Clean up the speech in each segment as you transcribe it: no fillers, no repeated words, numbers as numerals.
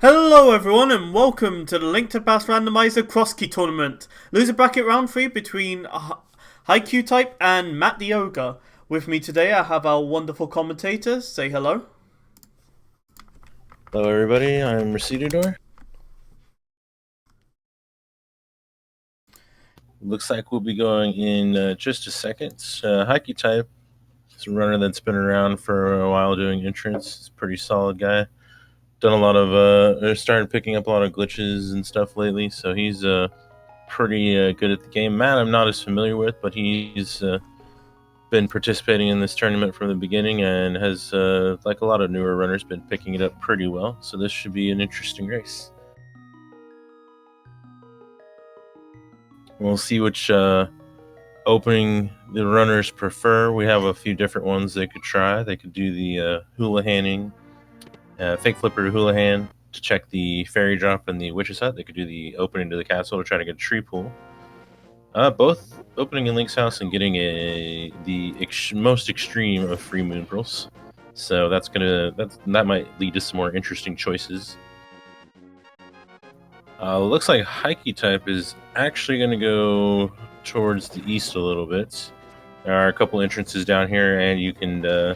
Hello everyone and welcome to the ALttPR Randomizer Cross Key Tournament. Loser bracket round 3 between hycutype and Matt the Ogre. With me today I have our wonderful commentators. Say hello. Hello everybody, I'm Recidador. Looks like we'll be going in just a second. hycutype is a runner that's been around for a while doing entrance. He's a pretty solid guy. Done a lot of, started picking up a lot of glitches and stuff lately, so he's pretty good at the game. Matt I'm not as familiar with, but he's been participating in this tournament from the beginning and has, like a lot of newer runners, been picking it up pretty well. So this should be an interesting race. We'll see which opening the runners prefer. We have a few different ones they could try. They could do the hula-hanning, fake flipper hula-han to check the fairy drop in the witch's hut. They could do the opening to the castle to try to get a tree pull. Both opening in Link's house and getting the most extreme of free moon pearls. So that might lead to some more interesting choices. Looks like hycutype is actually going to go towards the east a little bit. There are a couple entrances down here, and you can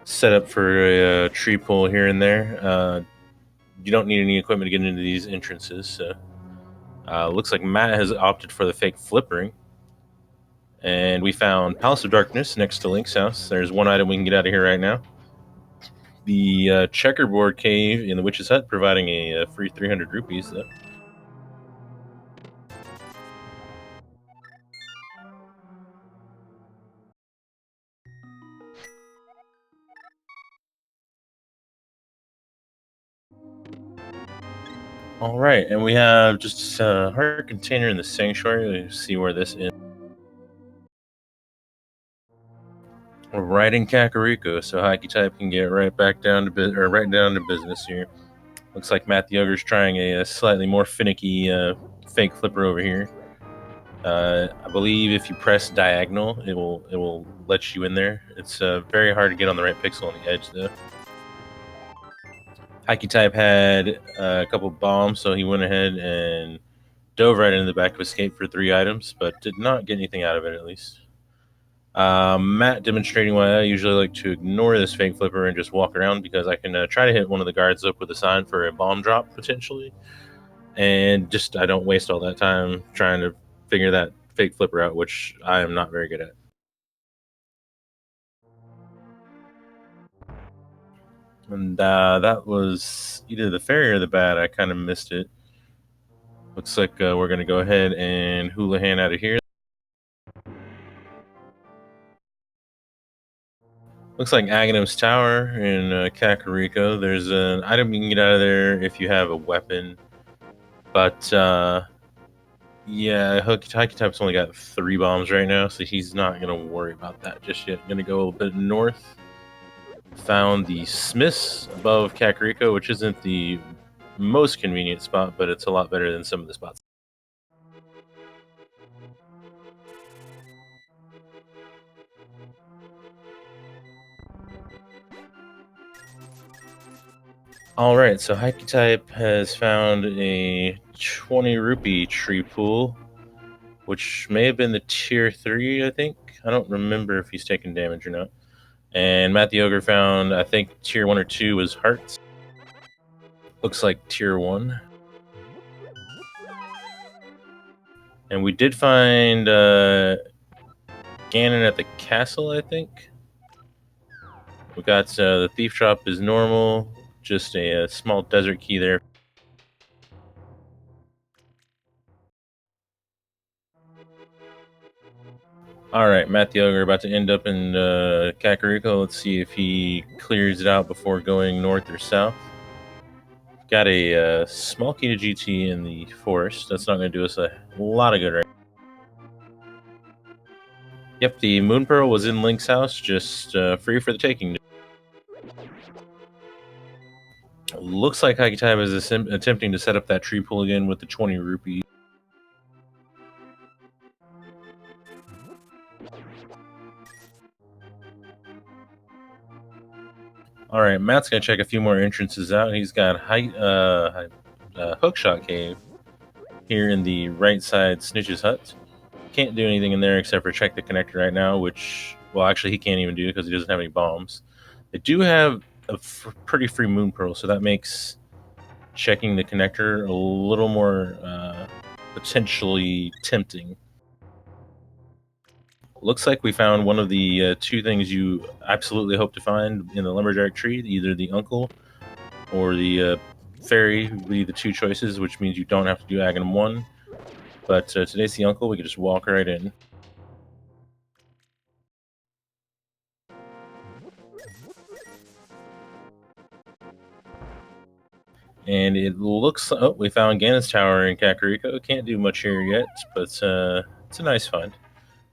set up for a tree pull here and there. You don't need any equipment to get into these entrances. So, looks like Matt has opted for the fake flippering. And we found Palace of Darkness next to Link's house. There's one item we can get out of here right now. The checkerboard cave in the Witch's Hut, providing a free 300 rupees. Though. All right, and we have just a heart container in the sanctuary. Let's see where this is. We're right in Kakariko, so hycutype can get right back down to right down to business here. Looks like Matt the Ogre's trying a slightly more finicky fake flipper over here. I believe if you press diagonal, it will let you in there. It's very hard to get on the right pixel on the edge though. hycutype had a couple bombs, so he went ahead and dove right into the back of escape for 3 items, but did not get anything out of it at least. Matt demonstrating why I usually like to ignore this fake flipper and just walk around because I can try to hit one of the guards up with a sign for a bomb drop potentially, and just I don't waste all that time trying to figure that fake flipper out, which I am not very good at. And that was either the fairy or the bat. I kind of missed it. Looks like we're going to go ahead and hula-han out of here. Looks like Aghanim's Tower in Kakariko. There's an item you can get out of there if you have a weapon. But, yeah, hycutype's only got 3 bombs right now, so he's not going to worry about that just yet. Going to go a little bit north. Found the Smiths above Kakariko, which isn't the most convenient spot, but it's a lot better than some of the spots. Alright, so hycutype has found a 20 rupee tree pool, which may have been the tier 3, I think. I don't remember if he's taking damage or not. And Matt the Ogre found, I think, tier 1 or 2 was hearts. Looks like tier 1. And we did find Ganon at the castle, I think. We got the thief drop is normal, just a small desert key there. All right, Matt the Ogre about to end up in Kakariko. Let's see if he clears it out before going north or south. Got a small key to GT in the forest. That's not going to do us a lot of good right. Yep, the Moon Pearl was in Link's house, just free for the taking. Looks like hycutype is attempting to set up that tree pull again with the 20 rupees. All right, Matt's gonna check a few more entrances out. He's got Hookshot Cave here in the right side Snitch's Hut. Can't do anything in there except for check the connector right now, which, well, actually he can't even do because he doesn't have any bombs. They do have a pretty free moon pearl, so that makes checking the connector a little more potentially tempting. Looks like we found one of the two things you absolutely hope to find in the lumberjack tree, either the uncle or the fairy would be the two choices, which means you don't have to do Aghanim 1. But today's the uncle, we can just walk right in. And it looks, oh, we found Ganon's Tower in Kakariko. Can't do much here yet, but it's a nice find.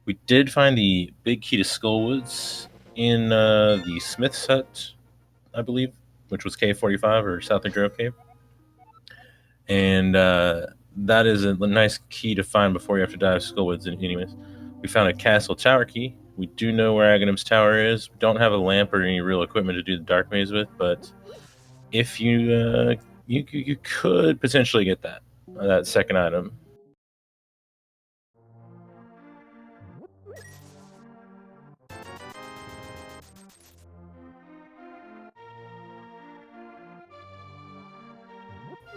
We did find the big key to Skullwoods in the Smith's Hut, I believe, which was Cave 45 or Southern Grove Cave. And that is a nice key to find before you have to dive Skullwoods anyways. We found a castle tower key. We do know where Aghanim's tower is. We don't have a lamp or any real equipment to do the dark maze with, but if you you could potentially get that second item.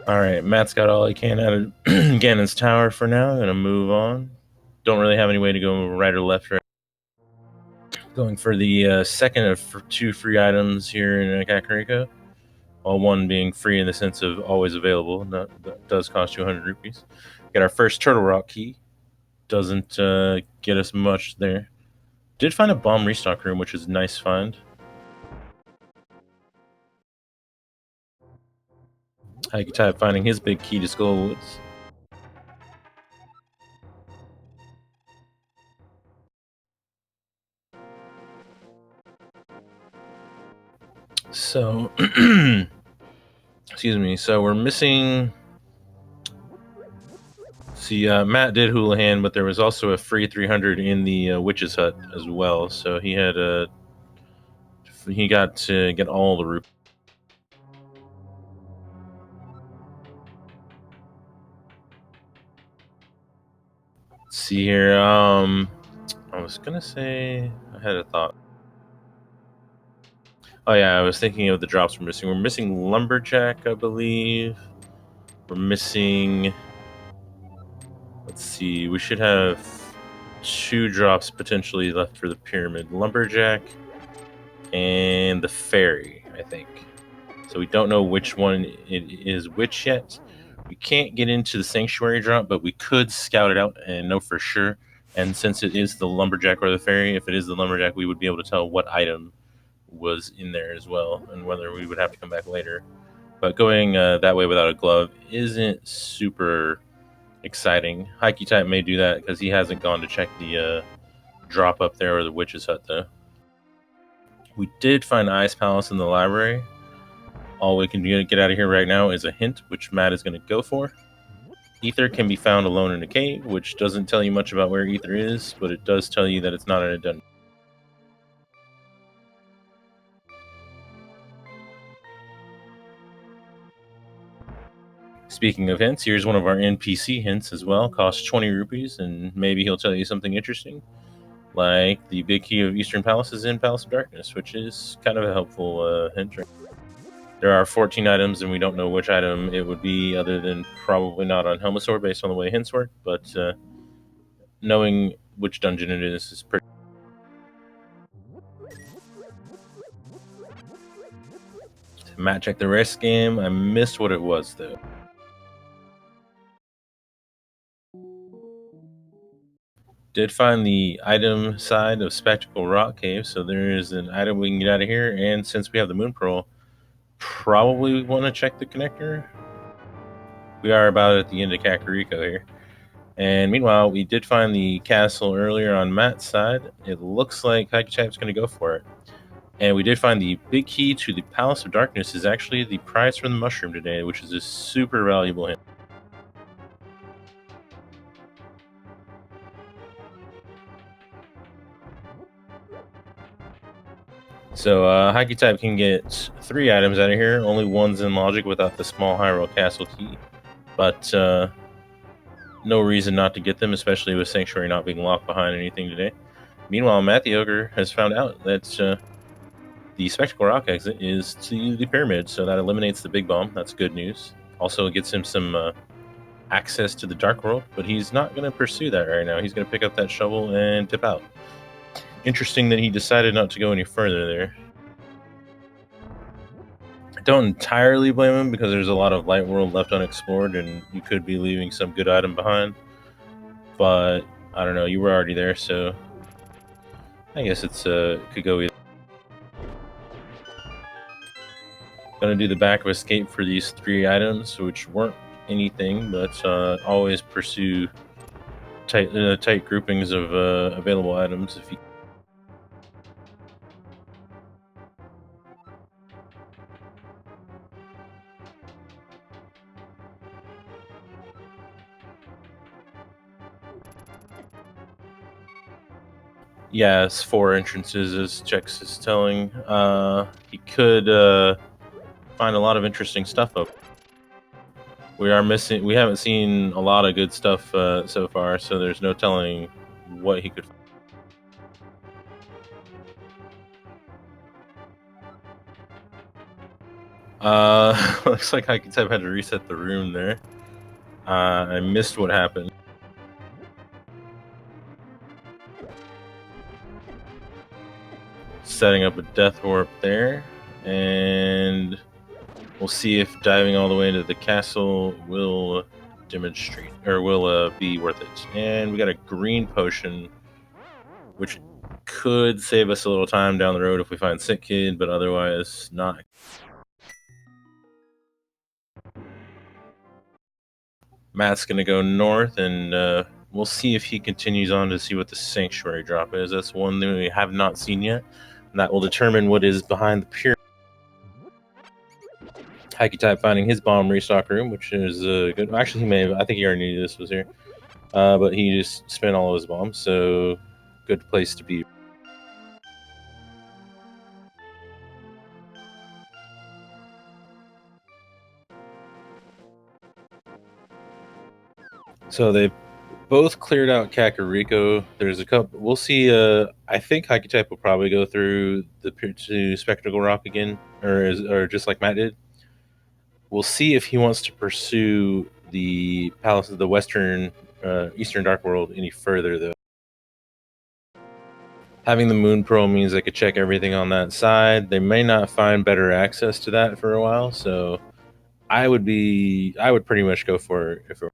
All right, Matt's got all he can out of Ganon's tower for now. Gonna move on. Don't really have any way to go right or left. Right. Going for the second of two free items here in Kakariko. All one being free in the sense of always available. That does cost you 100 rupees. Get our first Turtle Rock key. Doesn't get us much there. Did find a bomb restock room, which is a nice find. Hycutype finding his big key to Skullwoods. So, excuse me. So we're missing. See, Matt did Houlihan, but there was also a free 300 in the Witch's Hut as well. So he had he got to get all the rupees. Let's see here. I was gonna say I had a thought. Oh yeah, I was thinking of the drops we're missing. We're missing Lumberjack, I believe. We're missing. Let's see. We should have two drops potentially left for the pyramid: Lumberjack and the Fairy, I think. So we don't know which one it is which yet. We can't get into the Sanctuary drop, but we could scout it out and know for sure. And since it is the Lumberjack or the Fairy, if it is the Lumberjack, we would be able to tell what item was in there as well, and whether we would have to come back later. But going that way without a glove isn't super exciting. Hycutype may do that because he hasn't gone to check the drop up there or the Witch's Hut, though. We did find Ice Palace in the library. All we can get out of here right now is a hint, which Matt is going to go for. Ether can be found alone in a cave, which doesn't tell you much about where Ether is, but it does tell you that it's not in a dungeon. Speaking of hints, here's one of our NPC hints as well. Costs 20 rupees, and maybe he'll tell you something interesting. Like the big key of Eastern Palace is in Palace of Darkness, which is kind of a helpful hint. There are 14 items, and we don't know which item it would be, other than probably not on Helmasaur based on the way hints work, but knowing which dungeon it is pretty... Matt checked the rest game. I missed what it was, though. Did find the item side of Spectacle Rock Cave, so there is an item we can get out of here, and since we have the Moon Pearl, probably want to check the connector. We are about at the end of Kakariko here. And meanwhile, we did find the castle earlier on Matt's side. It looks like Hycutype's going to go for it. And we did find the big key to the Palace of Darkness is actually the prize from the mushroom today, which is a super valuable hint. So hycutype can get 3 items out of here. Only one's in logic without the small Hyrule Castle key. But no reason not to get them, especially with Sanctuary not being locked behind anything today. Meanwhile, Matt the Ogre has found out that the Spectacle Rock exit is to the pyramid, so that eliminates the Big Bomb. That's good news. Also, it gets him some access to the Dark World, but he's not going to pursue that right now. He's going to pick up that shovel and dip out. Interesting that he decided not to go any further there. I don't entirely blame him because there's a lot of Light World left unexplored, and you could be leaving some good item behind. But I don't know, you were already there, so I guess it could go either. Gonna do the back of escape for these 3 items, which weren't anything, but always pursue tight groupings of available items if you. Yeah, it's 4 entrances, as Chex is telling. He could find a lot of interesting stuff up. We haven't seen a lot of good stuff so far, so there's no telling what he could find. Looks like hycutype had to reset the room there. I missed what happened. Setting up a death warp there, and we'll see if diving all the way into the castle will demonstrate or will be worth it. And we got a green potion, which could save us a little time down the road if we find Sick Kid, but otherwise not. Matt's gonna go north, and we'll see if he continues on to see what the Sanctuary drop is. That's one thing we have not seen yet, and that will determine what is behind the pyramid. hycutype finding his bomb restock room, which is good. Actually, he may have. I think he already knew this was here, but he just spent all of his bombs, so good place to be. So they both cleared out Kakariko. There's a couple. We'll see. I think hycutype will probably go through to Spectacle Rock again, or just like Matt did. We'll see if he wants to pursue the Palace of the Eastern Dark World any further, though. Having the Moon Pearl means they could check everything on that side. They may not find better access to that for a while, so I would pretty much go for it if it.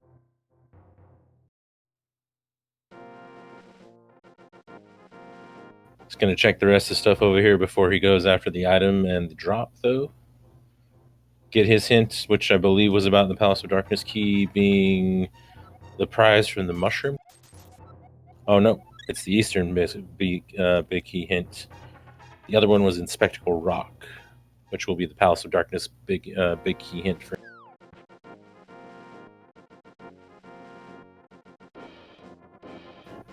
He's going to check the rest of the stuff over here before he goes after the item and the drop, though. Get his hint, which I believe was about the Palace of Darkness key being the prize from the mushroom. Oh, no. It's the Eastern big key hint. The other one was in Spectacle Rock, which will be the Palace of Darkness big key hint for.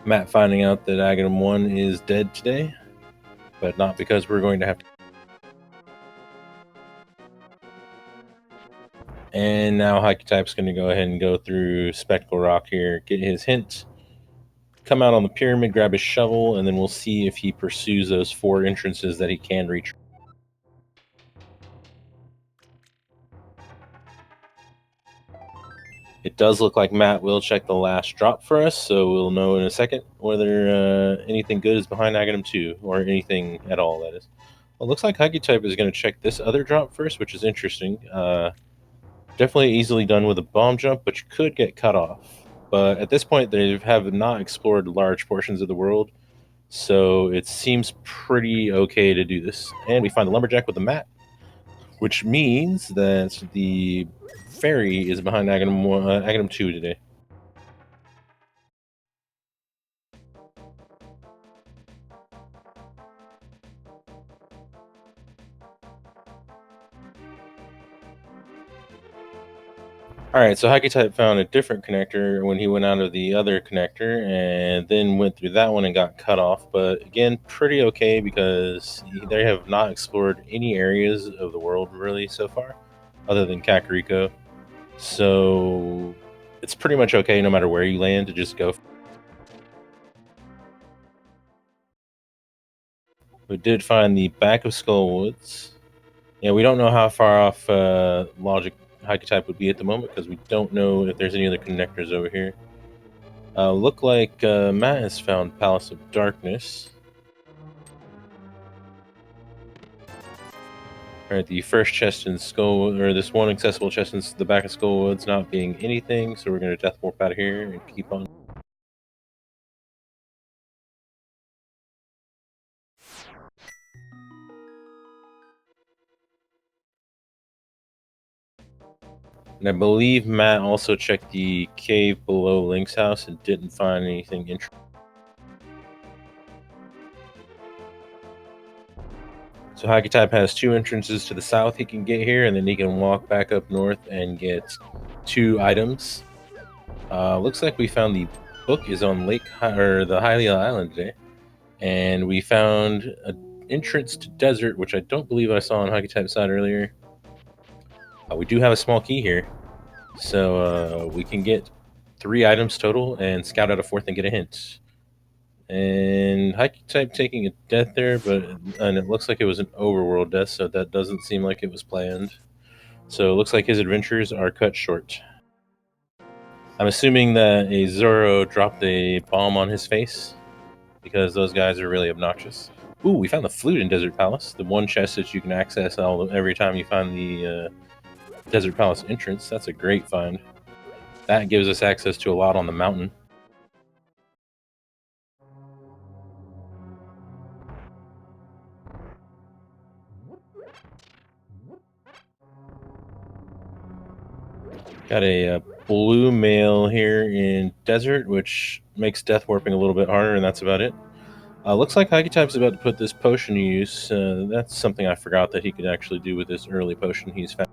Matt finding out that Aghanim 1 is dead today, but not because we're going to have to. And now hycutype's going to go ahead and go through Spectacle Rock here, get his hint, come out on the pyramid, grab his shovel, and then we'll see if he pursues those 4 entrances that he can reach. It does look like Matt will check the last drop for us, so we'll know in a second whether anything good is behind Aghanim 2, or anything at all, that is. Well, it looks like hycutype is going to check this other drop first, which is interesting. Definitely easily done with a bomb jump, but you could get cut off. But at this point, they have not explored large portions of the world, so it seems pretty okay to do this. And we find the lumberjack with the mat, which means that the fairy is behind Aghanim 2 today. Alright, so hycutype found a different connector when he went out of the other connector and then went through that one and got cut off. But again, pretty okay because they have not explored any areas of the world really so far, other than Kakariko. So it's pretty much okay no matter where you land to just go. We did find the back of Skull Woods. Yeah, we don't know how far off Logic Hycutype would be at the moment because we don't know if there's any other connectors over here. Look like Matt has found Palace of Darkness. Alright, the first chest in Skull, or this one accessible chest in the back of Skull Woods not being anything, so we're going to death warp out of here and keep on. And I believe Matt also checked the cave below Link's house and didn't find anything interesting. So Hycutype has two entrances to the south he can get here, and then he can walk back up north and get 2 items. Looks like we found the book is on the Hylia Island today, and we found an entrance to desert, which I don't believe I saw on Hycutype's side earlier. We do have a small key here, so we can get 3 items total and scout out a 4th and get a hint. And hycutype taking a death there, and it looks like it was an overworld death, so that doesn't seem like it was planned. So it looks like his adventures are cut short. I'm assuming that a Zoro dropped a bomb on his face, because those guys are really obnoxious. Ooh, we found the flute in Desert Palace, the one chest that you can access every time you find the Desert Palace entrance. That's a great find. That gives us access to a lot on the mountain. Got a blue mail here in Desert, which makes death warping a little bit harder, and that's about it. Looks like Hycutype's about to put this potion to use. That's something I forgot that he could actually do with this early potion he's found.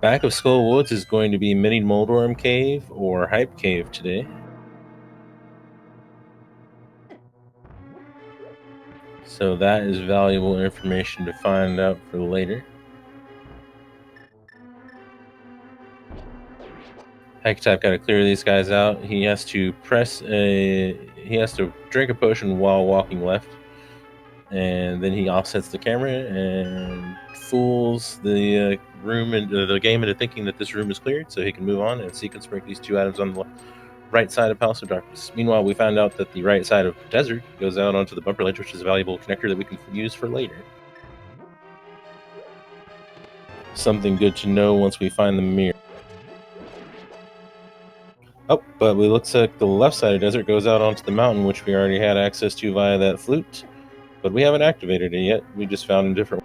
Back of Skull Woods is going to be Mini Moldworm Cave or Hype Cave today. So that is valuable information to find out for later. Hycutype got to clear these guys out. He has to drink a potion while walking left, and then he offsets the camera and fools the room and the game into thinking that this room is cleared, so he can move on and sequence break these 2 items on the right side of Palace of Darkness. Meanwhile, we found out that the right side of Desert goes out onto the bumper ledge, which is a valuable connector that we can use for later. Something good to know once we find the mirror. Oh, but it looks like the left side of Desert goes out onto the mountain, which we already had access to via that flute, but we haven't activated it yet. We just found a different.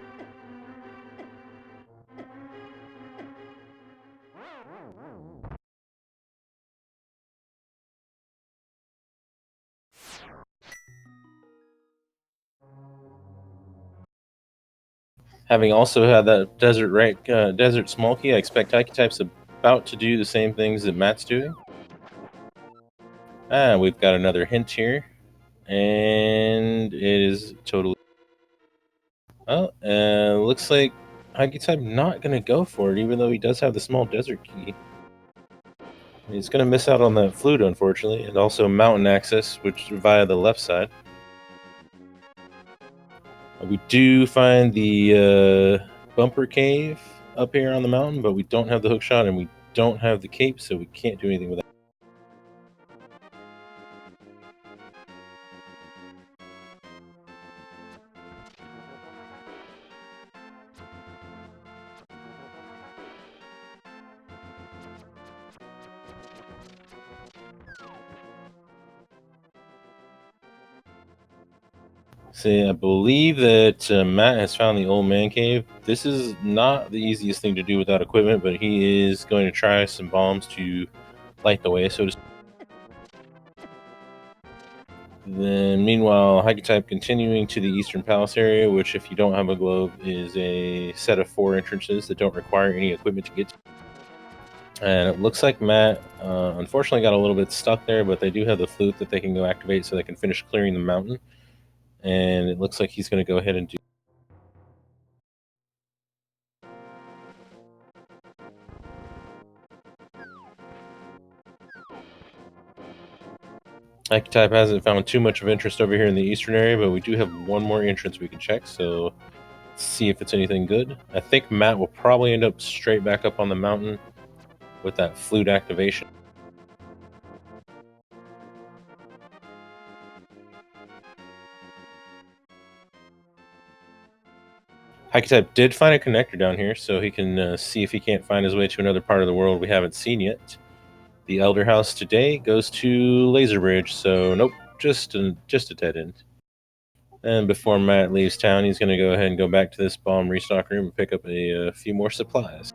Having also had that desert small key, I expect Hycutype's about to do the same things that Matt's doing. We've got another hint here, and it is totally. Well, looks like Hycutype not going to go for it, even though he does have the small desert key. He's going to miss out on the flute, unfortunately, and also mountain access, which via the left side. We do find the bumper cave up here on the mountain, but we don't have the hook shot and we don't have the cape, so we can't do anything with that. See, I believe that Matt has found the old man cave. This is not the easiest thing to do without equipment, but he is going to try some bombs to light the way, so to speak. Then, meanwhile, Hycutype continuing to the Eastern Palace area, which, if you don't have a globe, is a set of 4 entrances that don't require any equipment to get to. And it looks like Matt unfortunately got a little bit stuck there, but they do have the flute that they can go activate so they can finish clearing the mountain. And it looks like he's going to go ahead and do. Hycutype hasn't found too much of interest over here in the eastern area, but we do have one more entrance we can check, so let's see if it's anything good. I think Matt will probably end up straight back up on the mountain with that flute activation. Hycutype did find a connector down here, so he can see if he can't find his way to another part of the world we haven't seen yet. The Elder House today goes to Laser Bridge, so nope, just a dead end. And before Matt leaves town, he's going to go ahead and go back to this bomb restock room and pick up a few more supplies.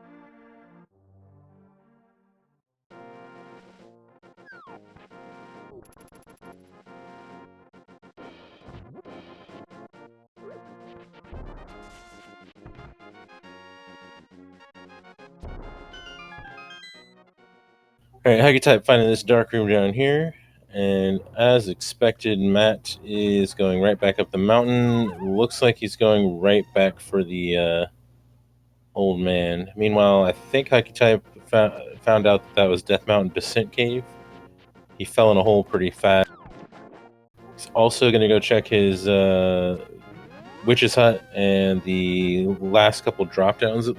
Alright, Hycutype finding this dark room down here. And as expected, Matt is going right back up the mountain. Looks like he's going right back for the old man. Meanwhile, I think Hycutype found out that was Death Mountain Descent Cave. He fell in a hole pretty fast. He's also going to go check his Witch's Hut and the last couple drop downs.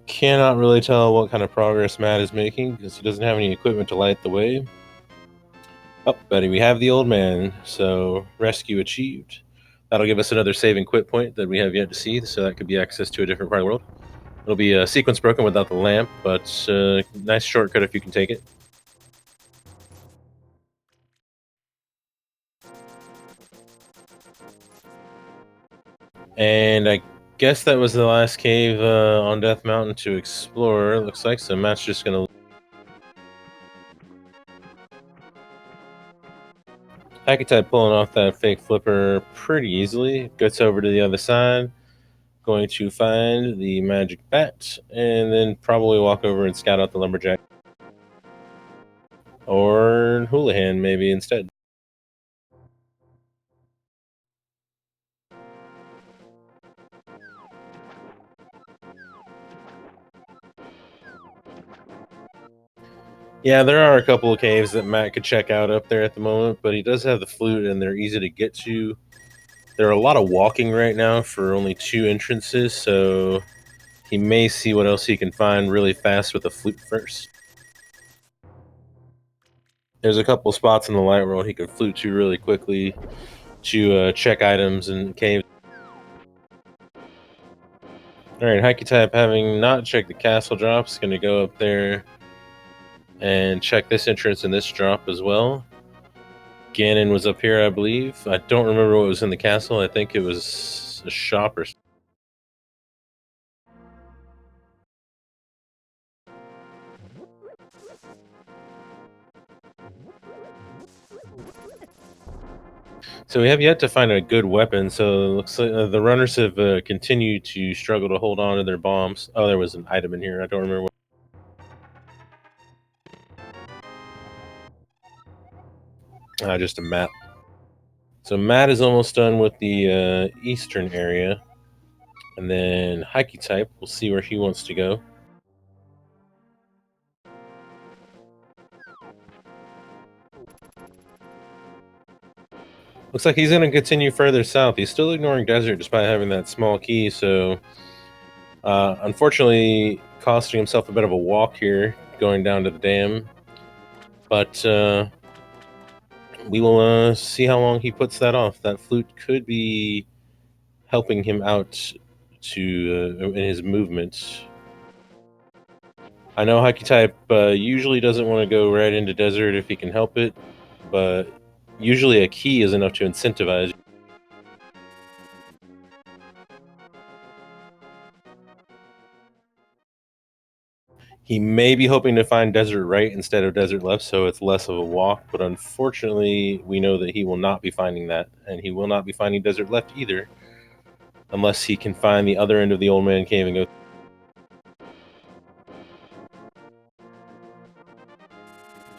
Cannot really tell what kind of progress Matt is making because he doesn't have any equipment to light the way. Oh, buddy, we have the old man, so rescue achieved. That'll give us another save and quit point that we have yet to see, so that could be access to a different part of the world. It'll be a sequence broken without the lamp, but nice shortcut if you can take it. And I guess that was the last cave on Death Mountain to explore, looks like, so Matt's just going to... Hycutype pulling off that fake flipper pretty easily. Gets over to the other side. Going to find the magic bat, and then probably walk over and scout out the lumberjack. Or Houlihan, maybe, instead. Yeah, there are a couple of caves that Matt could check out up there at the moment, but he does have the flute, and they're easy to get to. There are a lot of walking right now for only 2 entrances, so he may see what else he can find really fast with the flute first. There's a couple spots in the light world he can flute to really quickly to check items and caves. Alright, Hycutype, having not checked the castle drops, going to go up there and check this entrance and this drop as well. Ganon was up here, I believe. I don't remember what was in the castle. I think it was a shop or something. So we have yet to find a good weapon, so it looks like the runners have continued to struggle to hold on to their bombs. Oh, there was an item in here. I don't remember what. Just a map. So Matt is almost done with the eastern area. And then Hycutype, we'll see where he wants to go. Looks like he's going to continue further south. He's still ignoring desert despite having that small key, so unfortunately costing himself a bit of a walk here going down to the dam. But we will see how long he puts that off. That flute could be helping him out to in his movement. I know Hycutype usually doesn't want to go right into desert if he can help it, but usually a key is enough to incentivize. He may be hoping to find desert right instead of desert left, so it's less of a walk, but unfortunately we know that he will not be finding that, and he will not be finding desert left either. unless he can find the other end of the old man cave and go.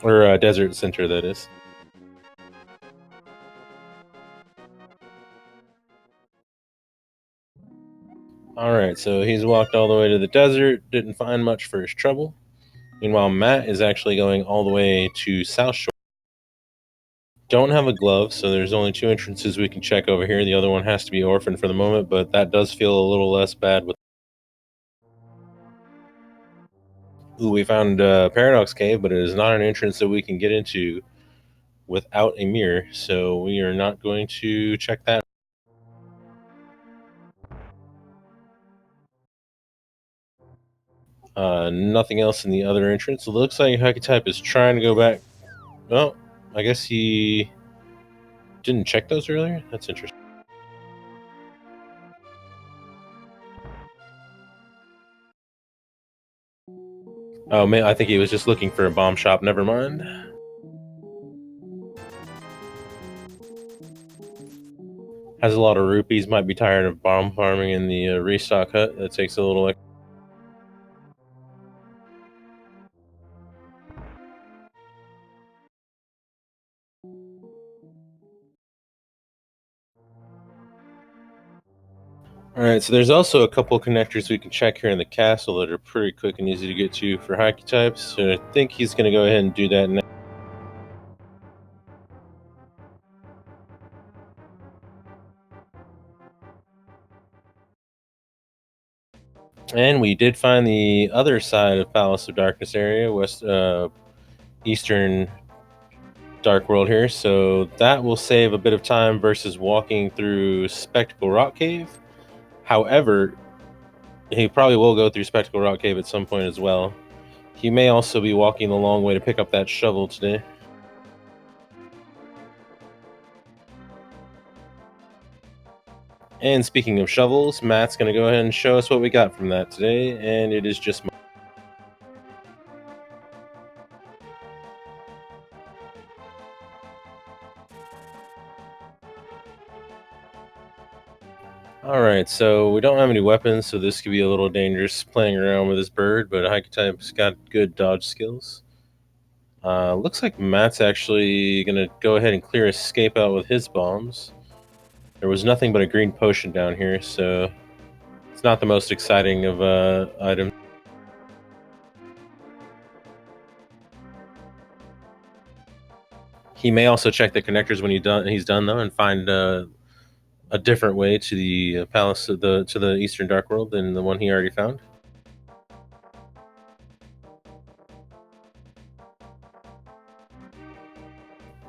Or desert center, that is. Alright, so he's walked all the way to the desert, didn't find much for his trouble. Meanwhile, Matt is actually going all the way to South Shore. Don't have a glove, so there's only 2 entrances we can check over here. The other one has to be orphaned for the moment, but that does feel a little less bad with. Ooh, we found Paradox Cave, but it is not an entrance that we can get into without a mirror, so we are not going to check that. Nothing else in the other entrance. It looks like hycutype is trying to go back. Well, I guess he didn't check those earlier? That's interesting. Oh man, I think he was just looking for a bomb shop. Never mind. Has a lot of rupees. Might be tired of bomb farming in the restock hut. That takes a little. Alright, so there's also a couple connectors we can check here in the castle that are pretty quick and easy to get to for hycutypes. So I think he's going to go ahead and do that now. And we did find the other side of Palace of Darkness area, eastern Dark World here. So that will save a bit of time versus walking through Spectacle Rock Cave. However, he probably will go through Spectacle Rock Cave at some point as well. He may also be walking the long way to pick up that shovel today. And speaking of shovels, Matt's going to go ahead and show us what we got from that today, and it is just. Alright, so we don't have any weapons, so this could be a little dangerous playing around with this bird, but hycutype's got good dodge skills. Looks like Matt's actually going to go ahead and clear escape out with his bombs. There was nothing but a green potion down here, so it's not the most exciting of items. He may also check the connectors when he's done though, and find a different way to the palace of to the Eastern Dark World than the one he already found.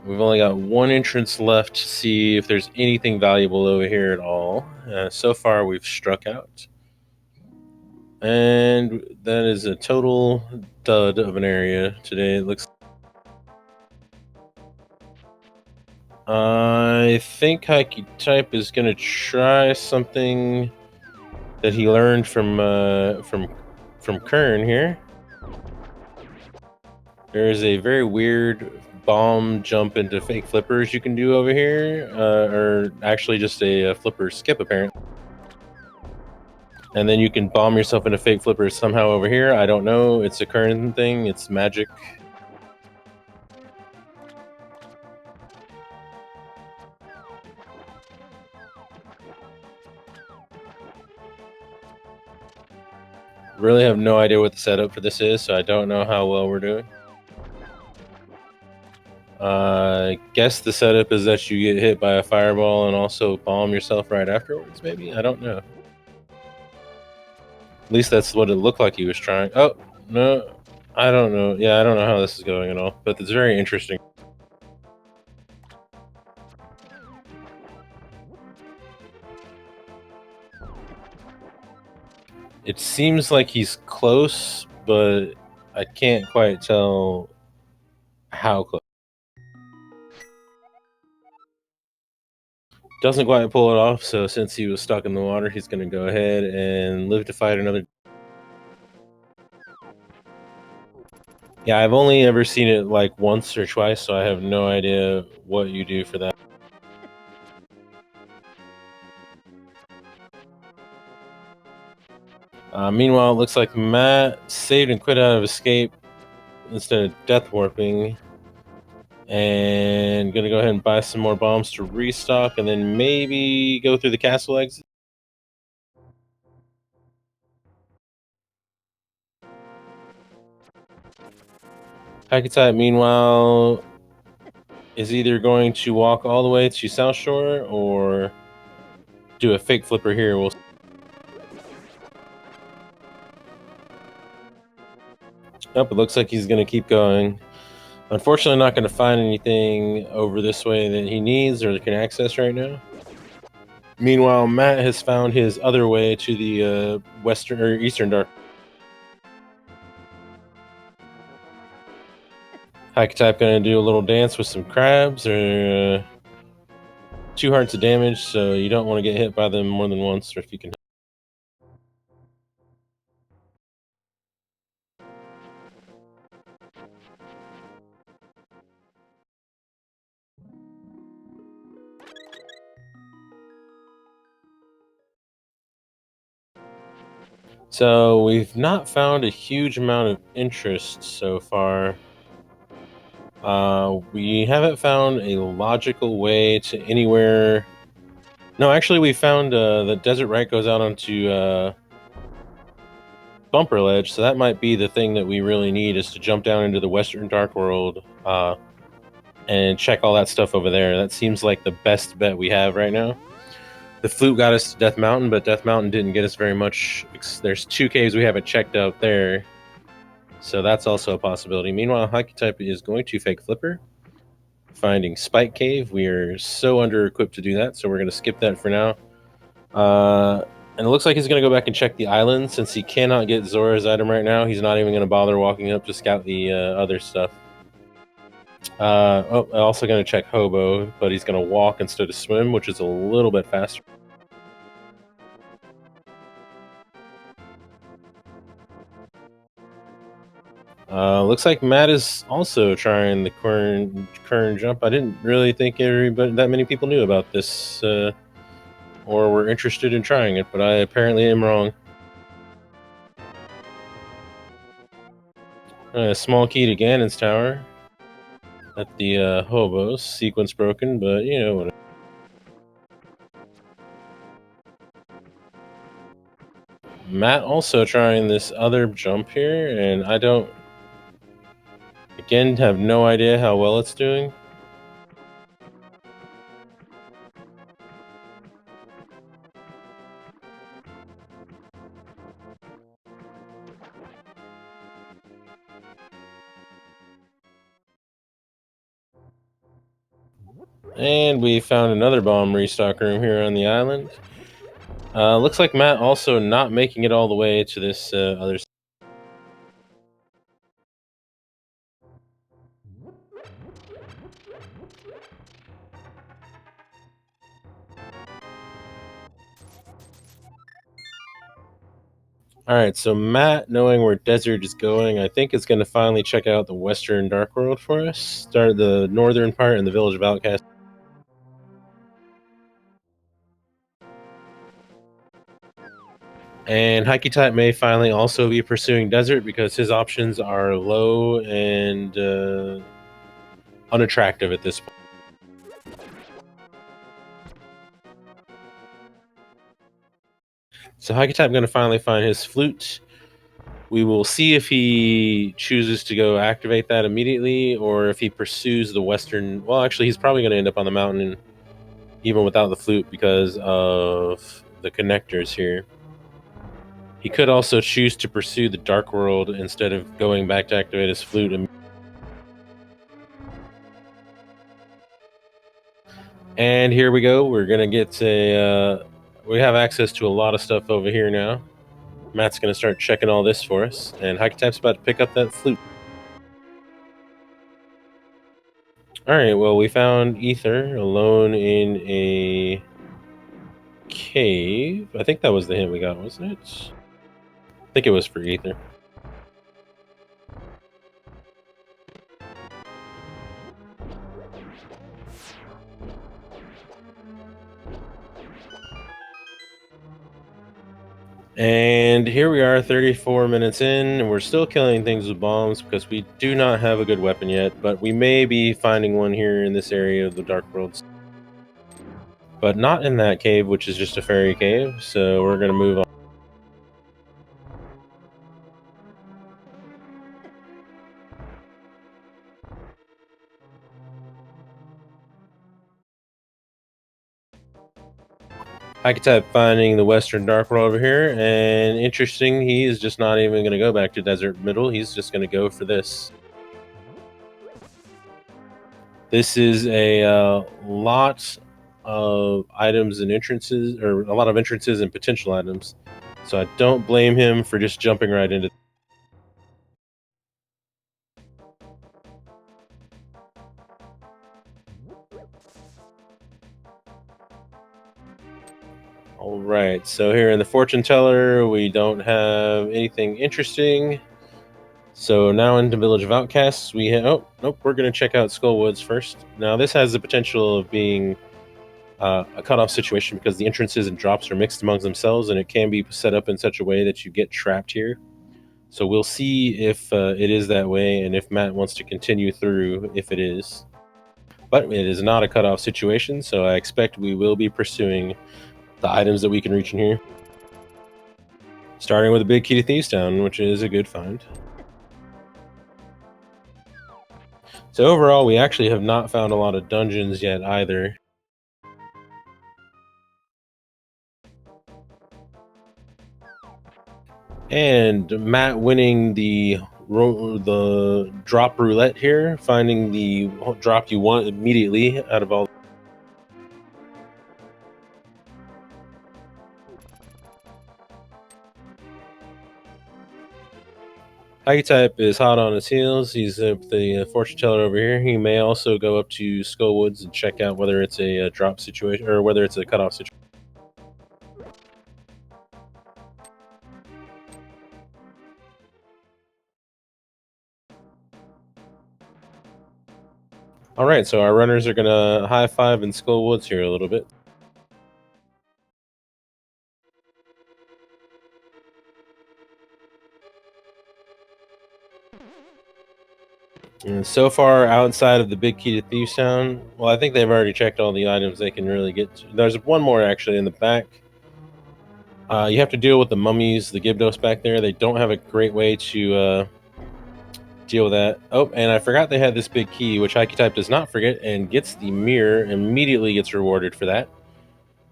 We've only got 1 entrance left to see if there's anything valuable over here at all. So far, we've struck out. And that is a total dud of an area today. It looks. I think hycutype is going to try something that he learned from Kern here. There's a very weird bomb jump into fake flippers you can do over here, or actually just a flipper skip apparently. And then you can bomb yourself into fake flippers somehow over here. I don't know. It's a Kern thing. It's magic. Really have no idea what the setup for this is, so I don't know how well we're doing. I guess the setup is that you get hit by a fireball and also bomb yourself right afterwards, maybe? I don't know. At least that's what it looked like he was trying. Oh, no. I don't know. Yeah, I don't know how this is going at all, but it's very interesting. It seems like he's close, but I can't quite tell how close. Doesn't quite pull it off, so since he was stuck in the water, he's going to go ahead and live to fight another. Yeah, I've only ever seen it like once or twice, so I have no idea what you do for that. Meanwhile, it looks like Matt saved and quit out of escape instead of death warping. And gonna go ahead and buy some more bombs to restock, and then maybe go through the castle exit. Hycutype, meanwhile, is either going to walk all the way to South Shore or do a fake flipper here. We'll. Nope, it looks like he's going to keep going. Unfortunately, not going to find anything over this way that he needs or can access right now. Meanwhile, Matt has found his other way to the western or eastern dark. Hycutype going to do a little dance with some crabs or 2 hearts of damage, so you don't want to get hit by them more than once, or if you can. So we've not found a huge amount of interest so far. We haven't found a logical way to anywhere. No, actually, we found the desert right goes out onto Bumper Ledge, so that might be the thing that we really need is to jump down into the Western Dark World and check all that stuff over there. That seems like the best bet we have right now. The flute got us to Death Mountain, but Death Mountain didn't get us very much. There's 2 caves we haven't checked out there, so that's also a possibility. Meanwhile, Hycutype is going to fake flipper, finding Spike Cave. We are so under-equipped to do that, so we're going to skip that for now. And it looks like he's going to go back and check the island. Since he cannot get Zora's item right now, he's not even going to bother walking up to scout the other stuff. Also going to check Hobo, but he's going to walk instead of swim, which is a little bit faster. Looks like Matt is also trying the Kern jump. I didn't really think that many people knew about this or were interested in trying it, but I apparently am wrong. Small key to Ganon's tower at the Hobos. Sequence broken, but you know whatever. Matt also trying this other jump here, and I don't, again, have no idea how well it's doing. And we found another bomb restock room here on the island. Looks like Matt also not making it all the way to this other. Alright, so Matt, knowing where Desert is going, I think is going to finally check out the Western Dark World for us. Start the northern part in the Village of Outcast. And Hycutype may finally also be pursuing Desert because his options are low and unattractive at this point. So Hycutype going to finally find his flute. We will see if he chooses to go activate that immediately or if he pursues the western. Well, actually, he's probably going to end up on the mountain even without the flute because of the connectors here. He could also choose to pursue the Dark World instead of going back to activate his flute. And here we go. We're going to get a... we have access to a lot of stuff over here now. Matt's going to start checking all this for us. And Hycutype's about to pick up that flute. Alright, well, we found Ether alone in a cave. I think that was the hint we got, wasn't it? I think it was for Ether. And here we are 34 minutes in, and we're still killing things with bombs because we do not have a good weapon yet, but we may be finding one here in this area of the Dark Worlds. But not in that cave, which is just a fairy cave, so we're going to move on. Hycutype finding the Western Dark World over here, and interesting, he is just not even going to go back to Desert Middle, he's just going to go for this. This is a lot of items and entrances, or a lot of entrances and potential items, so I don't blame him for just jumping right into. Alright, so here in the Fortune Teller, we don't have anything interesting. So now into Village of Outcasts, we have... Oh, nope, we're going to check out Skullwoods first. Now this has the potential of being a cutoff situation because the entrances and drops are mixed amongst themselves, and it can be set up in such a way that you get trapped here. So we'll see if it is that way, and if Matt wants to continue through, if it is. But it is not a cutoff situation, so I expect we will be pursuing the items that we can reach in here. Starting with a big key to Thieves Town, which is a good find. So overall, we actually have not found a lot of dungeons yet either. And Matt winning the drop roulette here, finding the drop you want immediately out of all. Hycutype is hot on his heels. He's at the fortune teller over here. He may also go up to Skullwoods and check out whether it's a drop situation or whether it's a cutoff situation. Alright, so our runners are going to high five in Skullwoods here a little bit. And so far, outside of the big key to Thieves Town, well, I think they've already checked all the items they can really get to. There's one more actually in the back. You have to deal with the mummies, the Gibdos back there. They don't have a great way to deal with that. Oh, and I forgot they had this big key, which Hycutype does not forget, and gets the mirror, immediately gets rewarded for that.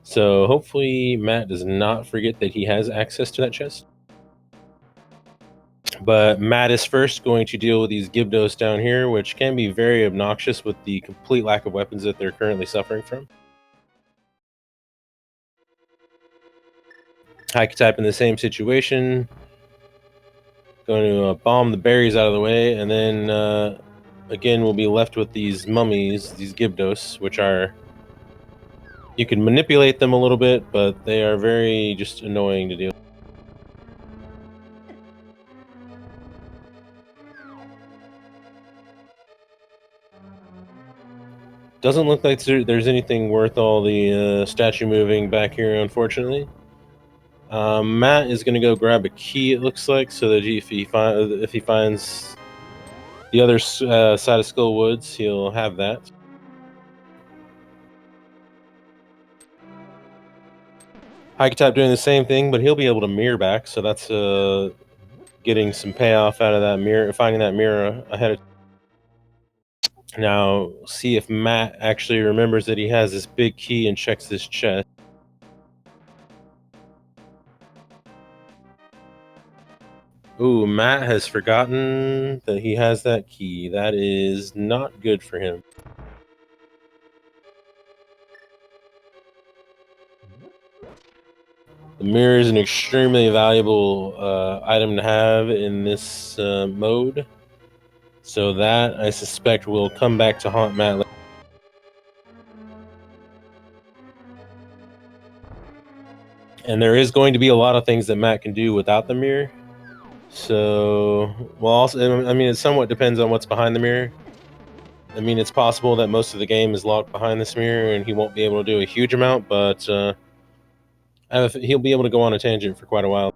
So hopefully Matt does not forget that he has access to that chest. But Matt is first going to deal with these Gibdos down here, which can be very obnoxious with the complete lack of weapons that they're currently suffering from. Hycutype in the same situation. Going to bomb the berries out of the way, and then again we'll be left with these mummies, these Gibdos, which are... You can manipulate them a little bit, but they are very just annoying to deal with. Doesn't look like there's anything worth all the statue moving back here, unfortunately. Matt is going to go grab a key, it looks like, so that if he finds the other side of Skullwoods, he'll have that. Hycutype doing the same thing, but he'll be able to mirror back, so that's getting some payoff out of that mirror, finding that mirror ahead of. Now, see if Matt actually remembers that he has this big key and checks this chest. Ooh, Matt has forgotten that he has that key. That is not good for him. The mirror is an extremely valuable item to have in this mode. So that, I suspect, will come back to haunt Matt later. And there is going to be a lot of things that Matt can do without the mirror. So, well, also, I mean, it somewhat depends on what's behind the mirror. I mean, it's possible that most of the game is locked behind this mirror and he won't be able to do a huge amount, but he'll be able to go on a tangent for quite a while.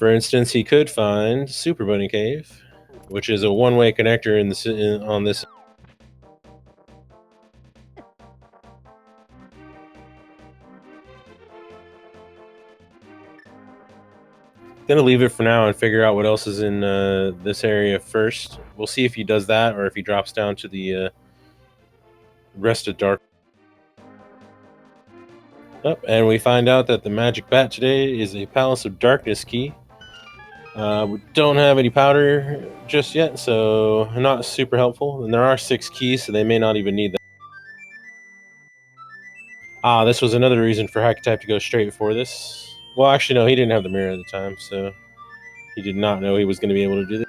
For instance, he could find Super Bunny Cave, which is a one-way connector on this. Gonna leave it for now and figure out what else is in this area first. We'll see if he does that or if he drops down to the rest of Dark. And we find out that the magic bat today is a Palace of Darkness key. We don't have any powder just yet, so not super helpful. And there are 6 keys, so they may not even need that. This was another reason for hycutype to go straight for this. Well, actually, no, he didn't have the mirror at the time, so he did not know he was going to be able to do this.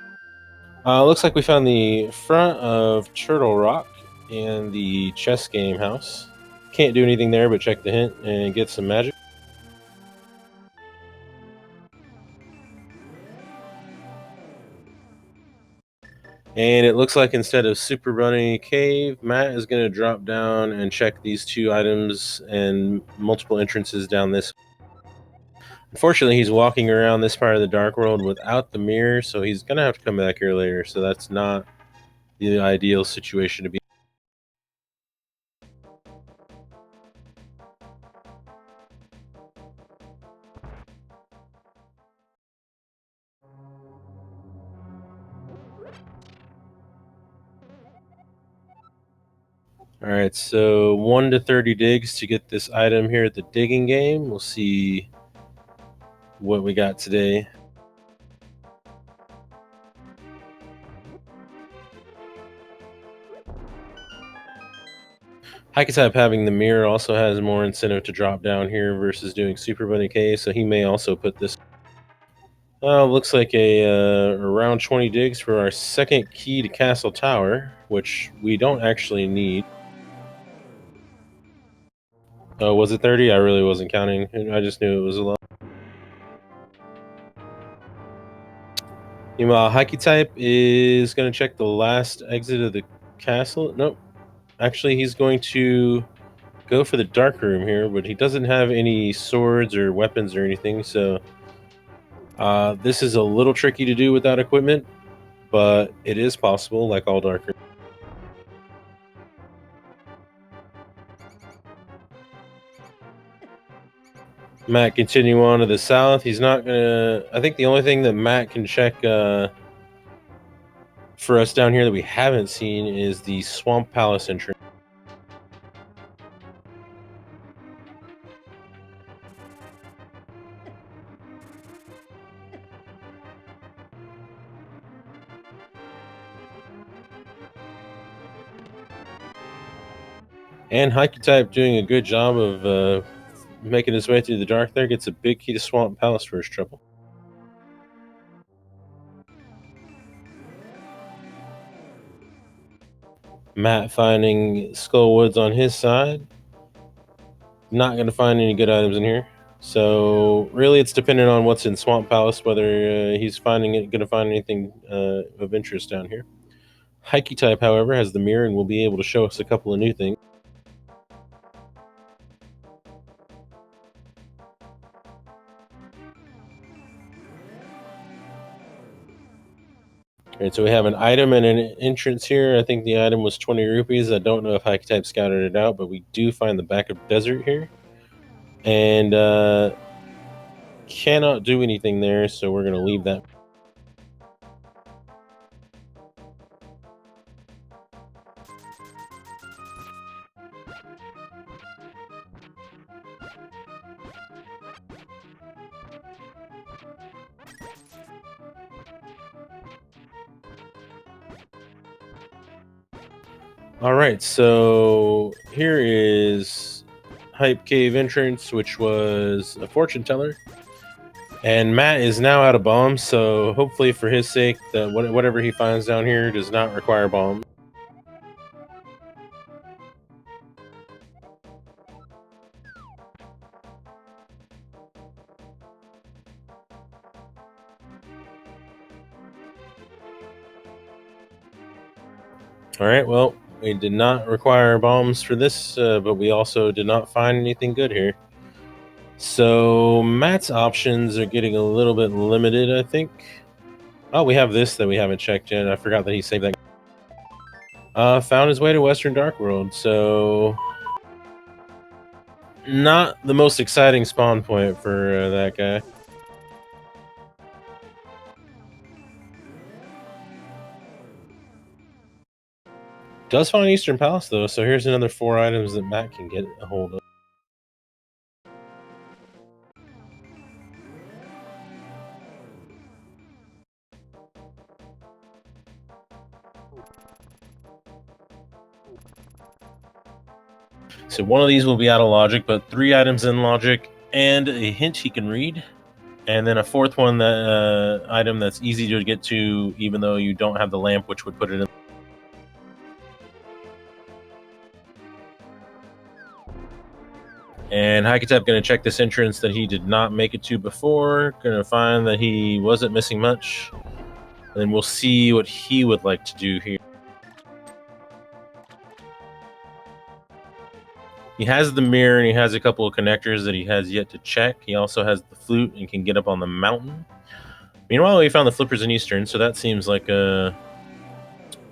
Looks like we found the front of Turtle Rock and the chess game house. Can't do anything there but check the hint and get some magic. And it looks like instead of Super Bunny Cave, Matt is going to drop down and check these 2 items and multiple entrances down this. Unfortunately, he's walking around this part of the Dark World without the mirror, so he's going to have to come back here later. So that's not the ideal situation to be. Alright, so 1 to 30 digs to get this item here at the digging game. We'll see what we got today. Hycutype having the mirror also has more incentive to drop down here versus doing Super Bunny K, so he may also put this. Looks like around 20 digs for our second key to Castle Tower, which we don't actually need. Oh, was it 30? I really wasn't counting. I just knew it was a lot. Hycutype is going to check the last exit of the castle. Nope. Actually, he's going to go for the dark room here, but he doesn't have any swords or weapons or anything, so this is a little tricky to do without equipment, but it is possible, like all dark rooms. Matt continue on to the south. He's not gonna. I think the only thing that Matt can check for us down here that we haven't seen is the Swamp Palace entrance. And Hycutype doing a good job of making his way through the dark there. Gets a big key to Swamp Palace for his trouble. Matt finding Skull Woods on his side. Not going to find any good items in here. So really it's dependent on what's in Swamp Palace, whether he's going to find anything of interest down here. Hycutype, however, has the mirror and will be able to show us a couple of new things. Alright, so we have an item and an entrance here. I think the item was 20 rupees. I don't know if Hycutype scouted it out, but we do find the back of desert here. And cannot do anything there, so we're going to leave that. Alright, so here is Hype Cave entrance, which was a fortune teller. And Matt is now out of bombs, so hopefully for his sake, that whatever he finds down here does not require bombs. Alright, well, we did not require bombs for this, but we also did not find anything good here. So Matt's options are getting a little bit limited, I think. Oh, we have this that we haven't checked yet. I forgot that he saved that. Found his way to Western Dark World, so not the most exciting spawn point for that guy. Does find Eastern Palace though, so here's another 4 items that Matt can get a hold of. So one of these will be out of logic, but 3 items in logic and a hint he can read. And then a 4th one, that item that's easy to get to even though you don't have the lamp, which would put it in. And hycutype going to check this entrance that he did not make it to before. Going to find that he wasn't missing much. And then we'll see what he would like to do here. He has the mirror and he has a couple of connectors that he has yet to check. He also has the flute and can get up on the mountain. Meanwhile, we found the flippers in Eastern, so that seems like a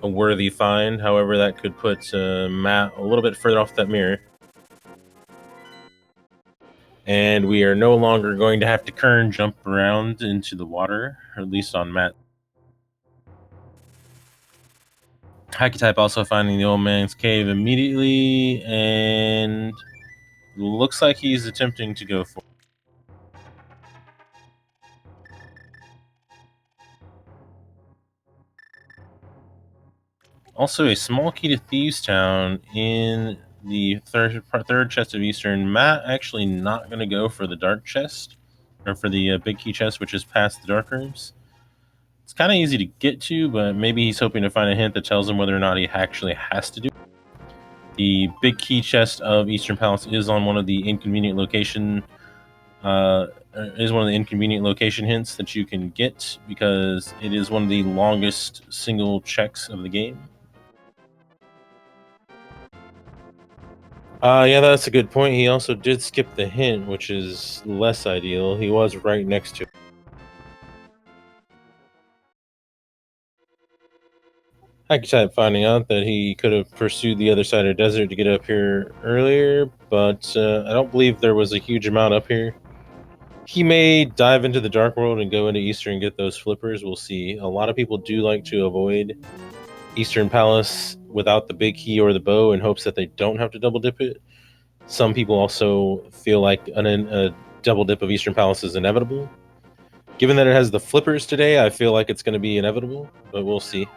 worthy find. However, that could put Matt a little bit further off that mirror. And we are no longer going to have to kern jump around into the water, or at least on Matt. Hycutype also finding the old man's cave immediately, and looks like he's attempting to go for it. Also, a small key to Thieves Town in the third chest of Eastern. Matt actually not going to go for the dark chest, or for the big key chest, which is past the dark rooms. It's kind of easy to get to, but maybe he's hoping to find a hint that tells him whether or not he actually has to do it. The big key chest of Eastern Palace is on one of the inconvenient location hints that you can get, because it is one of the longest single checks of the game. Yeah, that's a good point. He also did skip the hint, which is less ideal. He was right next to it. Hycutype finding out that he could have pursued the other side of the desert to get up here earlier, but I don't believe there was a huge amount up here. He may dive into the Dark World and go into Eastern and get those flippers. We'll see. A lot of people do like to avoid Eastern Palace without the big key or the bow in hopes that they don't have to double dip it. Some people also feel like a double dip of Eastern Palace is inevitable. Given that it has the flippers today, I feel like it's going to be inevitable, but we'll see.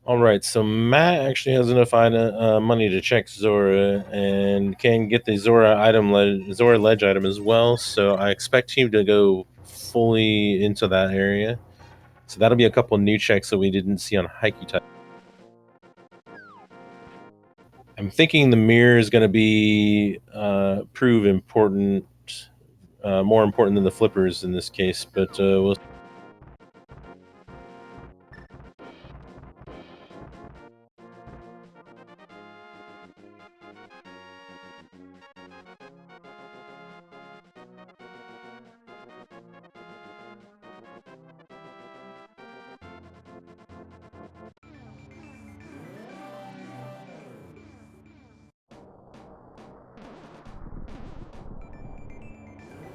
All right, so Matt actually has enough money to check Zora and can get the Zora ledge item as well. So I expect him to go fully into that area. So that'll be a couple new checks that we didn't see on hycutype. I'm thinking the mirror is going to be prove important, more important than the flippers in this case. But we'll.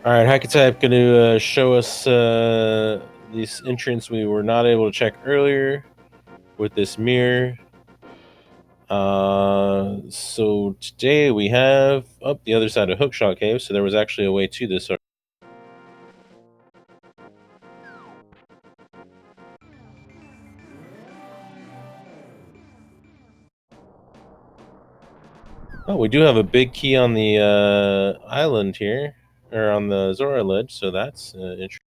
All right, hycutype going to show us this entrance we were not able to check earlier with this mirror. So today we have up the other side of Hookshot Cave, so there was actually a way to this. Oh, we do have a big key on the island here, or on the Zora ledge, so that's interesting.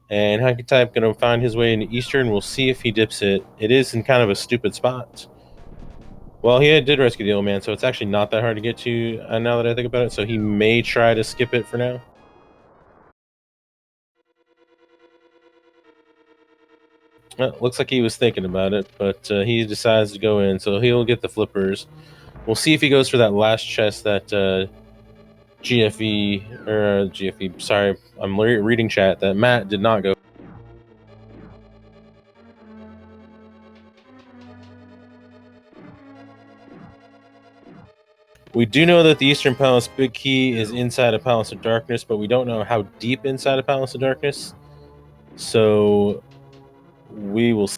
And hycutype gonna find his way into Eastern. We'll see if he dips it. It is in kind of a stupid spot. Well, he did rescue the old man, so it's actually not that hard to get to now that I think about it. So he may try to skip it for now. Well, looks like he was thinking about it, but he decides to go in, so he'll get the flippers. We'll see if he goes for that last chest that GFE, sorry, I'm reading chat, that Matt did not go. We do know that the Eastern Palace Big Key is inside a Palace of Darkness, but we don't know how deep inside a Palace of Darkness. So we will see.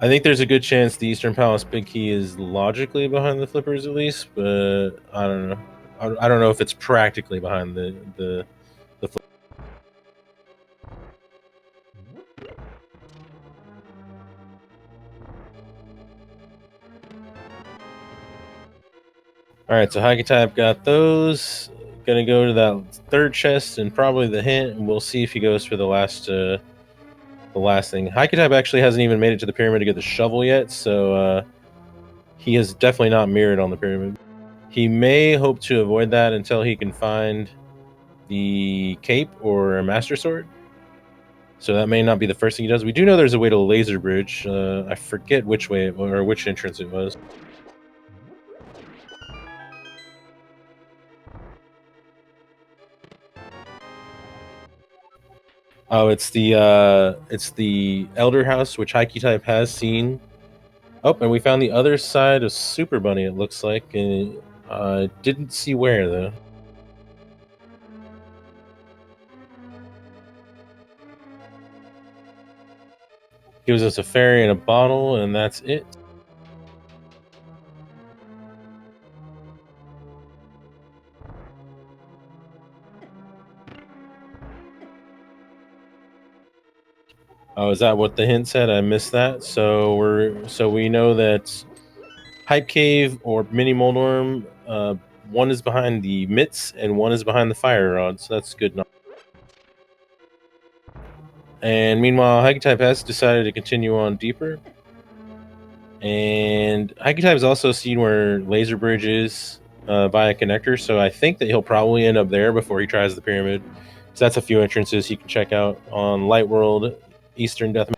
I think there's a good chance the Eastern Palace Big Key is logically behind the flippers at least, but I don't know. I don't know if it's practically behind the flip. All right, so hycutype got those. Gonna go to that third chest and probably the hint, and we'll see if he goes for the last thing. Hycutype actually hasn't even made it to the pyramid to get the shovel yet, so he has definitely not mirrored on the pyramid. He may hope to avoid that until he can find the cape or a master sword. So that may not be the first thing he does. We do know there's a way to laser bridge. I forget which way or which entrance it was. Oh, it's the Elder House, which hycutype has seen. Oh, and we found the other side of Super Bunny. It looks like, and didn't see where though. Gives us a fairy and a bottle, and that's it. Oh, is that what the hint said? I missed that. So we know that Hype Cave or Mini Moldworm, one is behind the mitts and one is behind the fire rod. So that's good enough. And meanwhile, hycutype has decided to continue on deeper. And hycutype has also seen where Laser Bridge is via connector, so I think that he'll probably end up there before he tries the pyramid. So that's a few entrances you can check out on Light World, Eastern Death.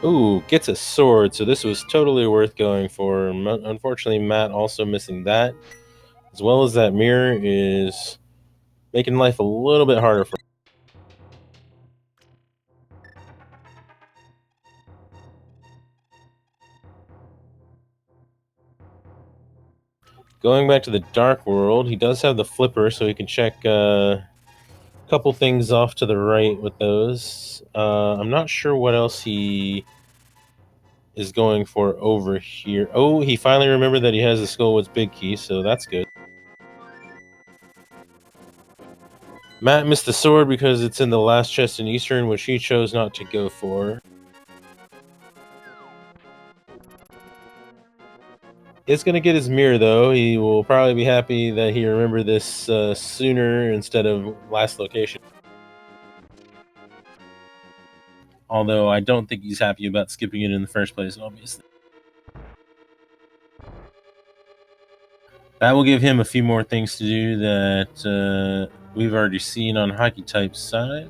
Ooh, gets a sword, so this was totally worth going for. Unfortunately, Matt also missing that, as well as that mirror is making life a little bit harder for. Going back to the Dark World, he does have the flipper, so he can check a couple things off to the right with those. I'm not sure what else he is going for over here. Oh, he finally remembered that he has the Skullwood's Big Key, so that's good. Matt missed the sword because it's in the last chest in Eastern, which he chose not to go for. It's going to get his mirror, though. He will probably be happy that he remembered this sooner instead of last location. Although I don't think he's happy about skipping it in the first place, obviously. That will give him a few more things to do that we've already seen on hycutype's side.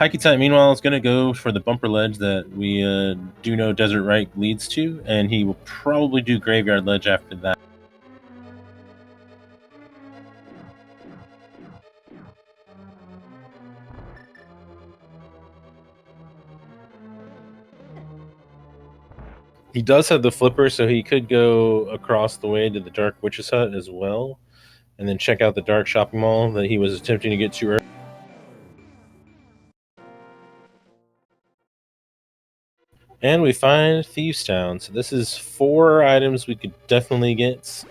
Hycutype, meanwhile, is going to go for the bumper ledge that we do know Desert Right leads to, and he will probably do Graveyard Ledge after that. He does have the flipper, so he could go across the way to the Dark Witch's Hut as well, and then check out the Dark Shopping Mall that he was attempting to get to earlier. And we find Thieves Town. So this is 4 items we could definitely get.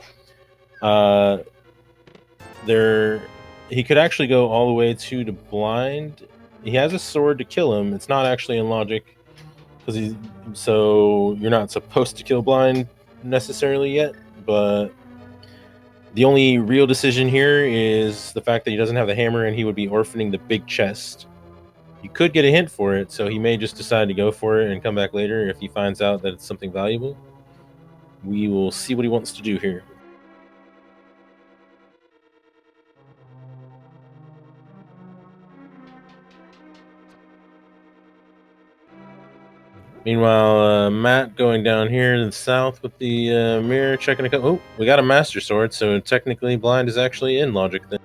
He could actually go all the way to the blind. He has a sword to kill him. It's not actually in logic so you're not supposed to kill blind necessarily yet, but the only real decision here is the fact that he doesn't have the hammer and he would be orphaning the big chest. You could get a hint for it, so he may just decide to go for it and come back later if he finds out that it's something valuable. We will see what he wants to do here. Meanwhile, Matt going down here to the south with the mirror, checking a couple. Oh, we got a Master Sword, so technically Blind is actually in logic then.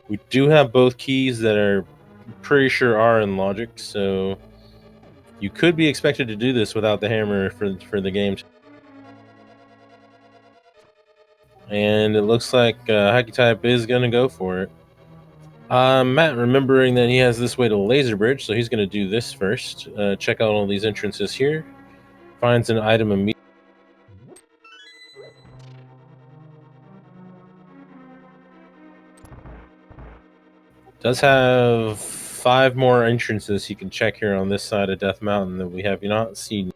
We do have both keys that are pretty sure are in logic, so you could be expected to do this without the hammer for the game. And it looks like hycutype is going to go for it. Matt, remembering that he has this way to the laser bridge, so he's going to do this first. Check out all these entrances here. Finds an item immediately. Does have 5 more entrances you can check here on this side of Death Mountain that we have not seen.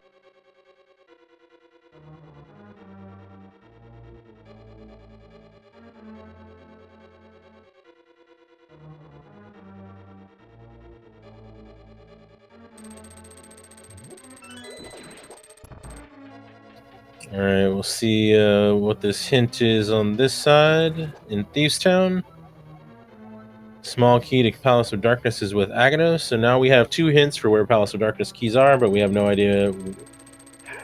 Alright, we'll see what this hint is on this side in Thieves Town. Small key to Palace of Darkness is with Agados, so now we have 2 hints for where Palace of Darkness keys are, but we have no idea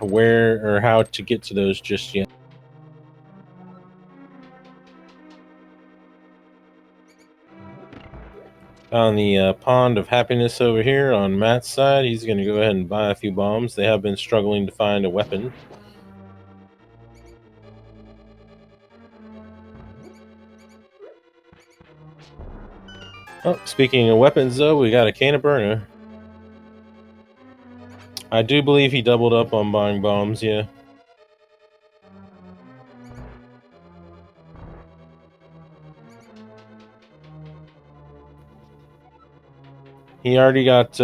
where or how to get to those just yet. On the Pond of Happiness over here on Matt's side, he's going to go ahead and buy a few bombs. They have been struggling to find a weapon. Oh, speaking of weapons, though, we got a can of burner. I do believe he doubled up on buying bombs, yeah. He already got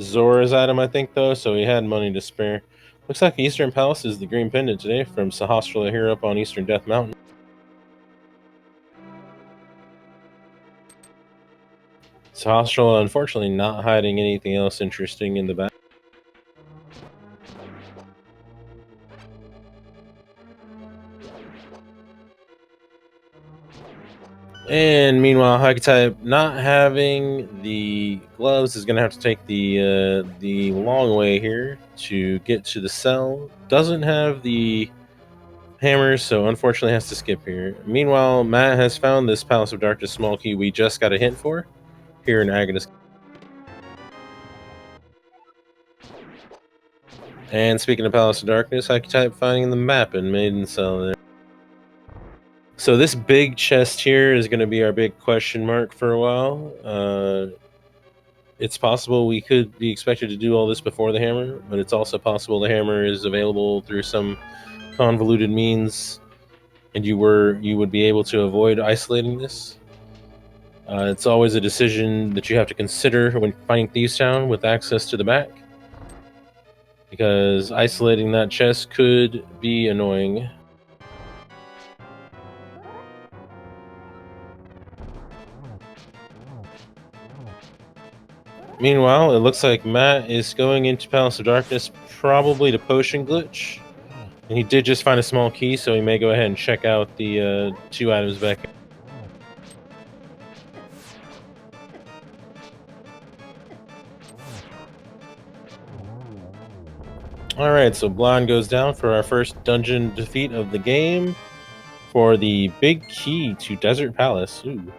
Zora's item, I think, though, so he had money to spare. Looks like Eastern Palace is the green pendant today from Sahasrala here up on Eastern Death Mountain. Sahasrala, unfortunately, not hiding anything else interesting in the back. And meanwhile, hycutype, not having the gloves, is going to have to take the long way here to get to the cell. Doesn't have the hammer, so unfortunately has to skip here. Meanwhile, Matt has found this Palace of Darkness small key we just got a hint for here in Agados. And speaking of Palace of Darkness, hycutype finding the map in Maiden Cell there. So this big chest here is going to be our big question mark for a while. It's possible we could be expected to do all this before the hammer, but it's also possible the hammer is available through some convoluted means, and you would be able to avoid isolating this. It's always a decision that you have to consider when finding Thieves Town with access to the back, because isolating that chest could be annoying. Meanwhile, it looks like Matt is going into Palace of Darkness, probably to Potion Glitch. And he did just find a small key, so he may go ahead and check out the 2 items back. Alright, so Blonde goes down for our first dungeon defeat of the game for the big key to Desert Palace. Ooh.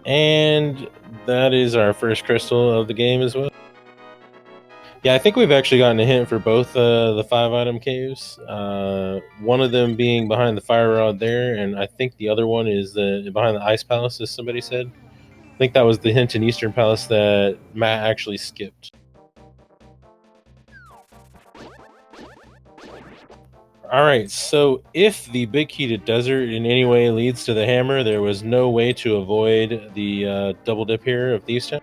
And that is our first crystal of the game as well. Yeah, I think we've actually gotten a hint for both the 5-item caves. One of them being behind the fire rod there, and I think the other one is behind the Ice Palace, as somebody said. I think that was the hint in Eastern Palace that Matt actually skipped. Alright, so if the big key to Desert in any way leads to the hammer, there was no way to avoid the double dip here of Thieves Town.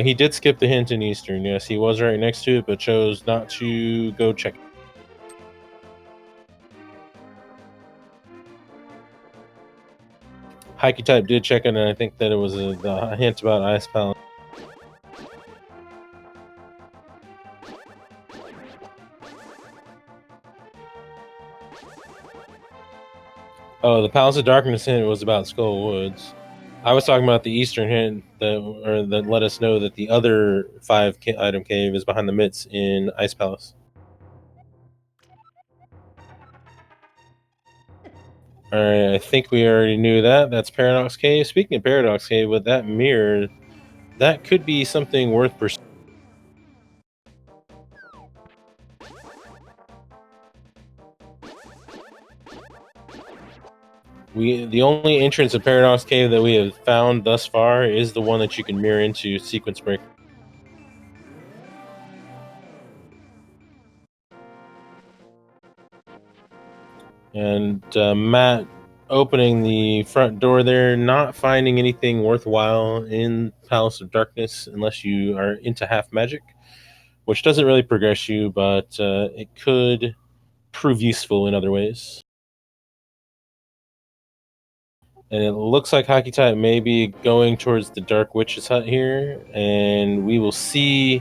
He did skip the hint in Eastern. Yes, he was right next to it, but chose not to go check it. Hycutype did check it, and I think that it was the hint about Ice Palace. Oh, the Palace of Darkness hint was about Skull Woods. I was talking about the Eastern hint that let us know that the other 5-item cave is behind the mitts in Ice Palace. Alright, I think we already knew that. That's Paradox Cave. Speaking of Paradox Cave, with that mirror, that could be something worth pursuing. The only entrance of Paradox Cave that we have found thus far is the one that you can mirror into Sequence Break. And Matt opening the front door there, not finding anything worthwhile in Palace of Darkness unless you are into half magic, which doesn't really progress you, but it could prove useful in other ways. And it looks like Hockey Type may be going towards the Dark Witch's hut here, and we will see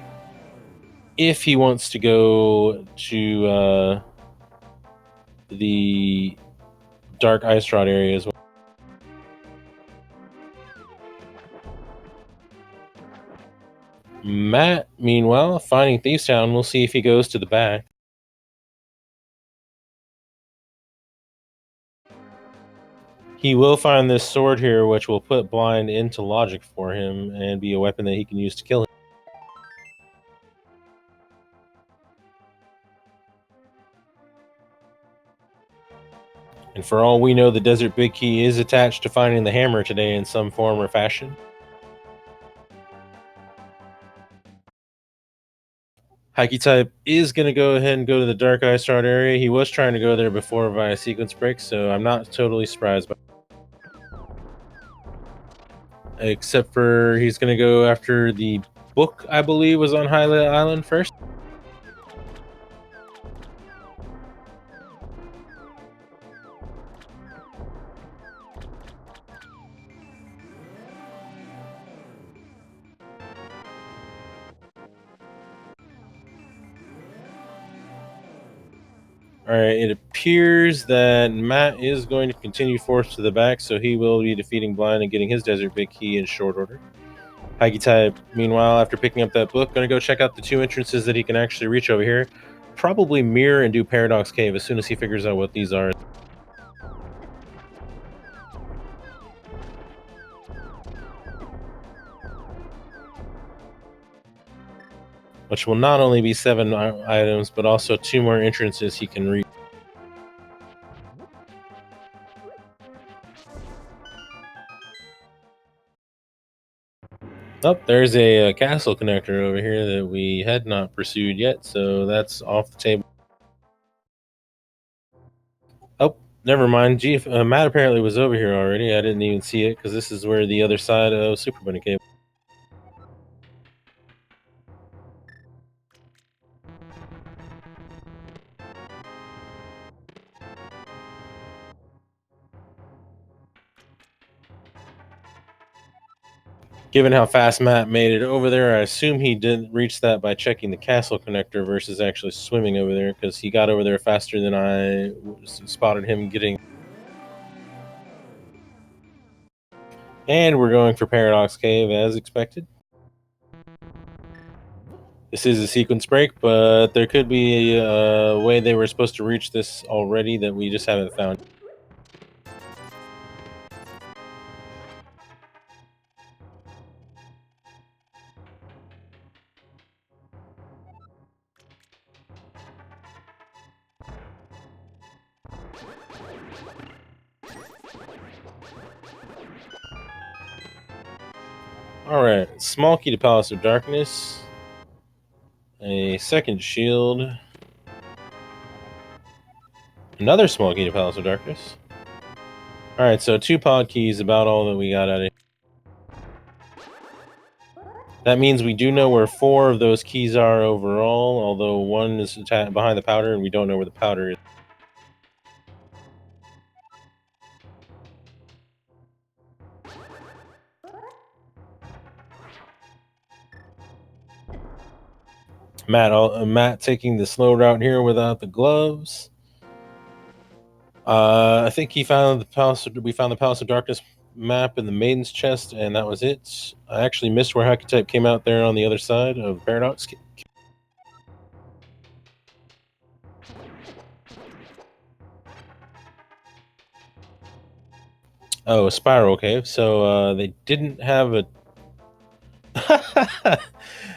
if he wants to go to the Dark Ice Rod area as well. Matt, meanwhile, finding Thieves Town, we'll see if he goes to the back. He will find this sword here, which will put Blind into logic for him and be a weapon that he can use to kill him. And for all we know, the Desert Big Key is attached to finding the hammer today in some form or fashion. Hycutype is going to go ahead and go to the Dark Ice Rod area. He was trying to go there before via Sequence Break, so I'm not totally surprised by it. Except for he's going to go after the book, I believe, was on Highlight Island first. Alright, it appears that Matt is going to continue force to the back, so he will be defeating Blind and getting his Desert Big Key in short order. Hycutype, meanwhile, after picking up that book, going to go check out the 2 entrances that he can actually reach over here. Probably mirror and do Paradox Cave as soon as he figures out what these are. Which will not only be 7 items, but also 2 more entrances he can reach. Oh, there's a castle connector over here that we had not pursued yet, so that's off the table. Oh, never mind. Gee, Matt apparently was over here already. I didn't even see it because this is where the other side of Super Bunny came. Given how fast Matt made it over there, I assume he didn't reach that by checking the castle connector versus actually swimming over there, because he got over there faster than I spotted him getting. And we're going for Paradox Cave as expected. This is a sequence break, but there could be a way they were supposed to reach this already that we just haven't found. Alright, small key to Palace of Darkness. A second shield. Another small key to Palace of Darkness. Alright, so 2 pod keys, about all that we got out of it. That means we do know where 4 of those keys are overall, although one is behind the powder and we don't know where the powder is. Matt taking the slow route here without the gloves. I think he found the Palace. We found the Palace of Darkness map in the Maiden's chest, and that was it. I actually missed where hycutype came out there on the other side of Paradox. Oh, a spiral cave. So they didn't have a.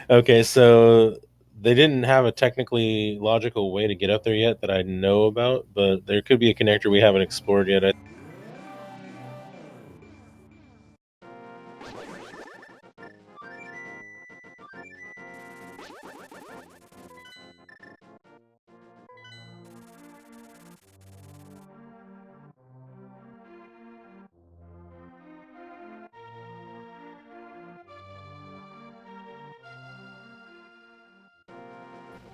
Okay, so they didn't have a technically logical way to get up there yet that I know about, but there could be a connector we haven't explored yet.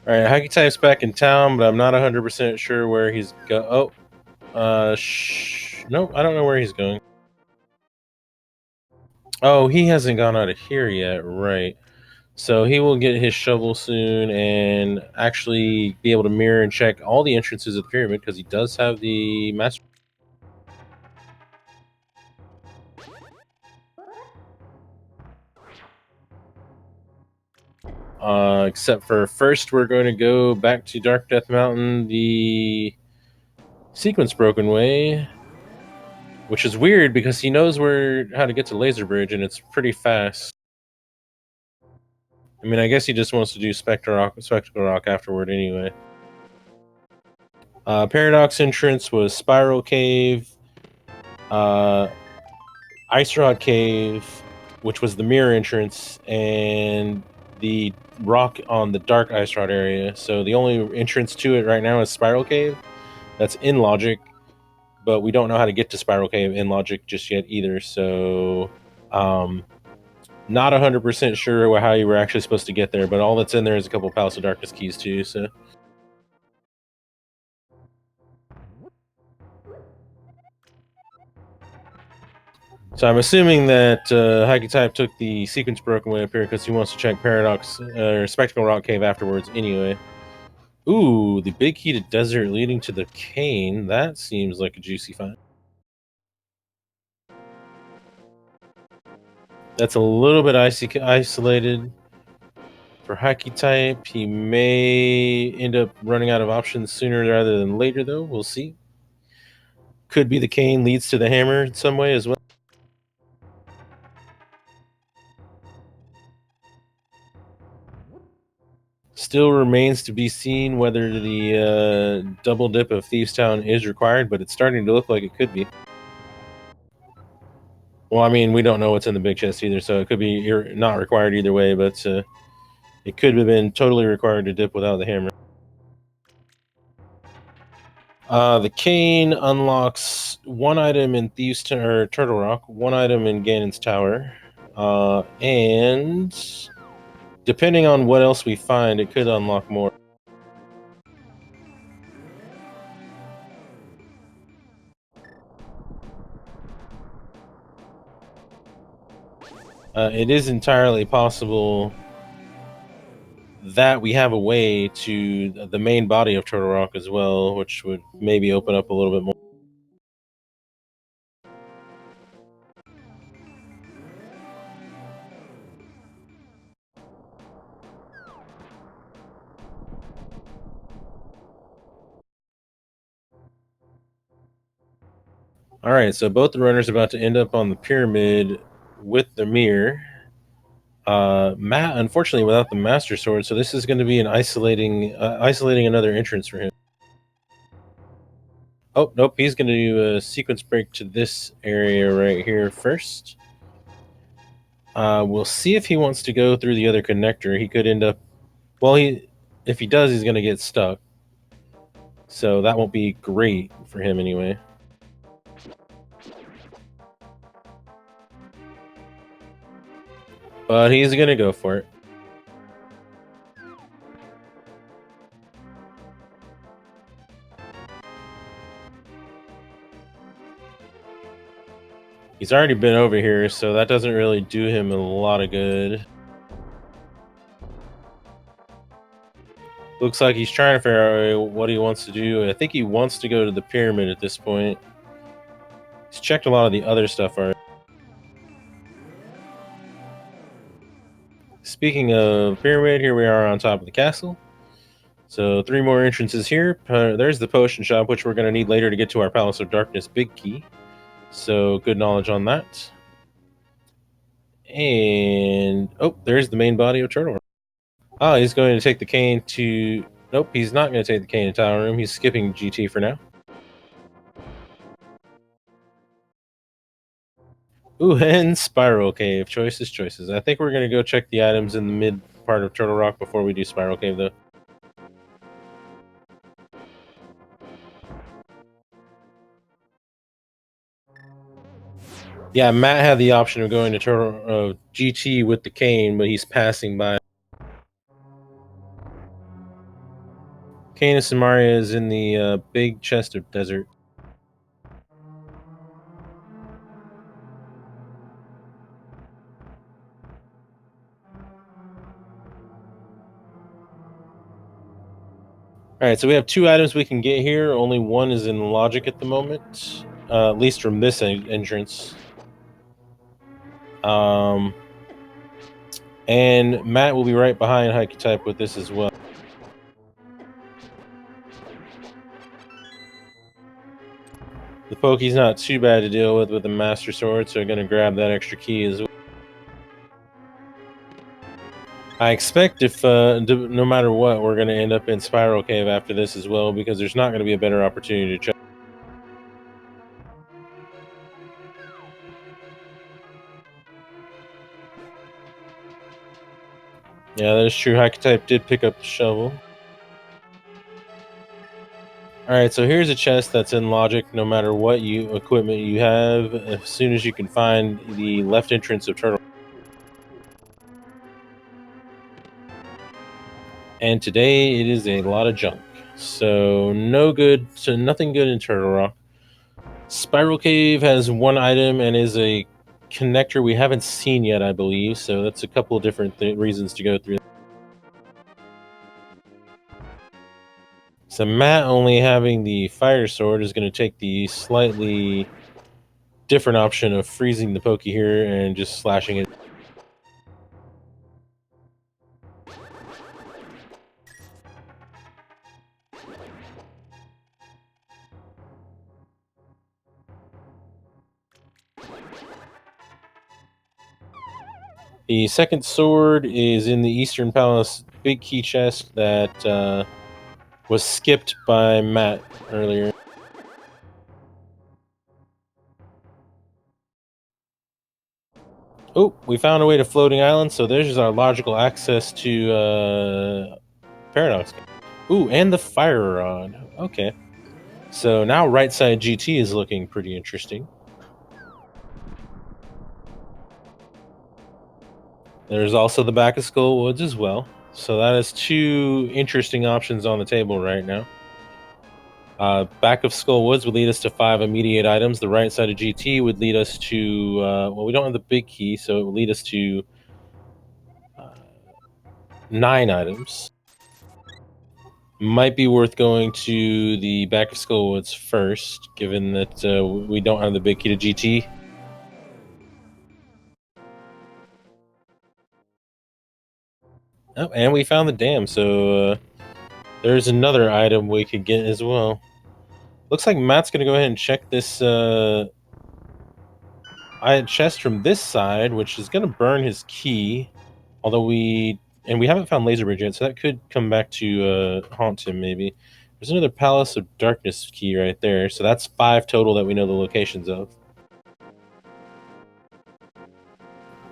All right, hycutype's back in town, but I'm not 100% sure where he's go. Oh, nope, I don't know where he's going. Oh, he hasn't gone out of here yet, right? So he will get his shovel soon and actually be able to mirror and check all the entrances of the pyramid because he does have the master. Except for first, we're going to go back to Dark Death Mountain, the sequence broken way, which is weird because he knows how to get to Laser Bridge and it's pretty fast. I mean, I guess he just wants to do Spectacle Rock afterward anyway. Paradox entrance was Spiral Cave, Ice Rod Cave, which was the mirror entrance, and the rock on the dark Ice Rod area. So the only entrance to it right now is Spiral Cave. That's in logic, but we don't know how to get to Spiral Cave in logic just yet either. So, not 100% sure how you were actually supposed to get there, but all that's in there is a couple Palace of Darkness keys too. So I'm assuming that hycutype took the sequence broken way up here because he wants to check Paradox or Spectacle Rock Cave afterwards anyway. Ooh, the big heated desert leading to the cane. That seems like a juicy find. That's a little bit isolated for hycutype. He may end up running out of options sooner rather than later, though. We'll see. Could be the cane leads to the hammer in some way as well. Still remains to be seen whether the double dip of Thieves Town is required, but it's starting to look like it could be. Well, I mean, we don't know what's in the big chest either, so it could be not required either way, but it could have been totally required to dip without the hammer. The cane unlocks one item in Thieves or Turtle Rock, one item in Ganon's Tower, and depending on what else we find, it could unlock more. It is entirely possible that we have a way to the main body of Turtle Rock as well, which would maybe open up a little bit more. All right, so both the runners are about to end up on the pyramid with the mirror. Matt, unfortunately, without the Master Sword, so this is going to be an isolating another entrance for him. Oh, nope, he's going to do a sequence break to this area right here first. We'll see if he wants to go through the other connector. He could end up, well, if he does, he's going to get stuck. So that won't be great for him anyway. but he's gonna go for it. He's already been over here, so that doesn't really do him a lot of good. Looks like he's trying to figure out what he wants to do. I think he wants to go to the pyramid at this point. He's checked a lot of the other stuff already. Speaking of pyramid, here we are on top of the castle. So 3 more entrances here. There's the potion shop, which we're going to need later to get to our Palace of Darkness big key. So good knowledge on that. And oh, there's the main body of Turtle. Oh, he's going to take the cane to... Nope, he's not going to take the cane to Tower Room. He's skipping GT for now. Ooh, and Spiral Cave. Choices. I think we're going to go check the items in the mid part of Turtle Rock before we do Spiral Cave, though. Yeah, Matt had the option of going to Turtle GT with the cane, but he's passing by. Canis and Maria is in the big chest of desert. Alright, so we have 2 items we can get here. Only one is in logic at the moment. At least from this entrance. And Matt will be right behind hycutype with this as well. The Pokey's not too bad to deal with the Master Sword, so we're going to grab that extra key as well. I expect if, no matter what, we're going to end up in Spiral Cave after this as well, because there's not going to be a better opportunity to check. Yeah, that is true. Hycutype did pick up the shovel. Alright, so here's a chest that's in logic no matter what equipment you have, as soon as you can find the left entrance of Turtle. And today it is a lot of junk. So nothing good in Turtle Rock. Spiral Cave has 1 item and is a connector we haven't seen yet, I believe, so that's a couple of different reasons to go through. So Matt only having the fire sword is going to take the slightly different option of freezing the Pokey here and just slashing it. The second sword is in the Eastern Palace big key chest that was skipped by Matt earlier. Oh, we found a way to Floating Island, so there's our logical access to Paradox. Ooh, and the Fire Rod. Okay. So now right side GT is looking pretty interesting. There's also the back of Skull Woods as well. So that is 2 interesting options on the table right now. Back of Skull Woods would lead us to 5 immediate items. The right side of GT would lead us to... well, we don't have the big key, so it would lead us to 9 items. Might be worth going to the back of Skull Woods first, given that we don't have the big key to GT. Oh, and we found the dam, so there's another item we could get as well. Looks like Matt's going to go ahead and check this chest from this side, which is going to burn his key. Although we haven't found Laser Bridge yet, so that could come back to haunt him maybe. There's another Palace of Darkness key right there, so that's 5 total that we know the locations of.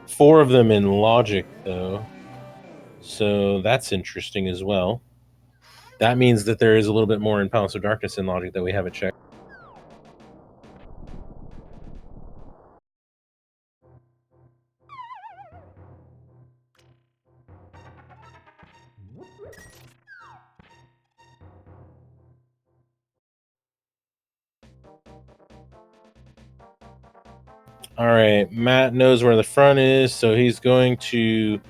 4 of them in logic, though. So that's interesting as well. That means that there is a little bit more in Palace of Darkness in logic that we haven't checked. All right, Matt knows where the front is, so he's going to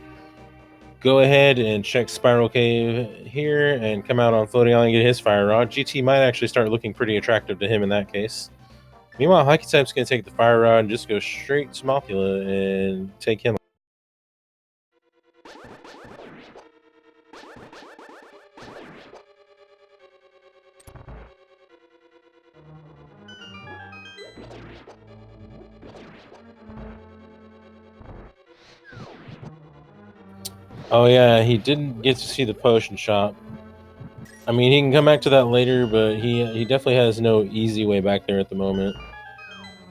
go ahead and check Spiral Cave here and come out on Floating Island and get his fire rod. GT might actually start looking pretty attractive to him in that case. Meanwhile, hycutype's going to take the fire rod and just go straight to Mothula and take him. Oh yeah, he didn't get to see the potion shop. I mean, he can come back to that later, but he definitely has no easy way back there at the moment.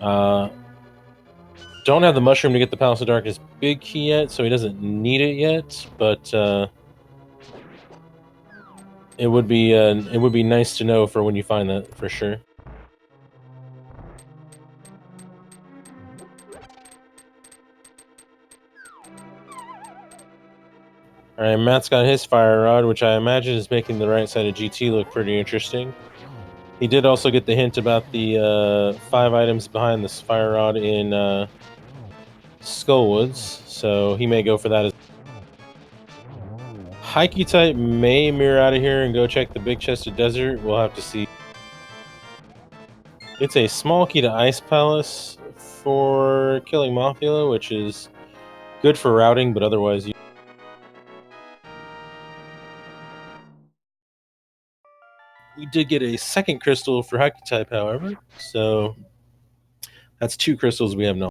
Don't have the mushroom to get the Palace of Darkness big key yet, so he doesn't need it yet. But it would be nice to know for when you find that for sure. All right, Matt's got his fire rod, which I imagine is making the right side of GT look pretty interesting. He did also get the hint about the 5 items behind this fire rod in Skullwoods, so he may go for that as hycutype may mirror out of here and go check the big chested desert. We'll have to see. It's a small key to Ice Palace for killing Mothula, which is good for routing, but otherwise you... We did get a second crystal for hycutype, however, so that's 2 crystals we have now.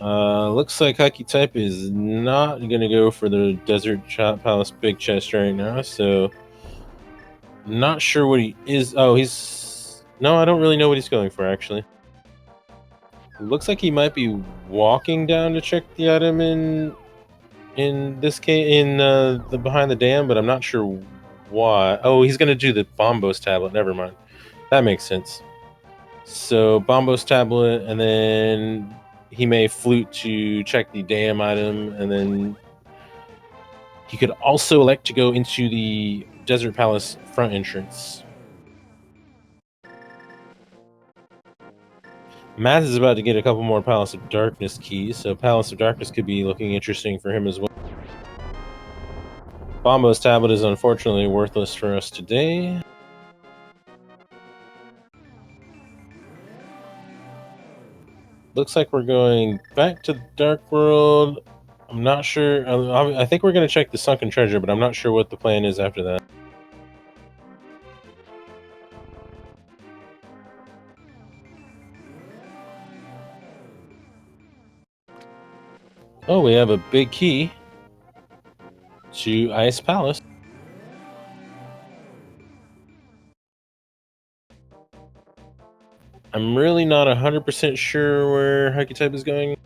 Looks like hycutype is not going to go for the Desert Palace big chest right now, so not sure what he is. Oh, he's... No, I don't really know what he's going for, actually. Looks like he might be walking down to check the item in this case in the behind the dam, but I'm not sure why. Oh, he's going to do the Bombos tablet. Never mind. That makes sense. So Bombos tablet, and then he may flute to check the dam item, and then he could also elect to go into the Desert Palace front entrance. Matt is about to get a couple more Palace of Darkness keys, so Palace of Darkness could be looking interesting for him as well. Bombo's tablet is unfortunately worthless for us today. Looks like we're going back to the Dark World. I'm not sure. I think we're going to check the Sunken Treasure, but I'm not sure what the plan is after that. Oh, we have a big key to Ice Palace. I'm really not 100% sure where hycutype is going.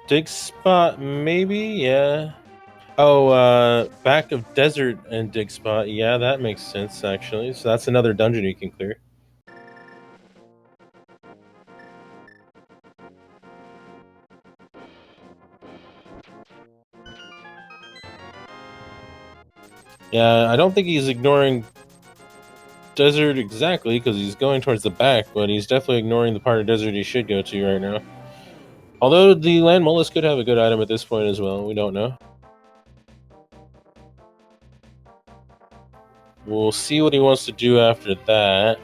Dig spot, maybe, yeah. Oh, back of desert and dig spot, yeah, that makes sense actually. So that's another dungeon you can clear. Yeah, I don't think he's ignoring desert exactly because he's going towards the back, but he's definitely ignoring the part of desert he should go to right now. Although the land mollusk could have a good item at this point as well, we don't know. We'll see what he wants to do after that.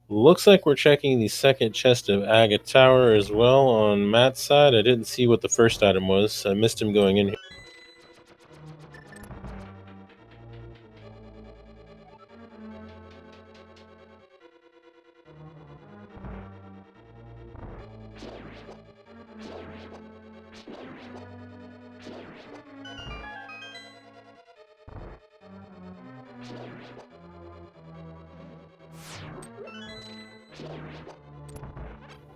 Looks like we're checking the second chest of Agate Tower as well on Matt's side. I didn't see what the first item was. I missed him going in here.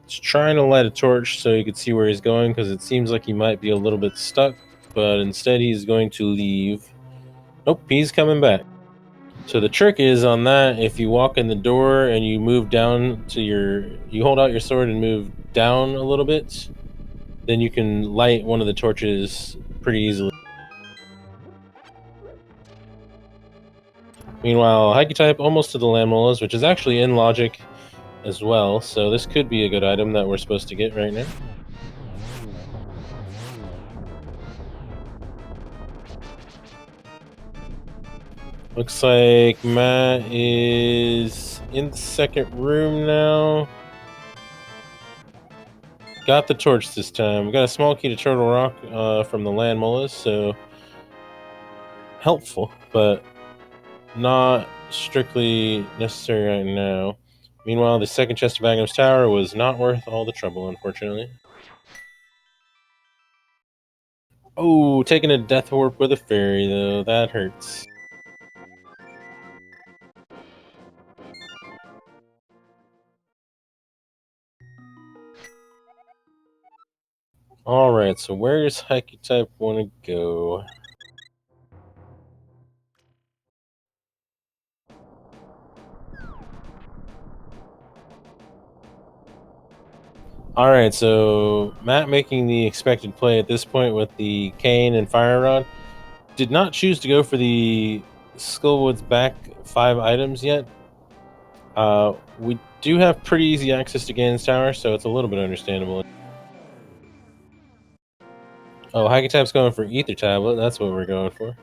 He's trying to light a torch so you can see where he's going, because it seems like he might be a little bit stuck, but instead he's going to leave. Nope, he's coming back. So the trick is on that, if you walk in the door and you move down to you hold out your sword and move down a little bit, then you can light one of the torches pretty easily. Meanwhile, hycutype almost to the landmollas, which is actually in logic as well, so this could be a good item that we're supposed to get right now. Looks like Matt is in the second room now. Got the torch this time. We got a small key to Turtle Rock from the land mollas, so helpful, but not strictly necessary right now. Meanwhile, the second chest of Agnum's Tower was not worth all the trouble, unfortunately. Oh, taking a death warp with a fairy, though. That hurts. Alright, so where does hycutype want to go? Alright, so Matt making the expected play at this point with the Cane and Fire Rod did not choose to go for the Skullwood's back 5 items yet. We do have pretty easy access to Ganon's Tower, so it's a little bit understandable. Oh, hycutype's going for Ether Tablet, that's what we're going for.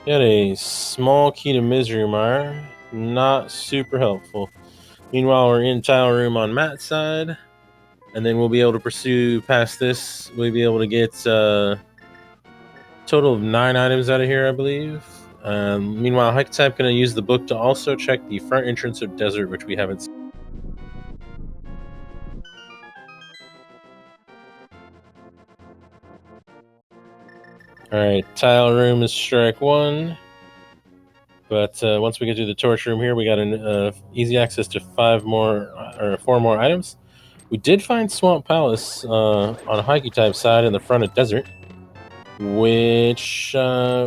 Got a small key to Misery Mire, not super helpful. Meanwhile, we're in tile room on Matt's side, and then we'll be able to pursue past this. We'll be able to get a total of 9 items out of here, I believe. Meanwhile, hycutype going to use the book to also check the front entrance of Desert, which we haven't seen. Alright, tile room is strike 1. But once we get to the torch room here, we got an easy access to 4 more items. We did find Swamp Palace on hycutype side in the front of Desert, which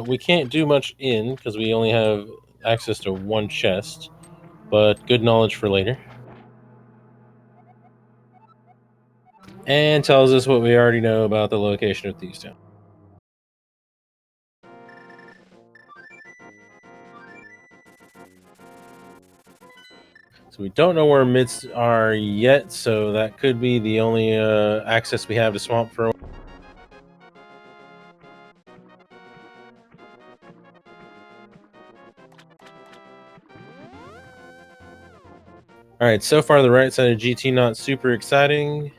we can't do much in because we only have access to 1 chest, but good knowledge for later. And tells us what we already know about the location of Thieves Town. So we don't know where mids are yet, so that could be the only access we have to Swamp for a while. Alright, so far the right side of GT not super exciting.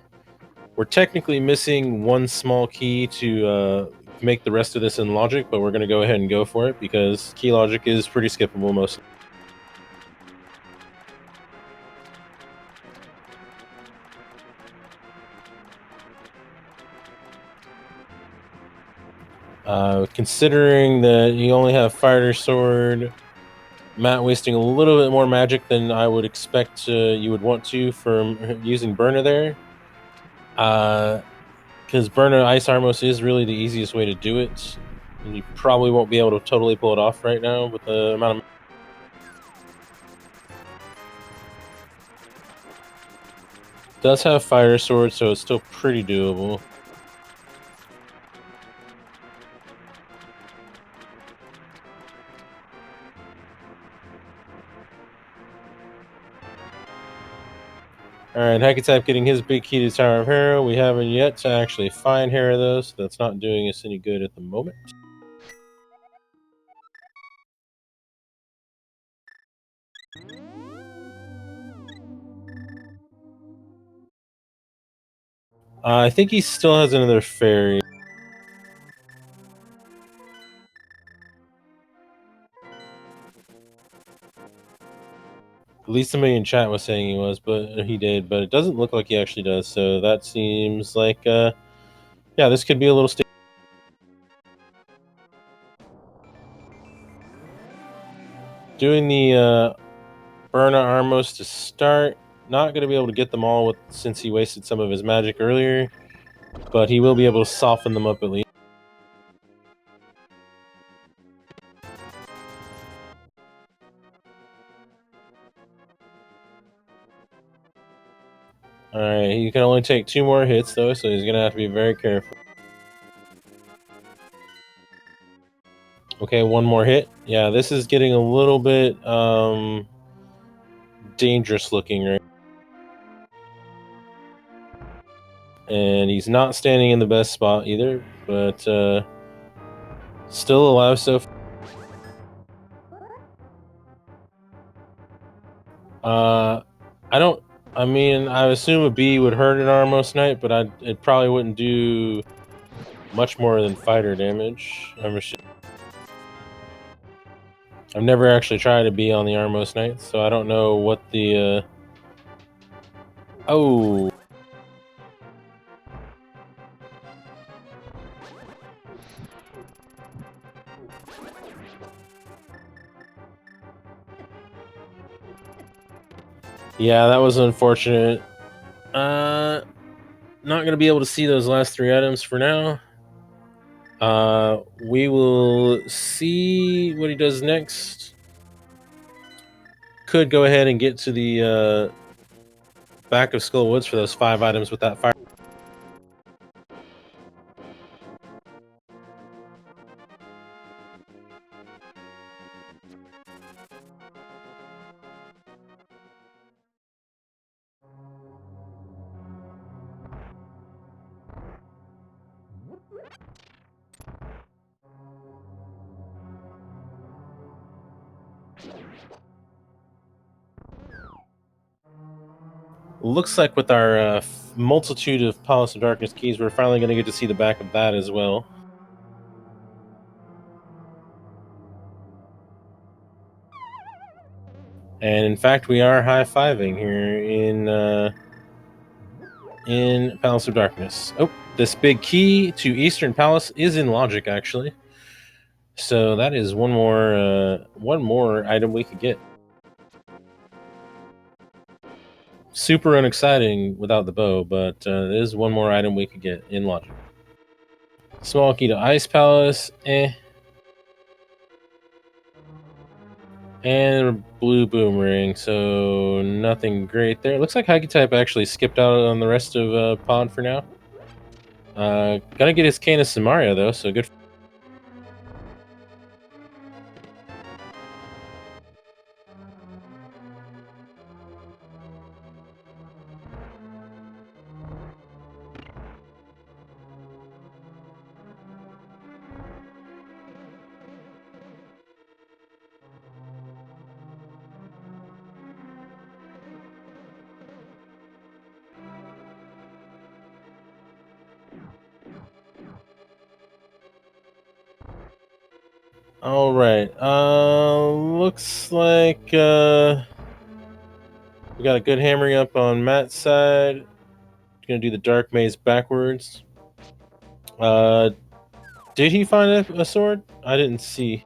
We're technically missing 1 small key to make the rest of this in logic, but we're going to go ahead and go for it because key logic is pretty skippable mostly. Considering that you only have Fighter Sword, Matt wasting a little bit more magic than I would expect you would want to from using Burner there. Because Burner Ice Armos is really the easiest way to do it. And you probably won't be able to totally pull it off right now with the amount of... Does have Fire Sword, so it's still pretty doable. Alright, hycutype getting his big key to Tower of Hero. We haven't yet to actually find Hera though, so that's not doing us any good at the moment. I think he still has another fairy. At least somebody in chat was saying he was, but he did. But it doesn't look like he actually does. So that seems like, yeah, this could be a little. Doing the Burna Armos to start. Not going to be able to get them all since he wasted some of his magic earlier, but he will be able to soften them up at least. Alright, he can only take 2 more hits though, so he's going to have to be very careful. Okay, 1 more hit. Yeah, this is getting a little bit dangerous looking, right? And he's not standing in the best spot either, but still alive so far. I mean, I assume a B would hurt an Armos Knight, but it probably wouldn't do much more than fighter damage. I've never actually tried a B on the Armos Knight, so I don't know what the oh. Yeah, that was unfortunate. Not gonna be able to see those last 3 items for now. We will see what he does next. Could go ahead and get to the back of Skull Woods for those 5 items with that fire. Looks like with our multitude of Palace of Darkness keys, we're finally going to get to see the back of that as well. And in fact, we are high-fiving here in Palace of Darkness. Oh, this big key to Eastern Palace is in Logic, actually. So that is one more item we could get. Super unexciting without the bow, but there is one more item we could get in Logic. Small key to Ice Palace, And a blue boomerang, so nothing great there. Looks like hycutype actually skipped out on the rest of Pod for now. Gonna get his Canis Samaria though, so good. All right. Looks like we got a good hammering up on Matt's side. Gonna do the Dark Maze backwards. Did he find a sword? I didn't see.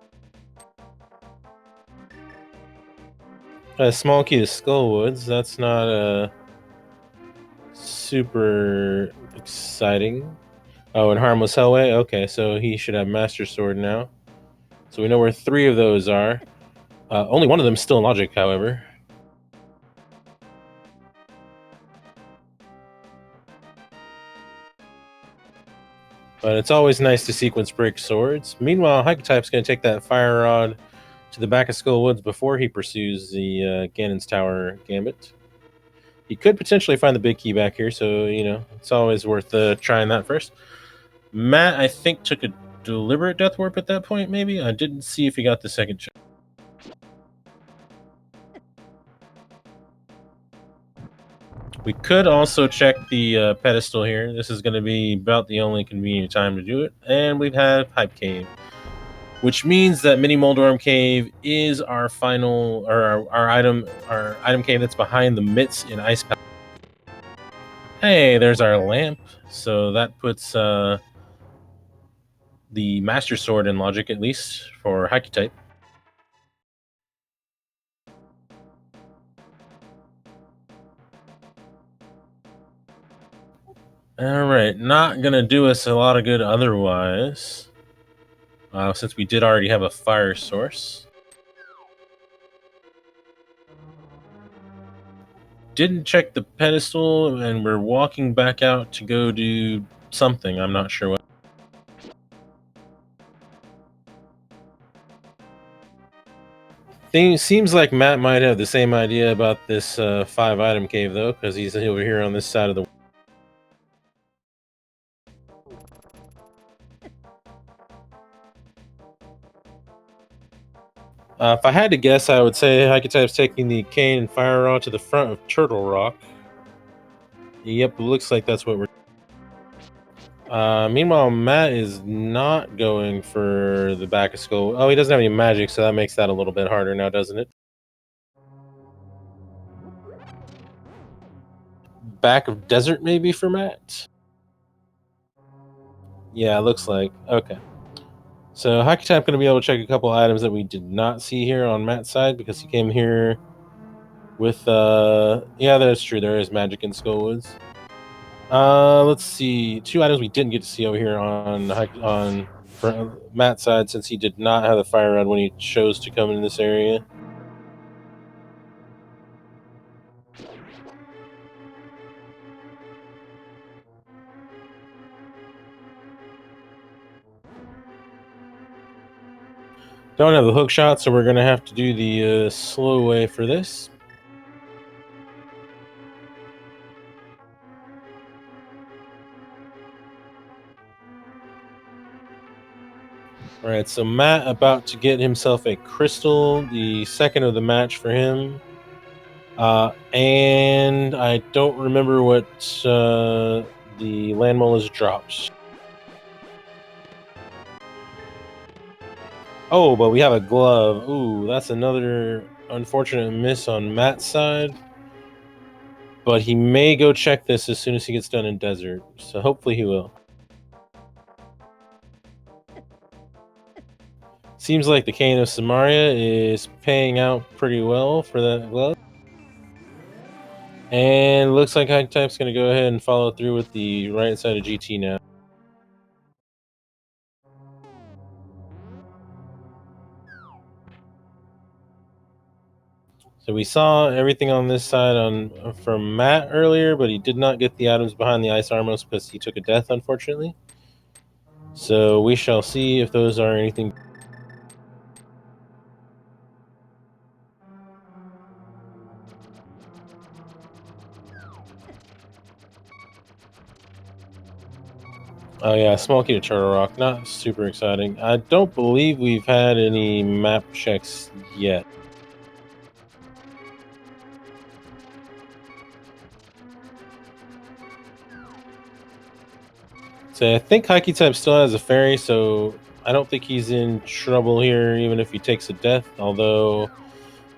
A small key to Skullwoods. That's not super exciting. Oh, and Harmless Hellway? Okay, so he should have Master Sword now. So we know where 3 of those are. Only one of them is still in Logic, however. But it's always nice to sequence break swords. Meanwhile, Hycutype's going to take that Fire Rod to the back of Skull Woods before he pursues the Ganon's Tower Gambit. He could potentially find the big key back here, so, you know, it's always worth trying that first. Matt, I think, took a deliberate Death Warp at that point, maybe? I didn't see if he got the second check. We could also check the pedestal here. This is going to be about the only convenient time to do it. And we've had Pipe Cave. which means that Mini Moldorm Cave is our final, or our item cave that's behind the Mitts in Ice Palace. Hey, there's our lamp. So that puts the Master Sword in logic, at least for hycutype. Alright, not gonna do us a lot of good otherwise, since we did already have a fire source. Didn't check the pedestal, and we're walking back out to go do something. I'm not sure what. Seems like Matt might have the same idea about this 5-item cave, though, because he's over here on this side of the. If I had to guess, I would say Hycutype's taking the cane and fire rod to the front of Turtle Rock. Yep, looks like that's what we're. Meanwhile, Matt is not going for the back of skull. Oh, he doesn't have any magic, so that makes that a little bit harder now, doesn't it? Back of desert, maybe, for Matt? Yeah, looks like. Okay. So Hycutype going to be able to check a couple items that we did not see here on Matt's side, because he came here with... yeah, that's true. There is magic in Skullwoods. Let's see. 2 items we didn't get to see over here on Matt's side, since he did not have the fire rod when he chose to come in this area. Don't have the hook shot, so we're going to have to do the slow way for this. Alright, so Matt about to get himself a crystal, the second of the match for him. And I don't remember what the landmole has dropped. Oh, but we have a glove. Ooh, that's another unfortunate miss on Matt's side. But he may go check this as soon as he gets done in desert. So hopefully he will. Seems like the Cane of Samaria is paying out pretty well for that glove. And looks like Hycutype's going to go ahead and follow through with the right side of GT now. So we saw everything on this side from Matt earlier, but he did not get the items behind the Ice Armos because he took a death, unfortunately. So we shall see if those are anything. Oh yeah, small key to Turtle Rock. Not super exciting. I don't believe we've had any map checks yet. So I think Hycutype still has a fairy, so I don't think he's in trouble here, even if he takes a death. Although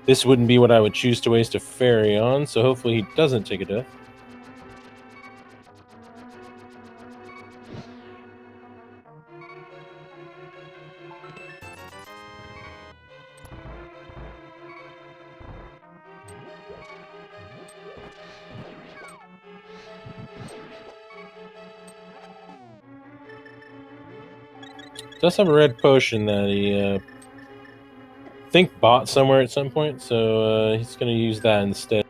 this wouldn't be what I would choose to waste a fairy on, so hopefully he doesn't take a death. Does have a red potion that he think bought somewhere at some point, so he's going to use that instead.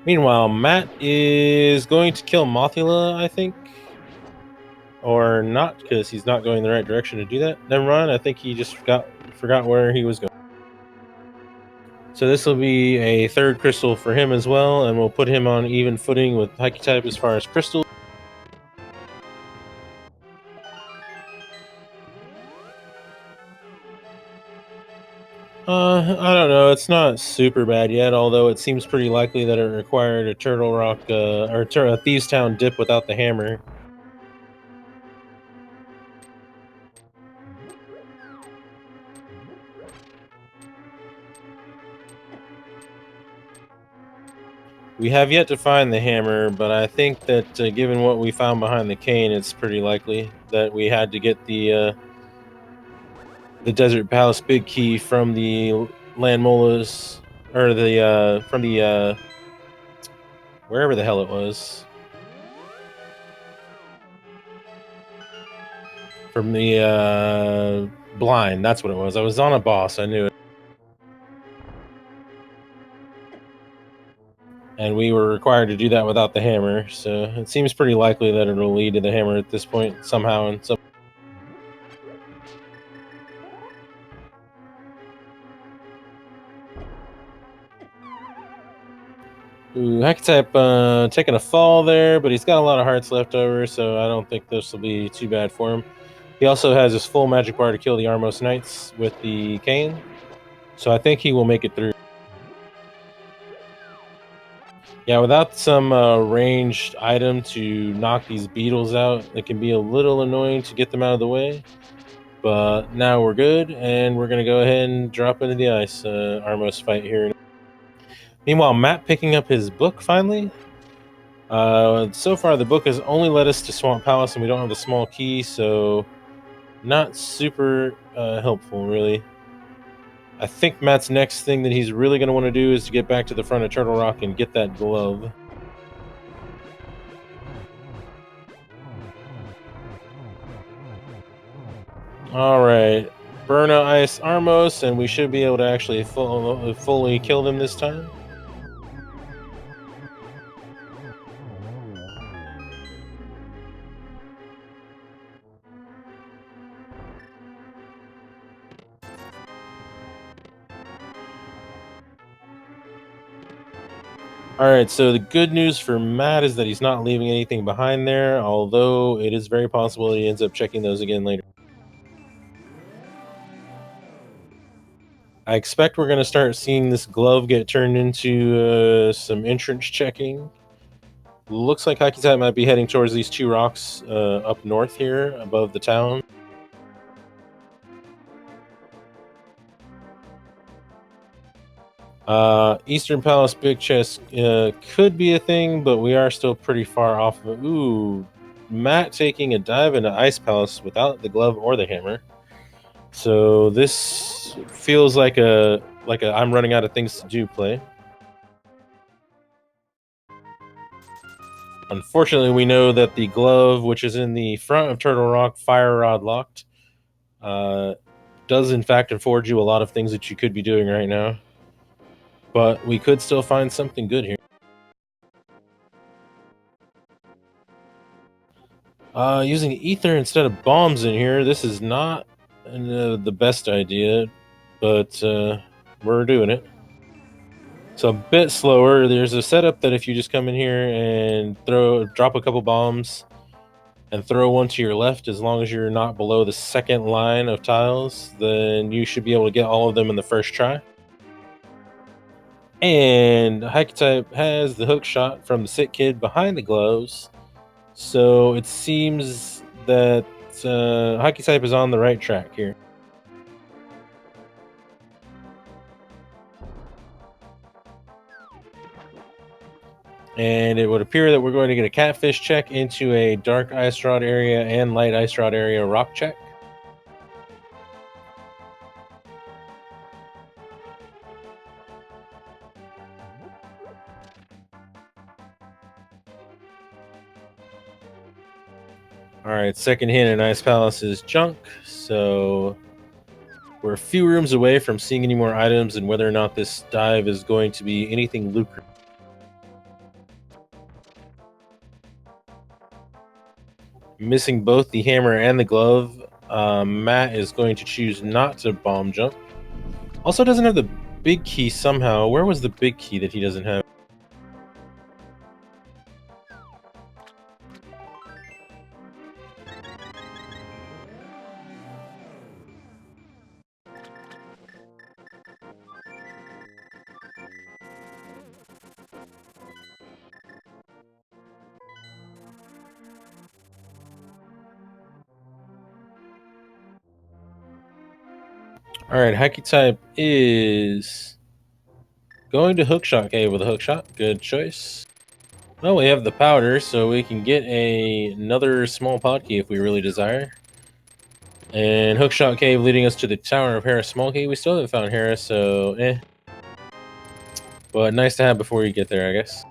Meanwhile, Matt is going to kill Mothula, I think. Or not, because he's not going the right direction to do that. Never mind, I think he just forgot where he was going. So this will be a 3rd crystal for him as well, and we'll put him on even footing with Hycutype as far as crystals. I don't know. It's not super bad yet, although it seems pretty likely that it required a Turtle Rock or a Thieves Town dip without the hammer. We have yet to find the hammer, but I think that given what we found behind the cane, it's pretty likely that we had to get the Desert Palace big key from the Land Molas, or the from the wherever the hell it was, from the blind. That's what it was. I was on a boss. I knew it. And we were required to do that without the hammer, so it seems pretty likely that it'll lead to the hammer at this point somehow. And some. Ooh, hycutype taking a fall there, but he's got a lot of hearts left over, so I don't think this will be too bad for him. He also has his full magic bar to kill the Armos Knights with the cane, so I think he will make it through. Yeah, without some ranged item to knock these beetles out, it can be a little annoying to get them out of the way. But now we're good, and we're going to go ahead and drop into the ice Armos fight here. Meanwhile, Matt picking up his book finally. So far, the book has only led us to Swamp Palace, and we don't have the small key, so not super helpful, really. I think Matt's next thing that he's really going to want to do is to get back to the front of Turtle Rock and get that glove. All right, burn out Ice Armos, and we should be able to actually fully kill them this time. All right, so the good news for Matt is that he's not leaving anything behind there, although it is very possible he ends up checking those again later. I expect we're going to start seeing this glove get turned into some entrance checking. Looks like hycutype might be heading towards these two rocks up north here above the town. Eastern Palace Big Chest could be a thing, but we are still pretty far off of it. Ooh, Matt taking a dive into Ice Palace without the glove or the hammer. So this feels like a I'm running out of things to do play. Unfortunately, we know that the glove, which is in the front of Turtle Rock, fire rod locked, does in fact afford you a lot of things that you could be doing right now. But we could still find something good here. Using ether instead of bombs in here, this is not the best idea, but we're doing it. So a bit slower. There's a setup that if you just come in here and drop a couple bombs and throw one to your left, as long as you're not below the second line of tiles, then you should be able to get all of them in the first try. And hycutype has the hook shot from the sick kid behind the gloves, so it seems that hycutype is on the right track here. And it would appear that we're going to get a catfish check into a dark ice rod area and light ice rod area rock check. All right, second hint in Ice Palace is junk, so we're a few rooms away from seeing any more items and whether or not this dive is going to be anything lucrative. Missing both the hammer and the glove, Matt is going to choose not to bomb jump. Also doesn't have the big key somehow. Where was the big key that he doesn't have? All right, hycutype is Going to Hookshot Cave with a hookshot. Good choice. Well, we have the powder, so we can get another small pod key if we really desire. And Hookshot Cave leading us to the Tower of Harris Small Key. We still haven't found Harris, so eh. But nice to have before you get there, I guess.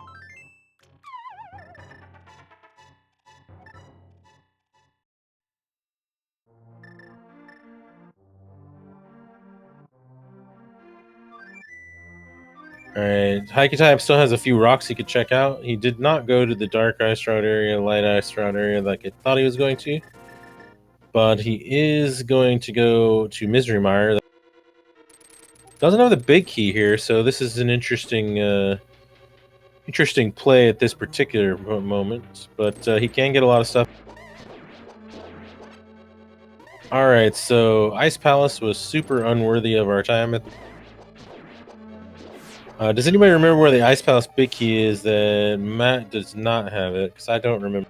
Alright, hycutype still has a few rocks he could check out. He did not go to the dark ice route area, light ice route area like I thought he was going to. But he is going to go to Misery Mire. Doesn't have the big key here, so this is an interesting play at this particular moment. But he can get a lot of stuff. Alright, so Ice Palace was super unworthy of our time. Does anybody remember where the Ice Palace big key is that Matt does not have it? Because I don't remember.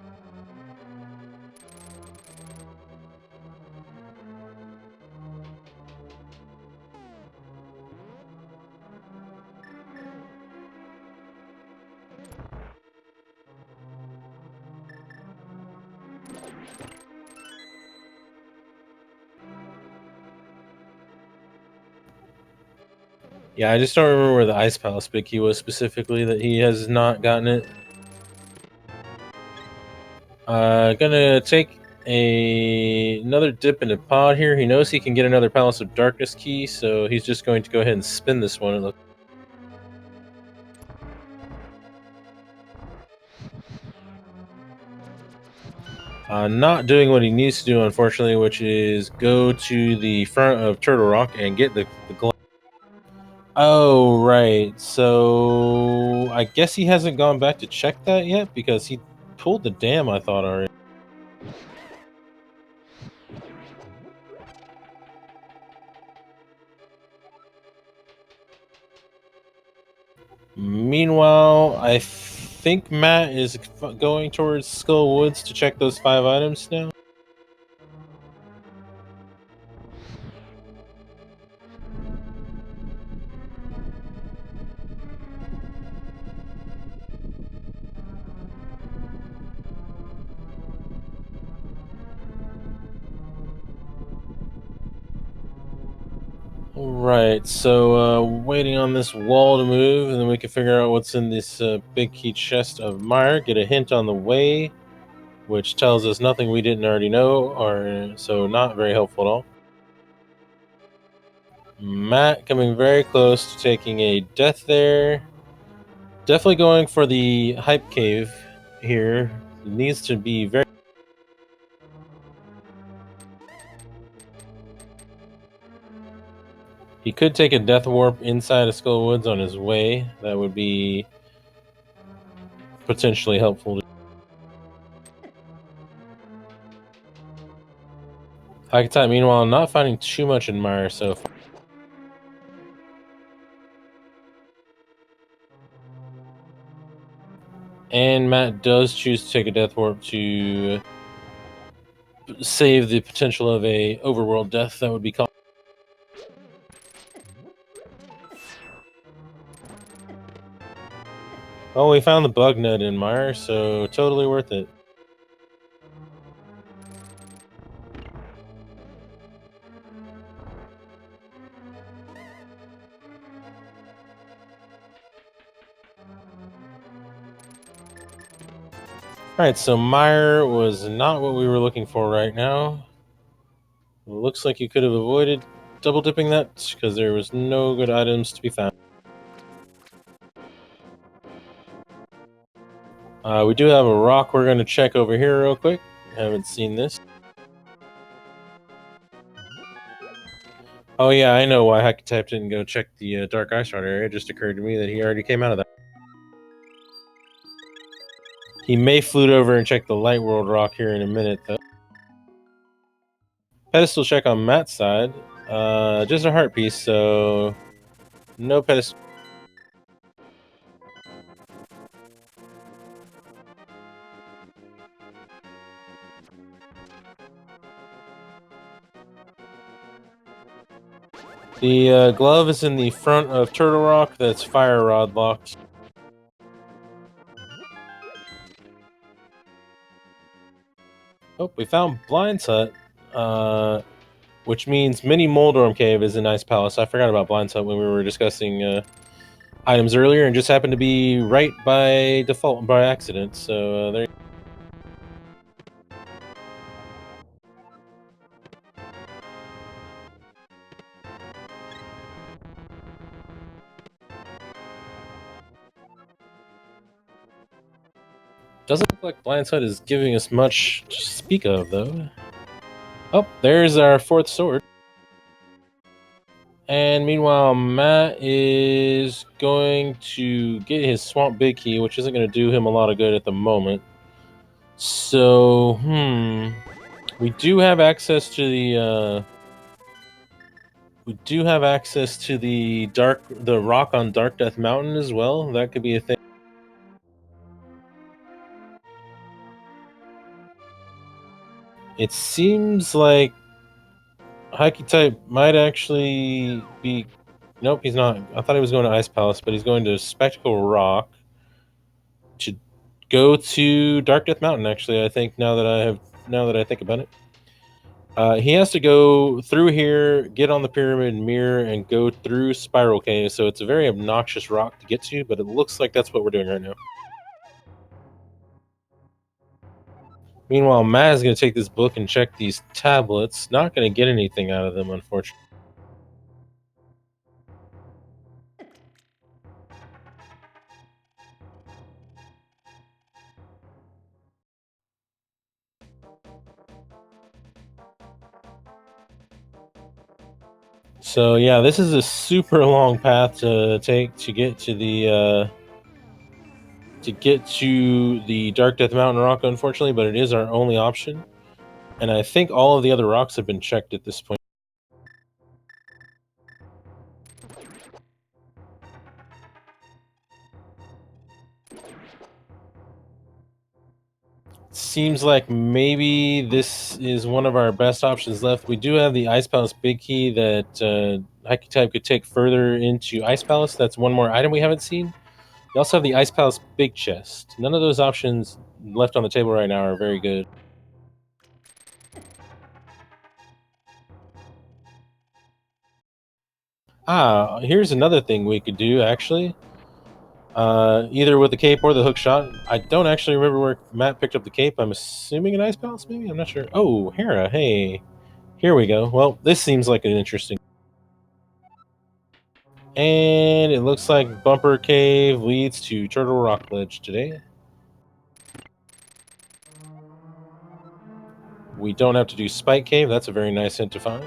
Yeah, I just don't remember where the Ice Palace big key was specifically that he has not gotten it. Gonna take another dip into pod here. He knows he can get another Palace of Darkness key, so he's just going to go ahead and spin this one. Not doing what he needs to do, unfortunately, which is go to the front of Turtle Rock and get the glass. Oh, right. So I guess he hasn't gone back to check that yet because he pulled the dam, I thought, already. Meanwhile, I think Matt is going towards Skull Woods to check those 5 items now. Right, so waiting on this wall to move, and then we can figure out what's in this big key chest of mire. Get a hint on the way, which tells us nothing we didn't already know, or so not very helpful at all. Matt coming very close to taking a death there. Definitely going for the hype cave here. It needs to be very. He could take a death warp inside of Skull Woods on his way. That would be potentially helpful. Hycutype, meanwhile, not finding too much in mire so far. And Matt does choose to take a death warp to save the potential of a overworld death that would be called. Oh, we found the bug nut in mire, so totally worth it. Alright, so mire was not what we were looking for right now. It looks like you could have avoided double dipping that because there was no good items to be found. We do have a rock we're going to check over here real quick. Haven't seen this. Oh yeah, I know why Hycutype didn't go check the Dark Ice Route area. It just occurred to me that he already came out of that. He may flute over and check the Light World rock here in a minute, though. Pedestal check on Matt's side. Just a heart piece, so no pedestal. The glove is in the front of Turtle Rock. That's fire rod locked. Oh, we found Blind's Hut, which means Mini Moldorm Cave is in Ice Palace. I forgot about Blind's Hut when we were discussing items earlier, and just happened to be right by default, by accident. So there. Doesn't look like Blind's Hut is giving us much to speak of, though. Oh, there's our fourth sword. And meanwhile, Matt is going to get his Swamp Big Key, which isn't going to do him a lot of good at the moment. So, we do have access to the the rock on Dark Death Mountain as well. That could be a thing. It seems like hycutype might actually be. Nope, he's not. I thought he was going to Ice Palace, but he's going to Spectacle Rock to go to Dark Death Mountain. Actually, I think now that I think about it, he has to go through here, get on the Pyramid Mirror, and go through Spiral Cave. So it's a very obnoxious rock to get to, but it looks like that's what we're doing right now. Meanwhile, Matt is going to take this book and check these tablets. Not going to get anything out of them, unfortunately. So yeah, this is a super long path to take to get to the Dark Death Mountain rock, unfortunately, but it is our only option. And I think all of the other rocks have been checked at this point. Seems like maybe this is one of our best options left. We do have the Ice Palace Big Key that hycutype could take further into Ice Palace. That's one more item we haven't seen. We also have the Ice Palace Big Chest. None of those options left on the table right now are very good. Here's another thing we could do, actually. Either with the cape or the hook shot. I don't actually remember where Matt picked up the cape. I'm assuming an Ice Palace, maybe? I'm not sure. Oh, Hera, hey. Here we go. Well, this seems like an interesting... And it looks like Bumper Cave leads to Turtle Rock Ledge today. We don't have to do Spike Cave. That's a very nice hint to find.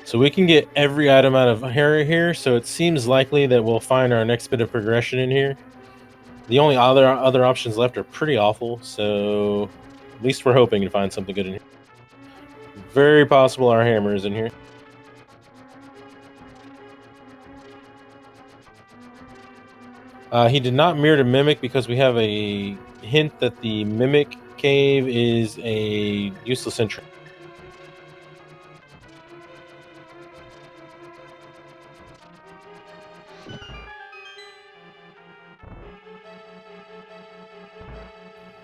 So we can get every item out of Hera here, so it seems likely that we'll find our next bit of progression in here. The only other options left are pretty awful, so at least we're hoping to find something good in here. Very possible our hammer is in here. He did not mirror to Mimic because we have a hint that the Mimic Cave is a useless entry.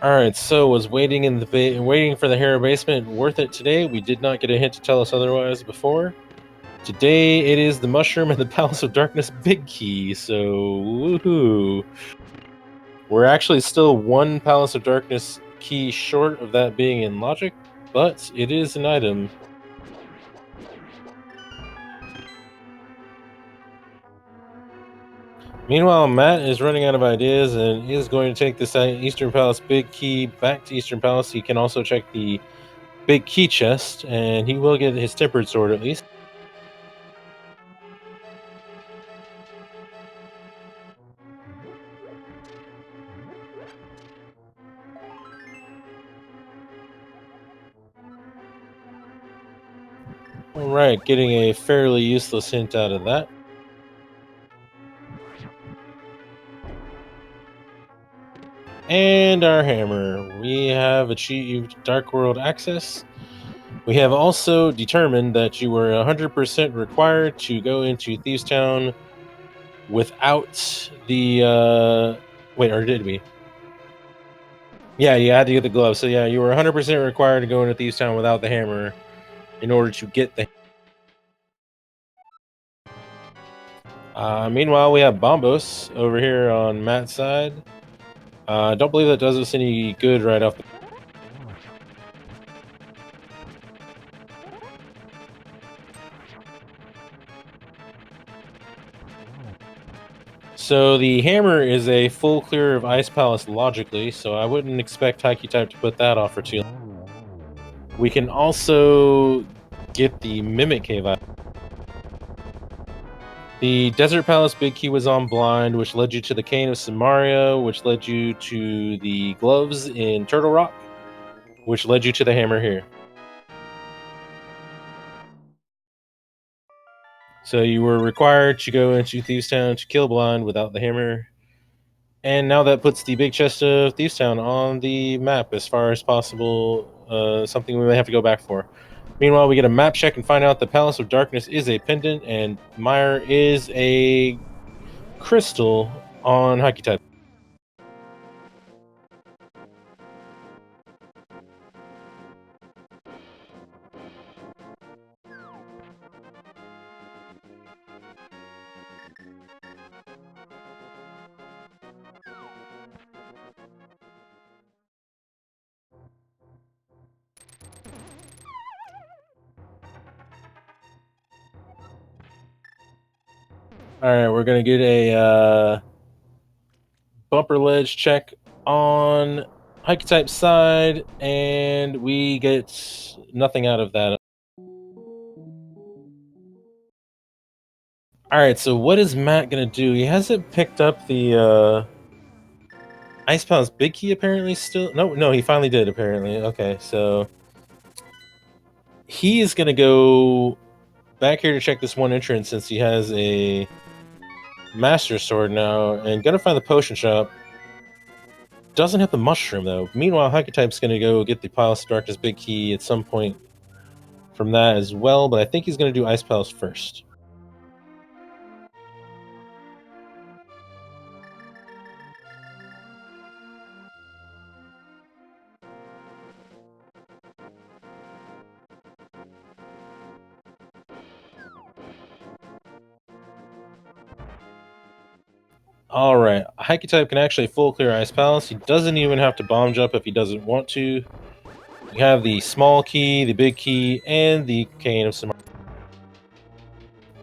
Alright, so was waiting for the Hera basement worth it today? We did not get a hint to tell us otherwise before. Today it is the Mushroom and the Palace of Darkness Big Key, so woohoo. We're actually still one Palace of Darkness key short of that being in logic, but it is an item. Meanwhile, Matt is running out of ideas and is going to take this Eastern Palace Big Key back to Eastern Palace. He can also check the Big Key chest, and he will get his Tempered Sword at least. Alright, getting a fairly useless hint out of that. And our hammer. We have achieved Dark World access. We have also determined that you were 100% required to go into Thieves Town without the. Wait, or did we? Yeah, you had to get the glove. So, yeah, you were 100% required to go into Thieves Town without the hammer in order to get the. Meanwhile, we have Bombos over here on Matt's side. I don't believe that does us any good right off the. So the hammer is a full clear of Ice Palace logically, so I wouldn't expect hycutype to put that off for too long. We can also get the Mimic Cave. The Desert Palace Big Key was on blind, which led you to the Cane of Samaria, which led you to the gloves in Turtle Rock, which led you to the hammer here. So you were required to go into Thieves Town to kill blind without the hammer. And now that puts the big chest of Thieves Town on the map as far as possible, something we may have to go back for. Meanwhile, we get a map check and find out the Palace of Darkness is a pendant and Mire is a crystal on hycutype. Alright, we're going to get a bumper ledge check on hycutype's side, and we get nothing out of that. Alright, so what is Matt going to do? He hasn't picked up the Ice Palace Big Key apparently still. No, he finally did apparently. Okay, so he is going to go back here to check this one entrance since he has a Master Sword now, and gonna find the potion shop. Doesn't have the mushroom though. Meanwhile, hycutype's gonna go get the Palace of Darkness Big Key at some point from that as well, but I think he's gonna do Ice Palace first. Alright, hycutype can actually full clear Ice Palace. He doesn't even have to bomb jump if he doesn't want to. You have the small key, the big key, and the Cane of Samaria.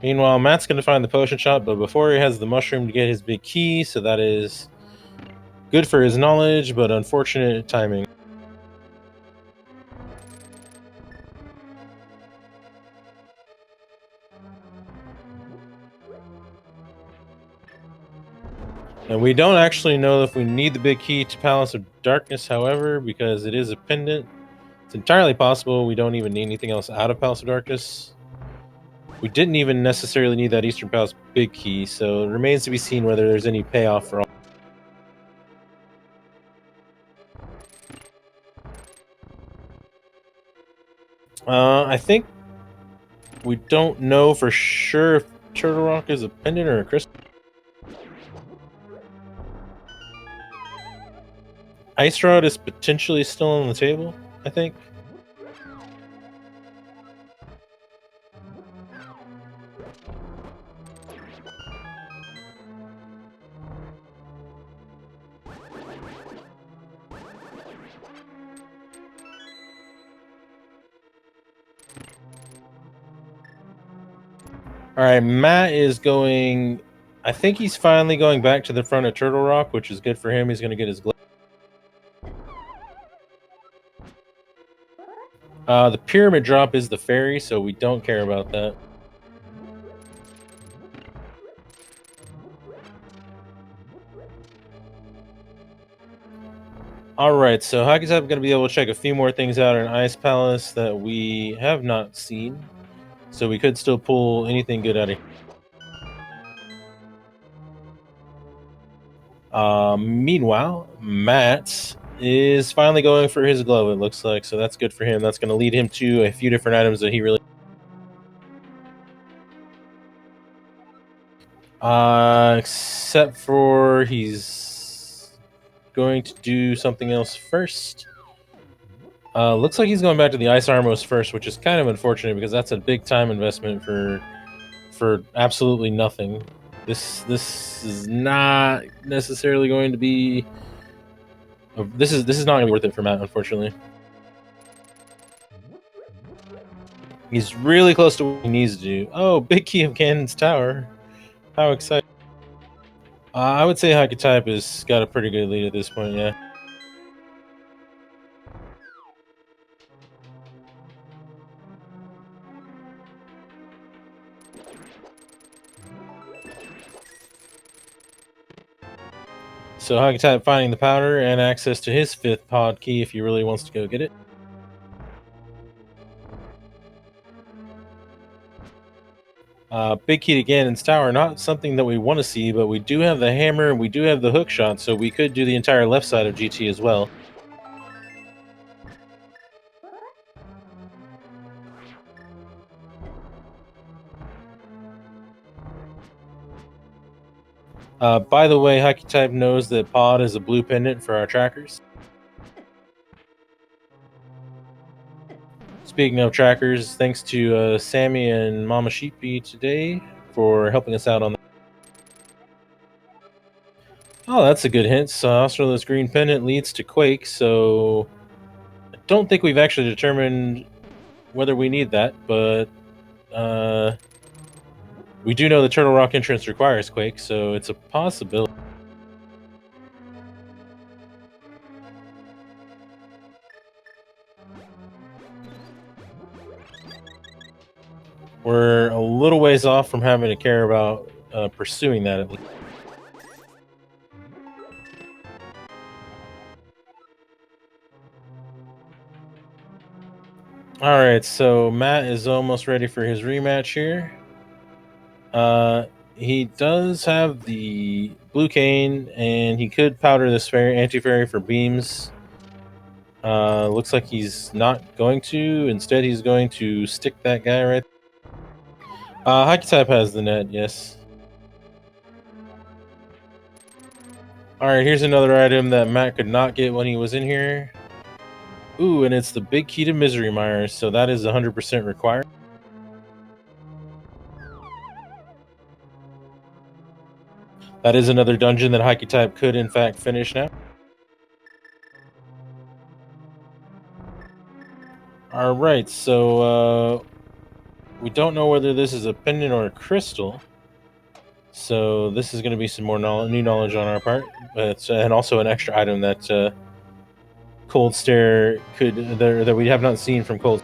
Meanwhile, Matt's going to find the potion shop, but before he has the mushroom to get his big key, so that is good for his knowledge, but unfortunate timing. And we don't actually know if we need the big key to Palace of Darkness, however, because it is a pendant. It's entirely possible we don't even need anything else out of Palace of Darkness. We didn't even necessarily need that Eastern Palace big key, so it remains to be seen whether there's any payoff for all. I think we don't know for sure if Turtle Rock is a pendant or a crystal. Ice Rod is potentially still on the table, I think. Alright, Matt is going. I think he's finally going back to the front of Turtle Rock, which is good for him. He's going to get his glove. The pyramid drop is the ferry, so we don't care about that. Alright, so hycutype going to be able to check a few more things out in Ice Palace that we have not seen. So we could still pull anything good out of here. Meanwhile, Matt is finally going for his glove, it looks like, so that's good for him. That's going to lead him to a few different items that he really... except for he's going to do something else first. Looks like he's going back to the Ice Armos first, which is kind of unfortunate because that's a big time investment for absolutely nothing. This is not necessarily going to be... This is not going to be worth it for Matt, unfortunately. He's really close to what he needs to do. Oh, big key of Cannon's Tower. How exciting. I would say hycutype has got a pretty good lead at this point, yeah. So hycutype finding the powder and access to his 5th pod key if he really wants to go get it. Big key to Ganon's Tower, not something that we want to see, but we do have the hammer and we do have the hook shot, so we could do the entire left side of GT as well. By the way, hycutype knows that pod is a blue pendant for our trackers. Speaking of trackers, thanks to Sammy and Mama Sheepy today for helping us out on that. Oh, that's a good hint. So Australia's green pendant leads to Quake, so I don't think we've actually determined whether we need that, but we do know the Turtle Rock entrance requires Quake, so it's a possibility. We're a little ways off from having to care about pursuing that at least. Alright, so Matt is almost ready for his rematch here. He does have the blue cane, and he could powder this anti-fairy for beams. Looks like he's not going to. Instead, he's going to stick that guy right there. Hycutype has the net, yes. Alright, here's another item that Matt could not get when he was in here. Ooh, and it's the big key to Misery Mire, so that is 100% required. That is another dungeon that hycutype could in fact finish now. Alright, so we don't know whether this is a pendant or a crystal. So this is going to be some more new knowledge on our part, and also an extra item that Cold Stare that we have not seen from Cold.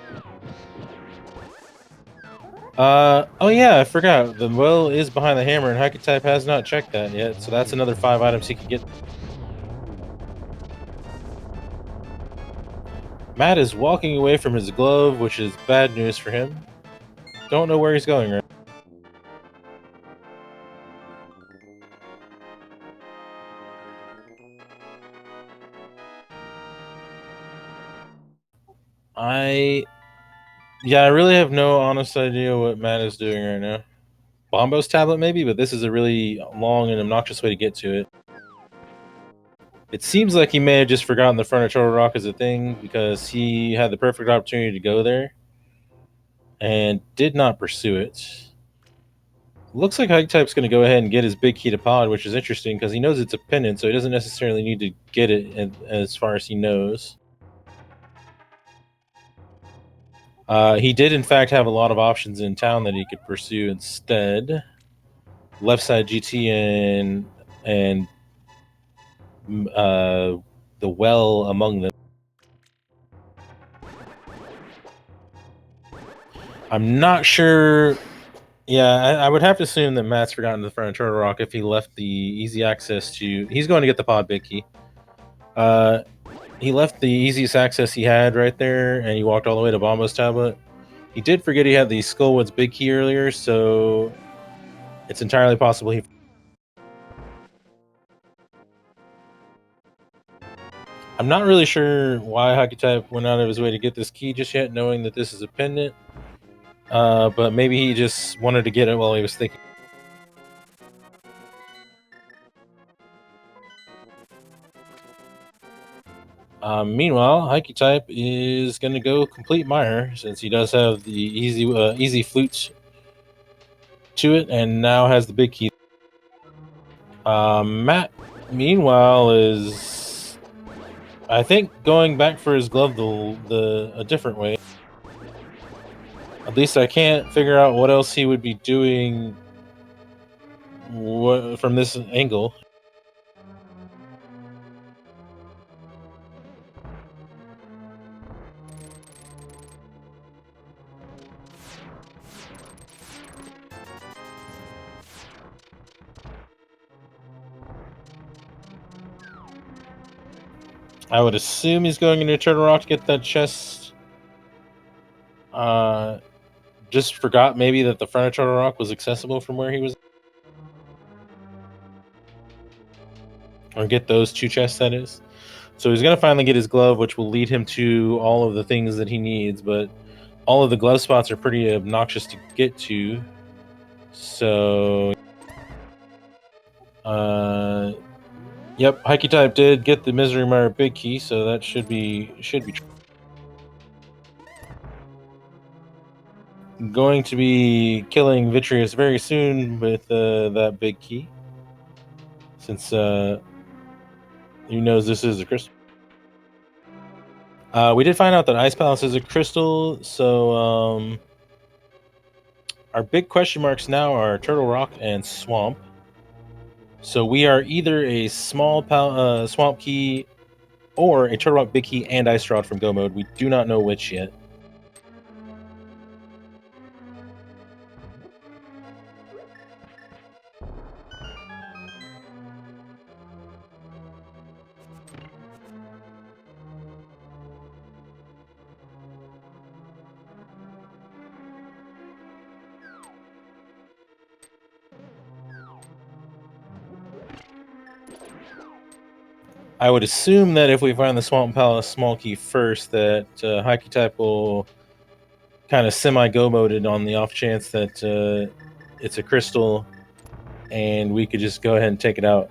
Oh yeah, I forgot. The well is behind the hammer, and hycutype has not checked that yet. So that's another 5 items he could get. Matt is walking away from his glove, which is bad news for him. Don't know where he's going right. I really have no honest idea what Matt is doing right now. Bombo's tablet maybe, but this is a really long and obnoxious way to get to it. It seems like he may have just forgotten the front of Turtle Rock as a thing because he had the perfect opportunity to go there and did not pursue it. Looks like hycutype's going to go ahead and get his big key to pod, which is interesting because he knows it's a pendant, so he doesn't necessarily need to get it as far as he knows. He did, in fact, have a lot of options in town that he could pursue instead. Left side GT and the well among them. I'm not sure. Yeah, I would have to assume that Matt's forgotten the front of Turtle Rock if he left the easy access to... He's going to get the pod big key. He left the easiest access he had right there, and he walked all the way to Bombo's tablet. He did forget he had the Skullwood's big key earlier, so it's entirely possible he... I'm not really sure why hycutype went out of his way to get this key just yet, knowing that this is a pendant. But maybe he just wanted to get it while he was thinking. Meanwhile, hycutype is going to go complete Mire, since he does have the easy flute to it, and now has the big key. Matt, meanwhile, is, I think, going back for his glove a different way. At least I can't figure out what else he would be doing from this angle. I would assume he's going into Turtle Rock to get that chest. Just forgot maybe that the front of Turtle Rock was accessible from where he was. Or get those 2 chests, that is. So he's going to finally get his glove, which will lead him to all of the things that he needs, but all of the glove spots are pretty obnoxious to get to. So, yep, hycutype did get the Misery Mire big key, so that should be going to be killing Vitreous very soon with that big key, since he knows this is a crystal. We did find out that Ice Palace is a crystal, so our big question marks now are Turtle Rock and Swamp. So we are either a small Swamp key or a Turtle Rock big key and Ice Rod from Go Mode. We do not know which yet. I would assume that if we find the Swamp Palace small key first, that hycutype will kind of semi-go moded on the off chance that it's a crystal, and we could just go ahead and take it out.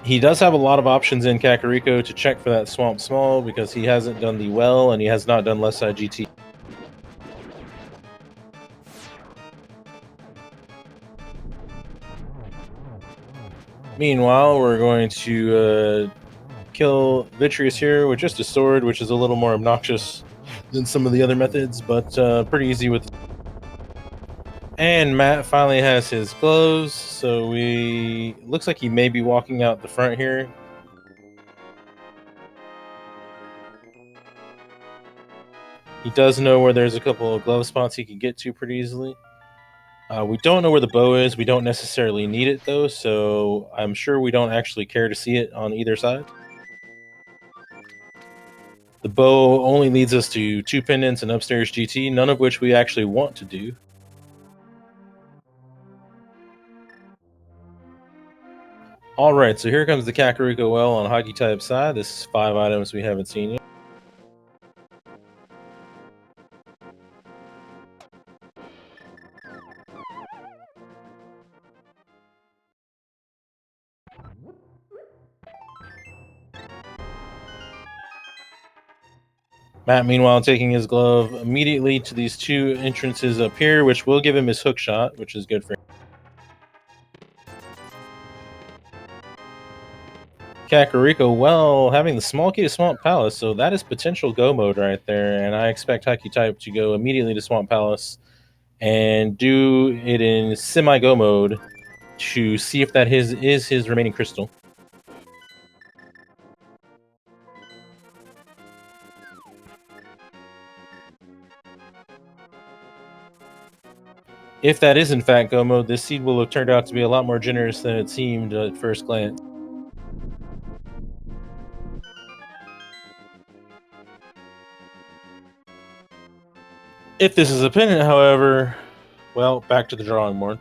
He does have a lot of options in Kakariko to check for that Swamp Small, because he hasn't done the well, and he has not done Left Side GT. Meanwhile, we're going to kill Vitreous here with just a sword, which is a little more obnoxious than some of the other methods, but pretty easy with. And Matt finally has his gloves, so looks like he may be walking out the front here. He does know where there's a couple of glove spots he can get to pretty easily. We don't know where the bow is. We don't necessarily need it, though, so I'm sure we don't actually care to see it on either side. The bow only leads us to 2 pendants and upstairs GT, none of which we actually want to do. Alright, so here comes the Kakariko Well on hycutype side. This is 5 items we haven't seen yet. Matt, meanwhile, taking his glove immediately to these 2 entrances up here, which will give him his hook shot, which is good for him. Kakariko, well, having the small key to Swamp Palace, so that is potential go mode right there, and I expect hycutype to go immediately to Swamp Palace and do it in semi-go mode to see if that is his remaining crystal. If that is in fact go mode, this seed will have turned out to be a lot more generous than it seemed at first glance. If this is a pendant, however, well, back to the drawing board.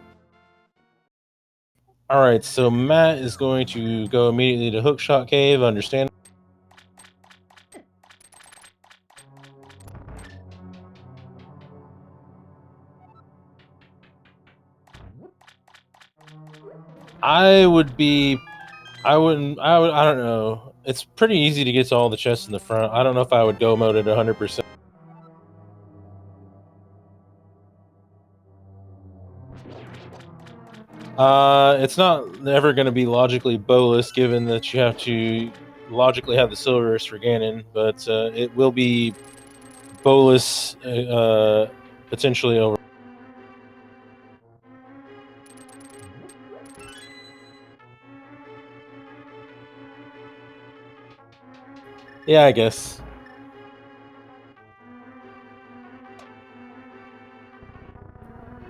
Alright, so Matt is going to go immediately to Hookshot Cave, understand. I don't know. It's pretty easy to get to all the chests in the front. I don't know if I would go mode at 100%. It's not ever going to be logically bowless, given that you have to logically have the silvers for Ganon, but it will be bowless potentially over. Yeah, I guess.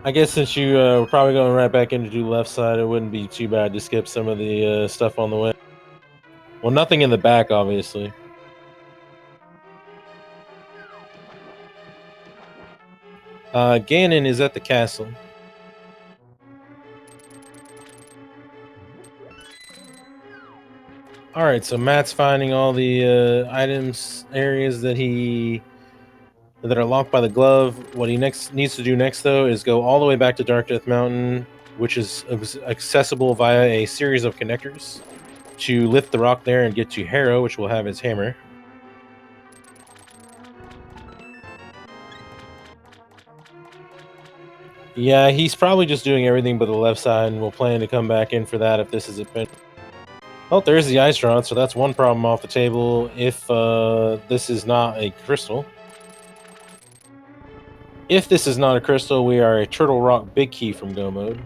I guess since you were probably going right back in to do left side, it wouldn't be too bad to skip some of the stuff on the way. Well, nothing in the back, obviously. Ganon is at the castle. All right, so Matt's finding all the items areas that are locked by the glove. What he needs to do next, though, is go all the way back to Dark Death Mountain, which is accessible via a series of connectors, to lift the rock there and get to Harrow, which will have his hammer. Yeah, he's probably just doing everything but the left side, and we'll plan to come back in for that if this is a pin. Well, there's the ice rod, so that's one problem off the table if this is not a crystal. If this is not a crystal, we are a Turtle Rock Big Key from Go Mode.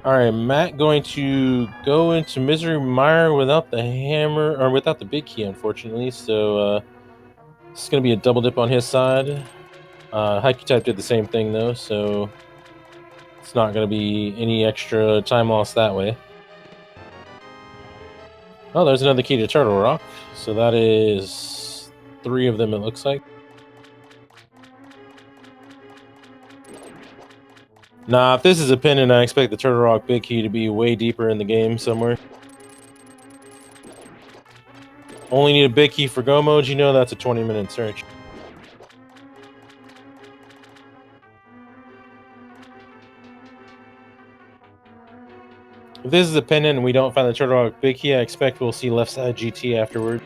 Alright, Matt going to go into Misery Mire without the hammer, or without the big key, unfortunately, so it's going to be a double dip on his side. hycutype did the same thing, though, so it's not going to be any extra time lost that way. Oh, there's another key to Turtle Rock, so that is 3 of them, it looks like. Nah, if this is a pendant, I expect the Turtle Rock Big Key to be way deeper in the game somewhere. Only need a big key for Go mode, you know that's a 20-minute search. If this is a pendant and we don't find the Turtle Rock Big Key, I expect we'll see left side GT afterward.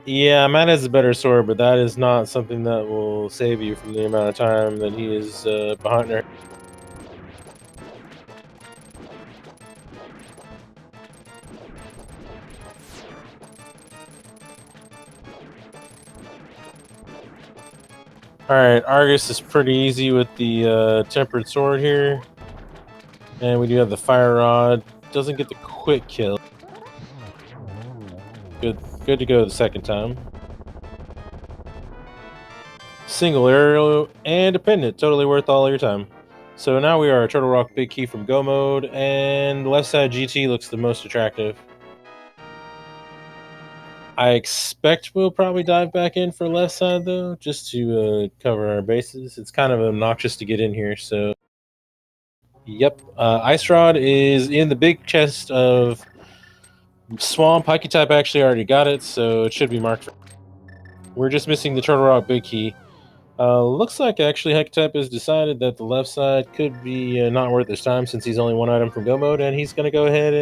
Yeah, Matt has a better sword, but that is not something that will save you from the amount of time that he is behind her. Alright, Argus is pretty easy with the tempered sword here. And we do have the fire rod. Doesn't get the quick kill. Good to go the second time. Single arrow and a pendant. Totally worth all your time. So now we are a Turtle Rock Big Key from Go mode, and left side GT looks the most attractive. I expect we'll probably dive back in for left side, though, just to cover our bases. It's kind of obnoxious to get in here, so... Yep, Ice Rod is in the big chest of Swamp. hycutype actually already got it, so it should be marked. We're just missing the Turtle Rock Big Key. Looks like actually hycutype has decided that the left side could be not worth his time since he's only one item from Go mode, and he's going to go ahead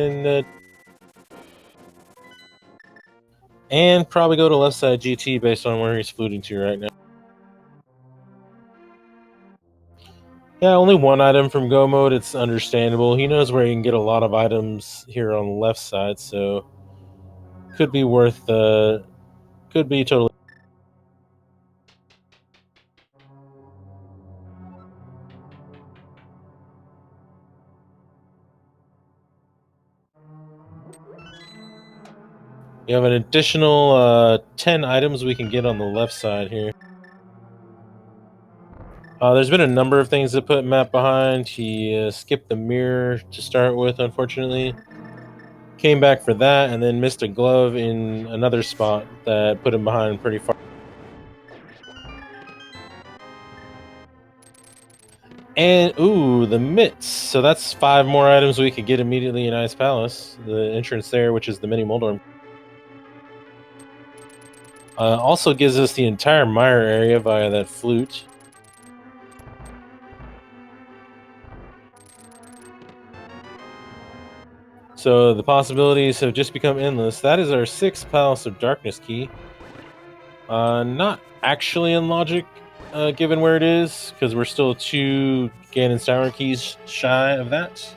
and probably go to left side GT based on where he's fluting to right now. Yeah, only one item from Go mode. It's understandable. He knows where he can get a lot of items here on the left side, so could be worth. Could be totally. You have an additional 10 items we can get on the left side here. There's been a number of things that put Matt behind. He skipped the mirror to start with, unfortunately. Came back for that, and then missed a glove in another spot that put him behind pretty far. And, ooh, the mitts. So that's 5 more items we could get immediately in Ice Palace. The entrance there, which is the mini Moldorm. Also gives us the entire mire area via that flute. So the possibilities have just become endless. That is our 6th Palace of Darkness key. Not actually in logic, given where it is, because we're still 2 Ganon's Tower keys shy of that.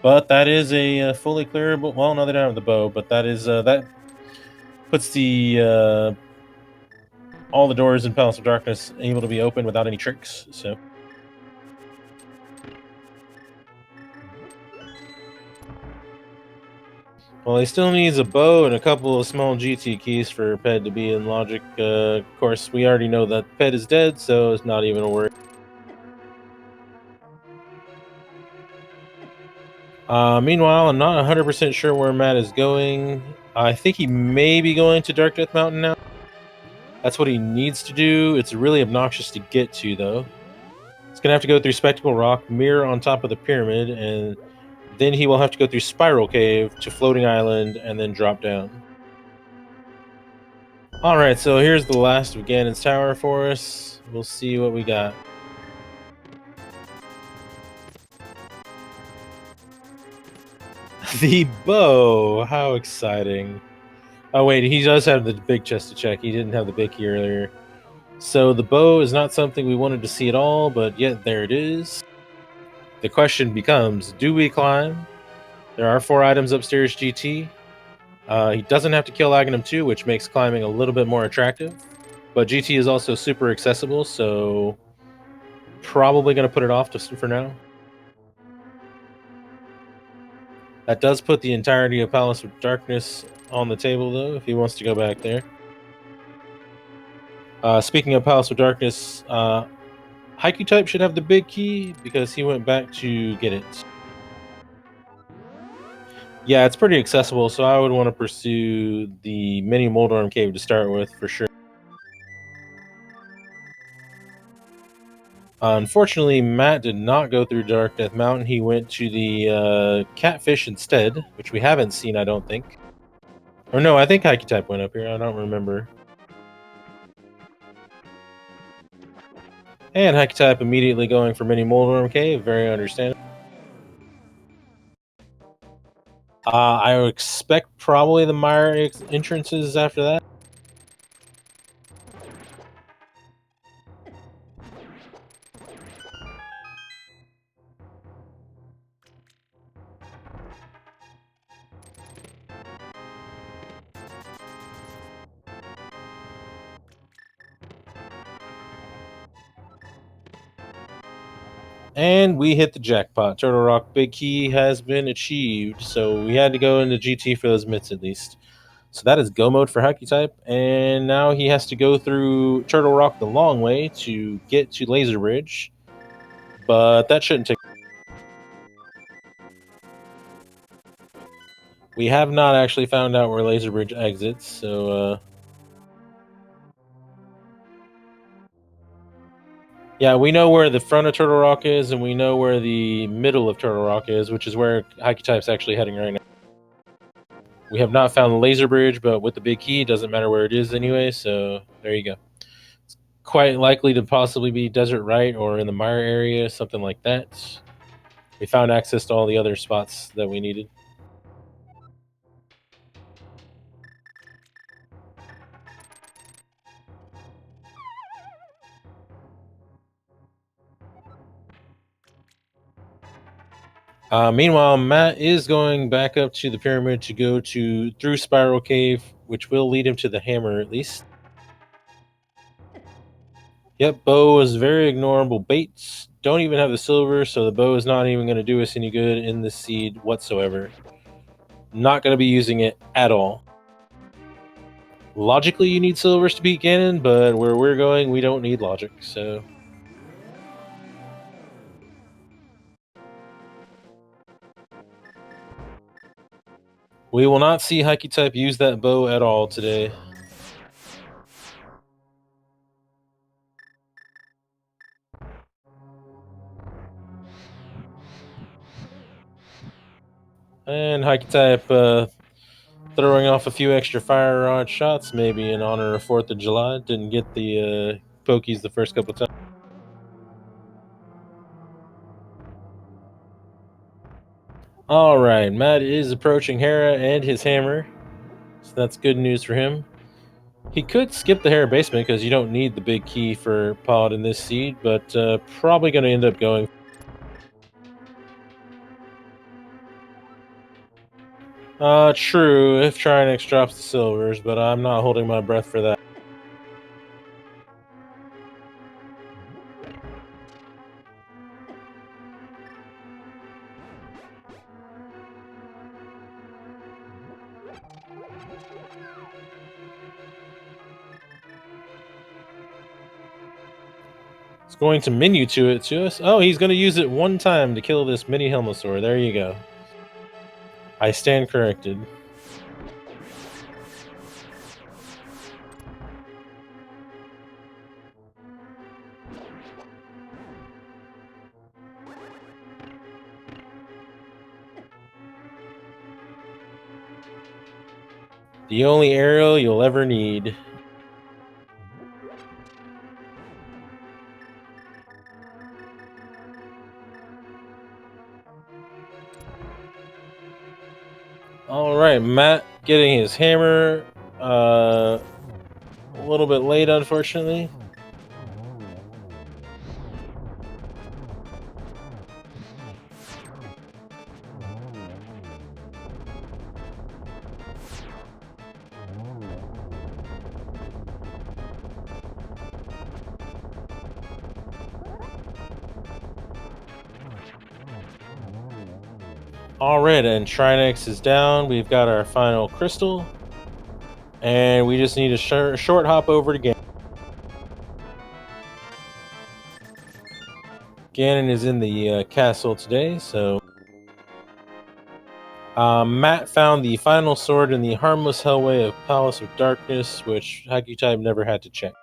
But that is a fully clearable. Well, no, they don't have the bow, but that is that puts the all the doors in Palace of Darkness able to be opened without any tricks. So. Well, he still needs a bow and a couple of small GT keys for Ped to be in logic. Of course, we already know that Ped is dead, so it's not even a worry. Meanwhile, I'm not 100% sure where Matt is going. I think he may be going to Dark Death Mountain now. That's what he needs to do. It's really obnoxious to get to, though. He's going to have to go through Spectacle Rock, Mirror on top of the pyramid, and then he will have to go through Spiral Cave to Floating Island and then drop down. Alright, so here's the last of Ganon's Tower for us. We'll see what we got. The bow! How exciting. Oh wait, he does have the big chest to check. He didn't have the big key earlier. So the bow is not something we wanted to see at all, but yet there it is. The question becomes, do we climb? There are 4 items upstairs GT. He doesn't have to kill Aghanim 2, which makes climbing a little bit more attractive. But GT is also super accessible, so probably going to put it off for now. That does put the entirety of Palace of Darkness on the table, though, if he wants to go back there. Speaking of Palace of Darkness, hycutype should have the big key because he went back to get it. Yeah, it's pretty accessible, so I would want to pursue the mini Moldorm cave to start with, for sure. Unfortunately, Matt did not go through Dark Death Mountain. He went to the Catfish instead, which we haven't seen, I don't think. Or no, I think hycutype went up here. I don't remember. And hycutype immediately going for mini Moldorm cave. Very understandable. I would expect probably the mire entrances after that. And we hit the jackpot. Turtle Rock Big Key has been achieved. So we had to go into GT for those mitts at least. So that is go mode for hycutype. And now he has to go through Turtle Rock the long way to get to Laser Bridge. But that shouldn't take. We have not actually found out where Laser Bridge exits. So yeah, we know where the front of Turtle Rock is, and we know where the middle of Turtle Rock is, which is where hycutype's actually heading right now. We have not found the Laser Bridge, but with the big key, it doesn't matter where it is anyway, so there you go. It's quite likely to possibly be Desert Right or in the Mire area, something like that. We found access to all the other spots that we needed. Meanwhile, Matt is going back up to the pyramid to go through Spiral Cave, which will lead him to the hammer at least. Yep, bow is very ignorable baits. Don't even have the silver, so the bow is not even going to do us any good in the seed whatsoever. Not going to be using it at all. Logically, you need silvers to beat Ganon, but where we're going, we don't need logic, so. We will not see hycutype use that bow at all today. And hycutype throwing off a few extra fire rod shots, maybe in honor of 4th of July. Didn't get the pokies the first couple times. Alright, Matt is approaching Hera and his hammer, so that's good news for him. He could skip the Hera basement because you don't need the big key for pod in this seed, but probably going to end up going. True, if Trinex drops the silvers, but I'm not holding my breath for that. It's going to menu to it to us. Oh, he's going to use it one time to kill this mini Helmosaur. There you go. I stand corrected. The only aerial you'll ever need. Alright, Matt getting his hammer. A little bit late, unfortunately. Alright, and Trinex is down. We've got our final crystal. And we just need a short hop over to Ganon. Ganon is in the castle today, so... Matt found the final sword in the harmless hellway of Palace of Darkness, which hycutype never had to check.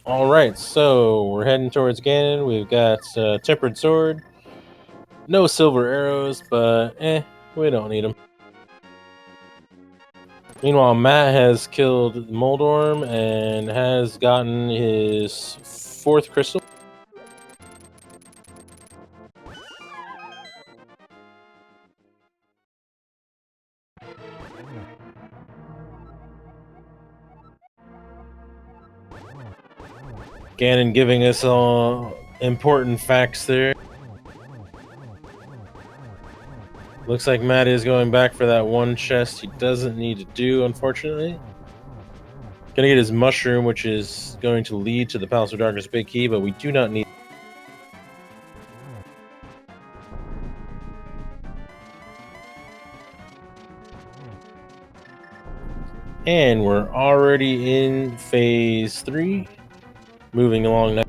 Alright, so we're heading towards Ganon. We've got Tempered Sword. No silver arrows, but we don't need them. Meanwhile, Matt has killed Moldorm and has gotten his 4th crystal. Ganon giving us all important facts there. Looks like Matt is going back for that one chest he doesn't need to do, unfortunately. Gonna get his mushroom, which is going to lead to the Palace of Darkness big key, but we do not need. And we're already in phase 3. Moving along now.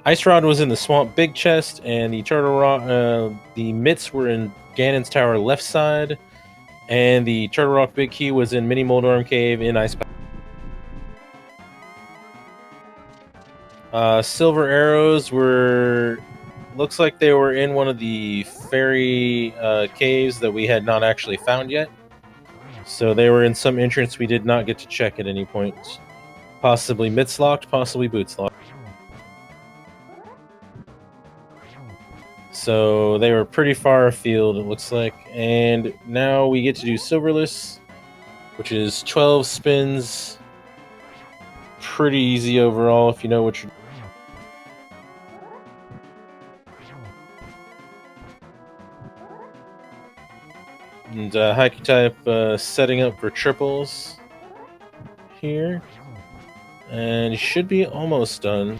Ice Rod was in the Swamp Big Chest, and the Turtle Rock, the mitts were in Ganon's Tower left side, and the Turtle Rock Big Key was in Mini Moldorm Cave in Ice Palace. Silver arrows were, looks like they were in one of the fairy caves that we had not actually found yet. So they were in some entrance we did not get to check at any point. Possibly mitts locked, possibly boots locked. So they were pretty far afield, it looks like. And now we get to do Silverless, which is 12 spins. Pretty easy overall if you know what you're doing. And hycutype setting up for triples here. And you should be almost done.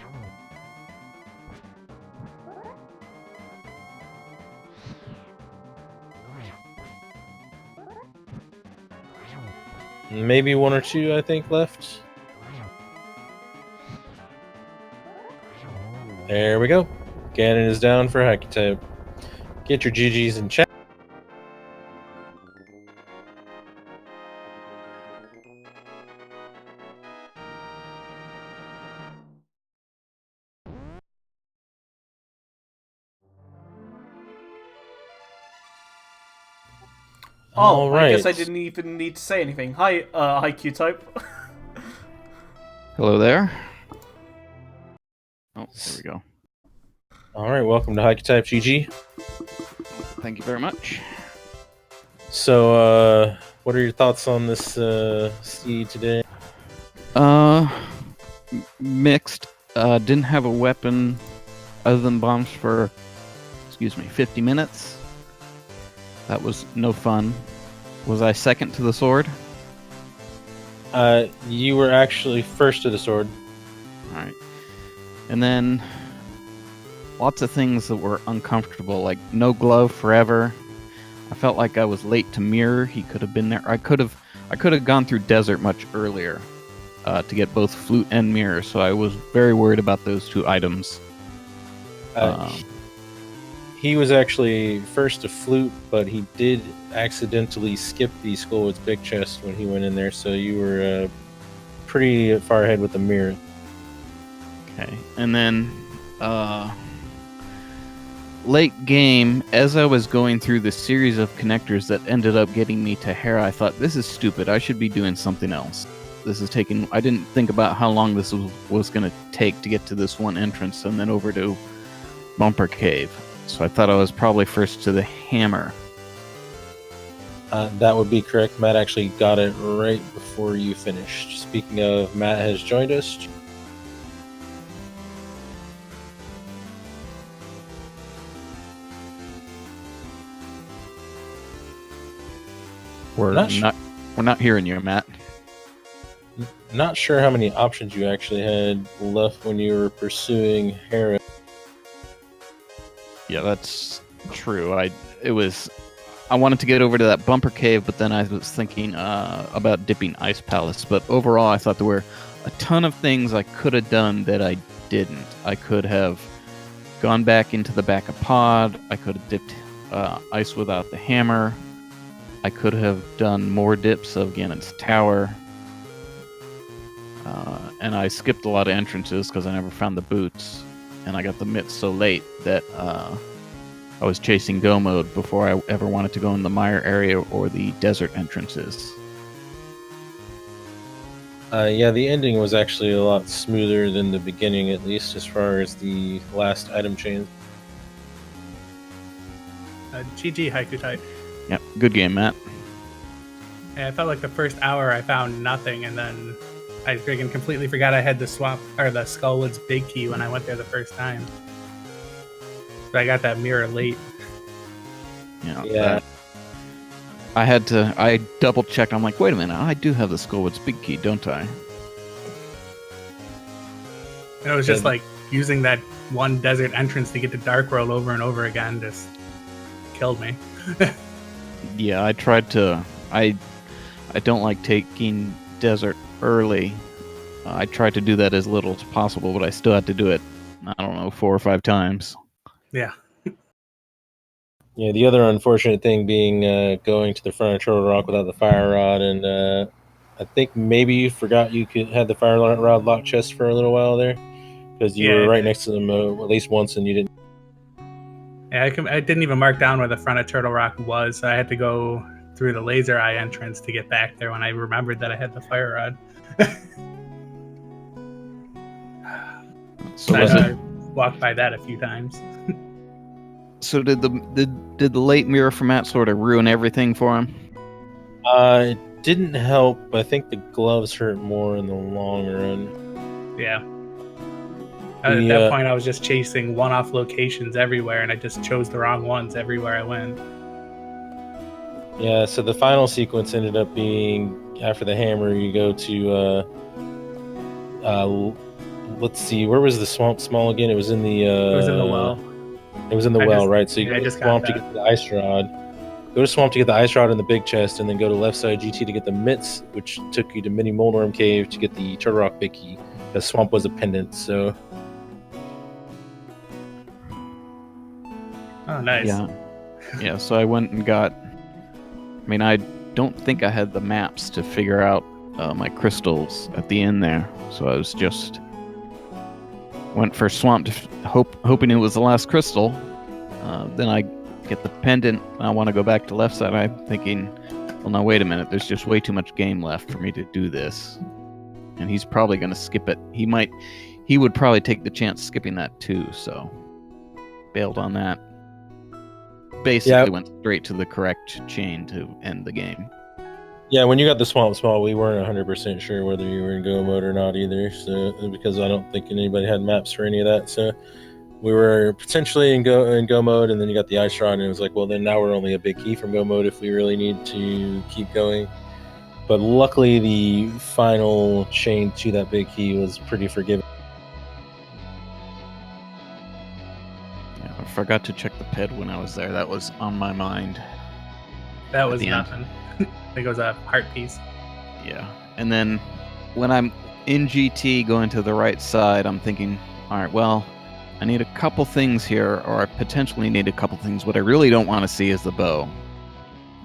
Maybe one or two, I think, left. There we go. Ganon is down for hycutype. Get your GGs in chat. Oh, All I guess I right. didn't even need to say anything. Hi, hycutype. Hello there. Oh, there we go. All right, welcome to hycutype GG. Thank you very much. So, what are your thoughts on this seed today? Mixed. Didn't have a weapon other than bombs for, 50 minutes. That was no fun. Was I second to the sword? You were actually first to the sword. Alright. And then lots of things that were uncomfortable, like no glove forever. I felt like I was late to mirror. He could have been there. I could have gone through desert much earlier to get both flute and mirror, so I was very worried about those two items. He was actually first to flute, but he did accidentally skip the Skullwood's big chest when he went in there, so you were pretty far ahead with the mirror. Okay, and then late game, as I was going through the series of connectors that ended up getting me to Hera, I thought, this is stupid. I should be doing something else. This is taking... I didn't think about how long this was going to take to get to this one entrance and then over to Bumper Cave. So I thought I was probably first to the hammer. That would be correct. Matt actually got it right before you finished. Speaking of, Matt has joined us. We're not hearing you, Matt. Not sure how many options you actually had left when you were pursuing Hera. Yeah, that's true. I wanted to get over to that Bumper Cave, but then I was thinking about dipping Ice Palace. But overall, I thought there were a ton of things I could have done that I didn't. I could have gone back into the back of Pod. I could have dipped Ice without the hammer. I could have done more dips of Ganon's Tower. And I skipped a lot of entrances because I never found the boots. And I got the mitts so late that I was chasing go mode before I ever wanted to go in the mire area or the desert entrances. Yeah, the ending was actually a lot smoother than the beginning, at least as far as the last item chain. GG hycutype. Yep, good game, Matt. Yeah, I felt like the first hour I found nothing, and then I freaking completely forgot I had the Skullwood's big key when I went there the first time. But I got that mirror late. Yeah. I double checked. I'm like, wait a minute, I do have the Skullwood's big key, don't I? And it was just like using that one desert entrance to get to Dark World over and over again just killed me. Yeah, I tried to. I don't like taking desert early. I tried to do that as little as possible, but I still had to do it, I don't know, 4 or 5 times. Yeah. Yeah, the other unfortunate thing being going to the front of Turtle Rock without the fire rod, and I think maybe you forgot you had the fire rod lock chest for a little while there, because you were right next to them at least once, and you didn't. Yeah, I didn't even mark down where the front of Turtle Rock was, so I had to go through the laser eye entrance to get back there when I remembered that I had the fire rod. So I walked by that a few times. So did the late mirror for Matt sort of ruin everything for him? It didn't help. I think the gloves hurt more in the long run. Yeah. At that point, I was just chasing one-off locations everywhere, and I just chose the wrong ones everywhere I went. Yeah, so the final sequence ended up being, after the hammer, you go to Let's see, where was the swamp small again? It was in the It was in the well. It was in the well, right? So you I go to just the got swamp to that. get the ice rod. Go to swamp to get the ice rod in the big chest, and then go to left side GT to get the mitts, which took you to Mini Moldorm Cave to get the Turtle Rock big key. The swamp was a pendant, so Oh, nice. Yeah. So I went and got. I mean, I don't think I had the maps to figure out my crystals at the end there, so I was just went for swamp, hoping it was the last crystal. Then I get the pendant. And I want to go back to left side. I'm thinking, well, now wait a minute. There's just way too much game left for me to do this, and he's probably going to skip it. He would probably take the chance skipping that too. So bailed on that. Basically went straight to the correct chain to end the game. yeah, when you got the swamp small, we weren't 100% sure whether you were in go mode or not either. So because I don't think anybody had maps for any of that, so we were potentially in go mode, and then you got the ice rod, and it was like, well, then now we're only a big key from go mode if we really need to keep going. But luckily, the final chain to that big key was pretty forgiving. Yeah, I forgot to check the ped when I was there. That was on my mind. That was the end. nothing. I think it was a heart piece. Yeah. And then when I'm in GT going to the right side, I'm thinking, all right, well, I need a couple things here, or I potentially need a couple things. What I really don't want to see is the bow.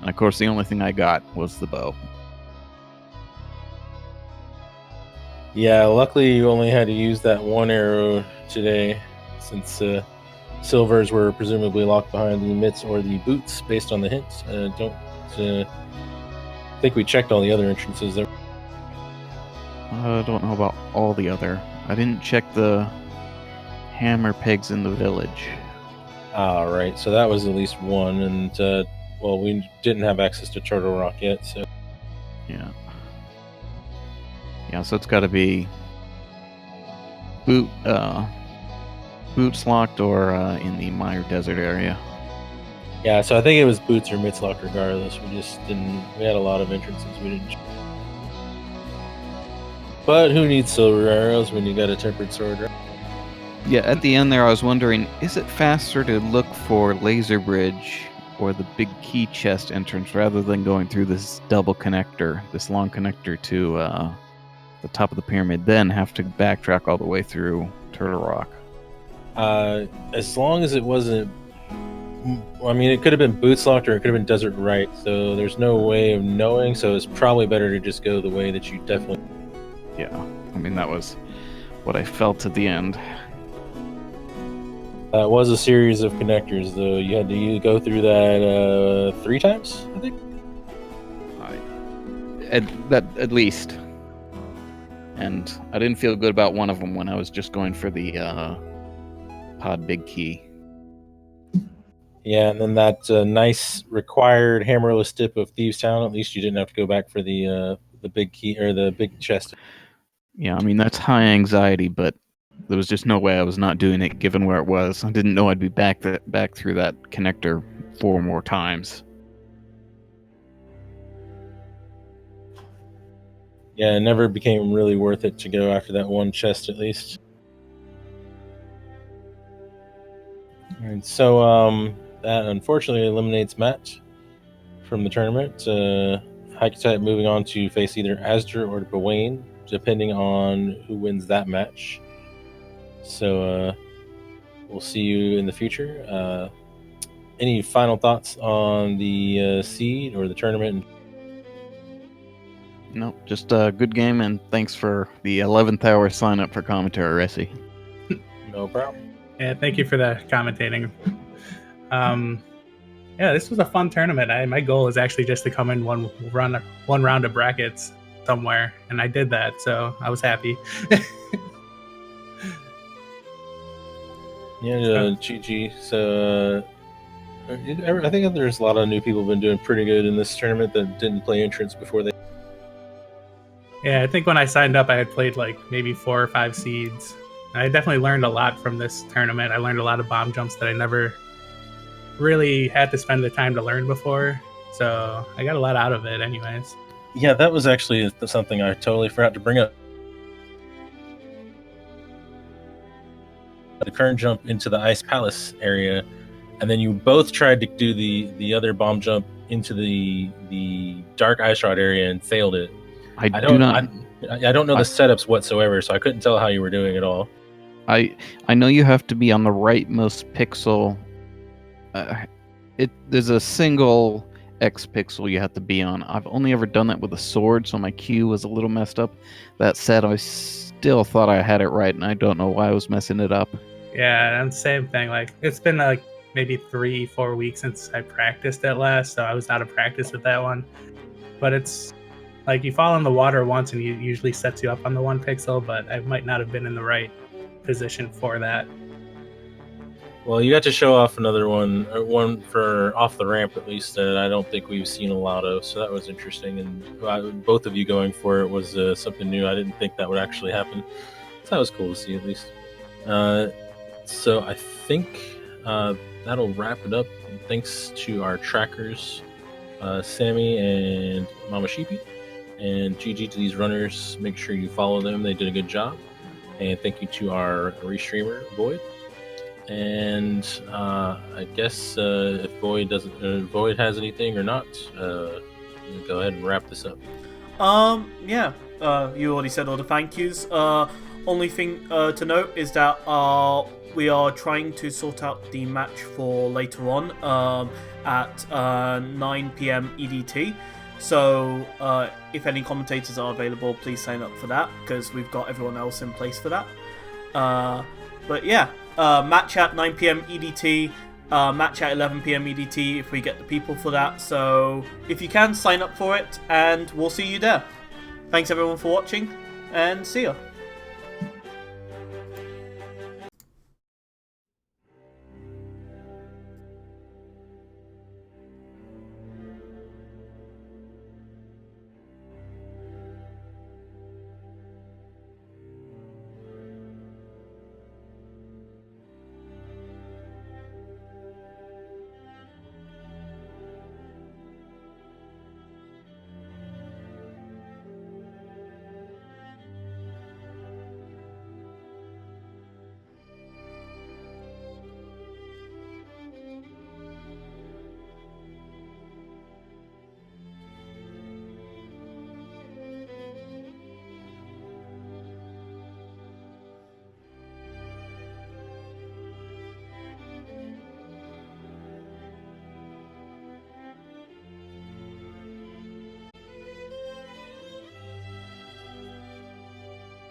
And of course, the only thing I got was the bow. Yeah, luckily you only had to use that one arrow today, since silvers were presumably locked behind the mitts or the boots based on the hints. Don't think we checked all the other entrances there. I don't know about all the other. I didn't check the hammer pegs in the village. Ah, right. So that was at least one, and well, we didn't have access to Turtle Rock yet, so Yeah. Yeah, so it's got to be boots locked or in the Mire Desert area. yeah. So I think it was boots or mitts locked regardless. We just didn't. We had a lot of entrances we didn't. But who needs silver arrows when you got a tempered sword, right? Yeah, at the end there, I was wondering, is it faster to look for Laser Bridge or the big key chest entrance rather than going through this double connector, this long connector to the top of the pyramid, then have to backtrack all the way through Turtle Rock? As long as it wasn't. I mean, it could have been boots locked or it could have been desert right. So there's no way of knowing. So it's probably better to just go the way that you definitely. Yeah, I mean, that was what I felt at the end. It was a series of connectors, though. You had to go through that 3 times, I think. At least. And I didn't feel good about one of them when I was just going for the pod big key. Yeah, and then that nice required hammerless tip of Thieves Town. At least you didn't have to go back for the big key or the big chest. Yeah, I mean, that's high anxiety, but there was just no way I was not doing it given where it was. I didn't know I'd be back through that connector 4 more times. Yeah, it never became really worth it to go after that one chest, at least. And so that unfortunately eliminates Matt from the tournament. Hycutype moving on to face either Asdr or Gawain, depending on who wins that match. So we'll see you in the future. Any final thoughts on the seed or the tournament? No, just a good game, and thanks for the 11th hour sign up for commentary, Ressi. No problem. Yeah, thank you for the commentating. Yeah, this was a fun tournament. My goal is actually just to come in one round of brackets somewhere, and I did that, so I was happy. Yeah, GG. So I think there's a lot of new people been doing pretty good in this tournament that didn't play entrance before they. Yeah, I think when I signed up, I had played like maybe 4 or 5 seeds. I definitely learned a lot from this tournament. I learned a lot of bomb jumps that I never really had to spend the time to learn before. So I got a lot out of it anyways. Yeah, that was actually something I totally forgot to bring up. current jump into the Ice Palace area, and then you both tried to do the other bomb jump into the Dark Ice Rod area and failed it. I don't know the setups whatsoever, so I couldn't tell how you were doing at all. I know you have to be on the rightmost pixel. There's a single X pixel you have to be on. I've only ever done that with a sword, so my Q was a little messed up. That said, I still thought I had it right, and I don't know why I was messing it up. Yeah, and same thing. Like, it's been like maybe 3-4 weeks since I practiced it last, so I was out of practice with that one. But it's like you fall in the water once, and it usually sets you up on the 1 pixel, but I might not have been in the right position for that. Well, you got to show off another one for off the ramp at least, that I don't think we've seen a lot of, so that was interesting. And both of you going for it was something new. I didn't think that would actually happen, so that was cool to see at least. So I think that'll wrap it up. Thanks to our trackers, Sammy and Mama Sheepy, and GG to these runners. Make sure you follow them; they did a good job. And thank you to our restreamer Void. And I guess if Void has anything or not, go ahead and wrap this up. Yeah. You already said all the thank yous. Only thing to note is that we are trying to sort out the match for later on at 9 p.m. EDT. So if any commentators are available, please sign up for that, because we've got everyone else in place for that. But yeah, match at 9 p.m. EDT, match at 11 p.m. EDT if we get the people for that. So if you can, sign up for it, and we'll see you there. Thanks everyone for watching, and see ya.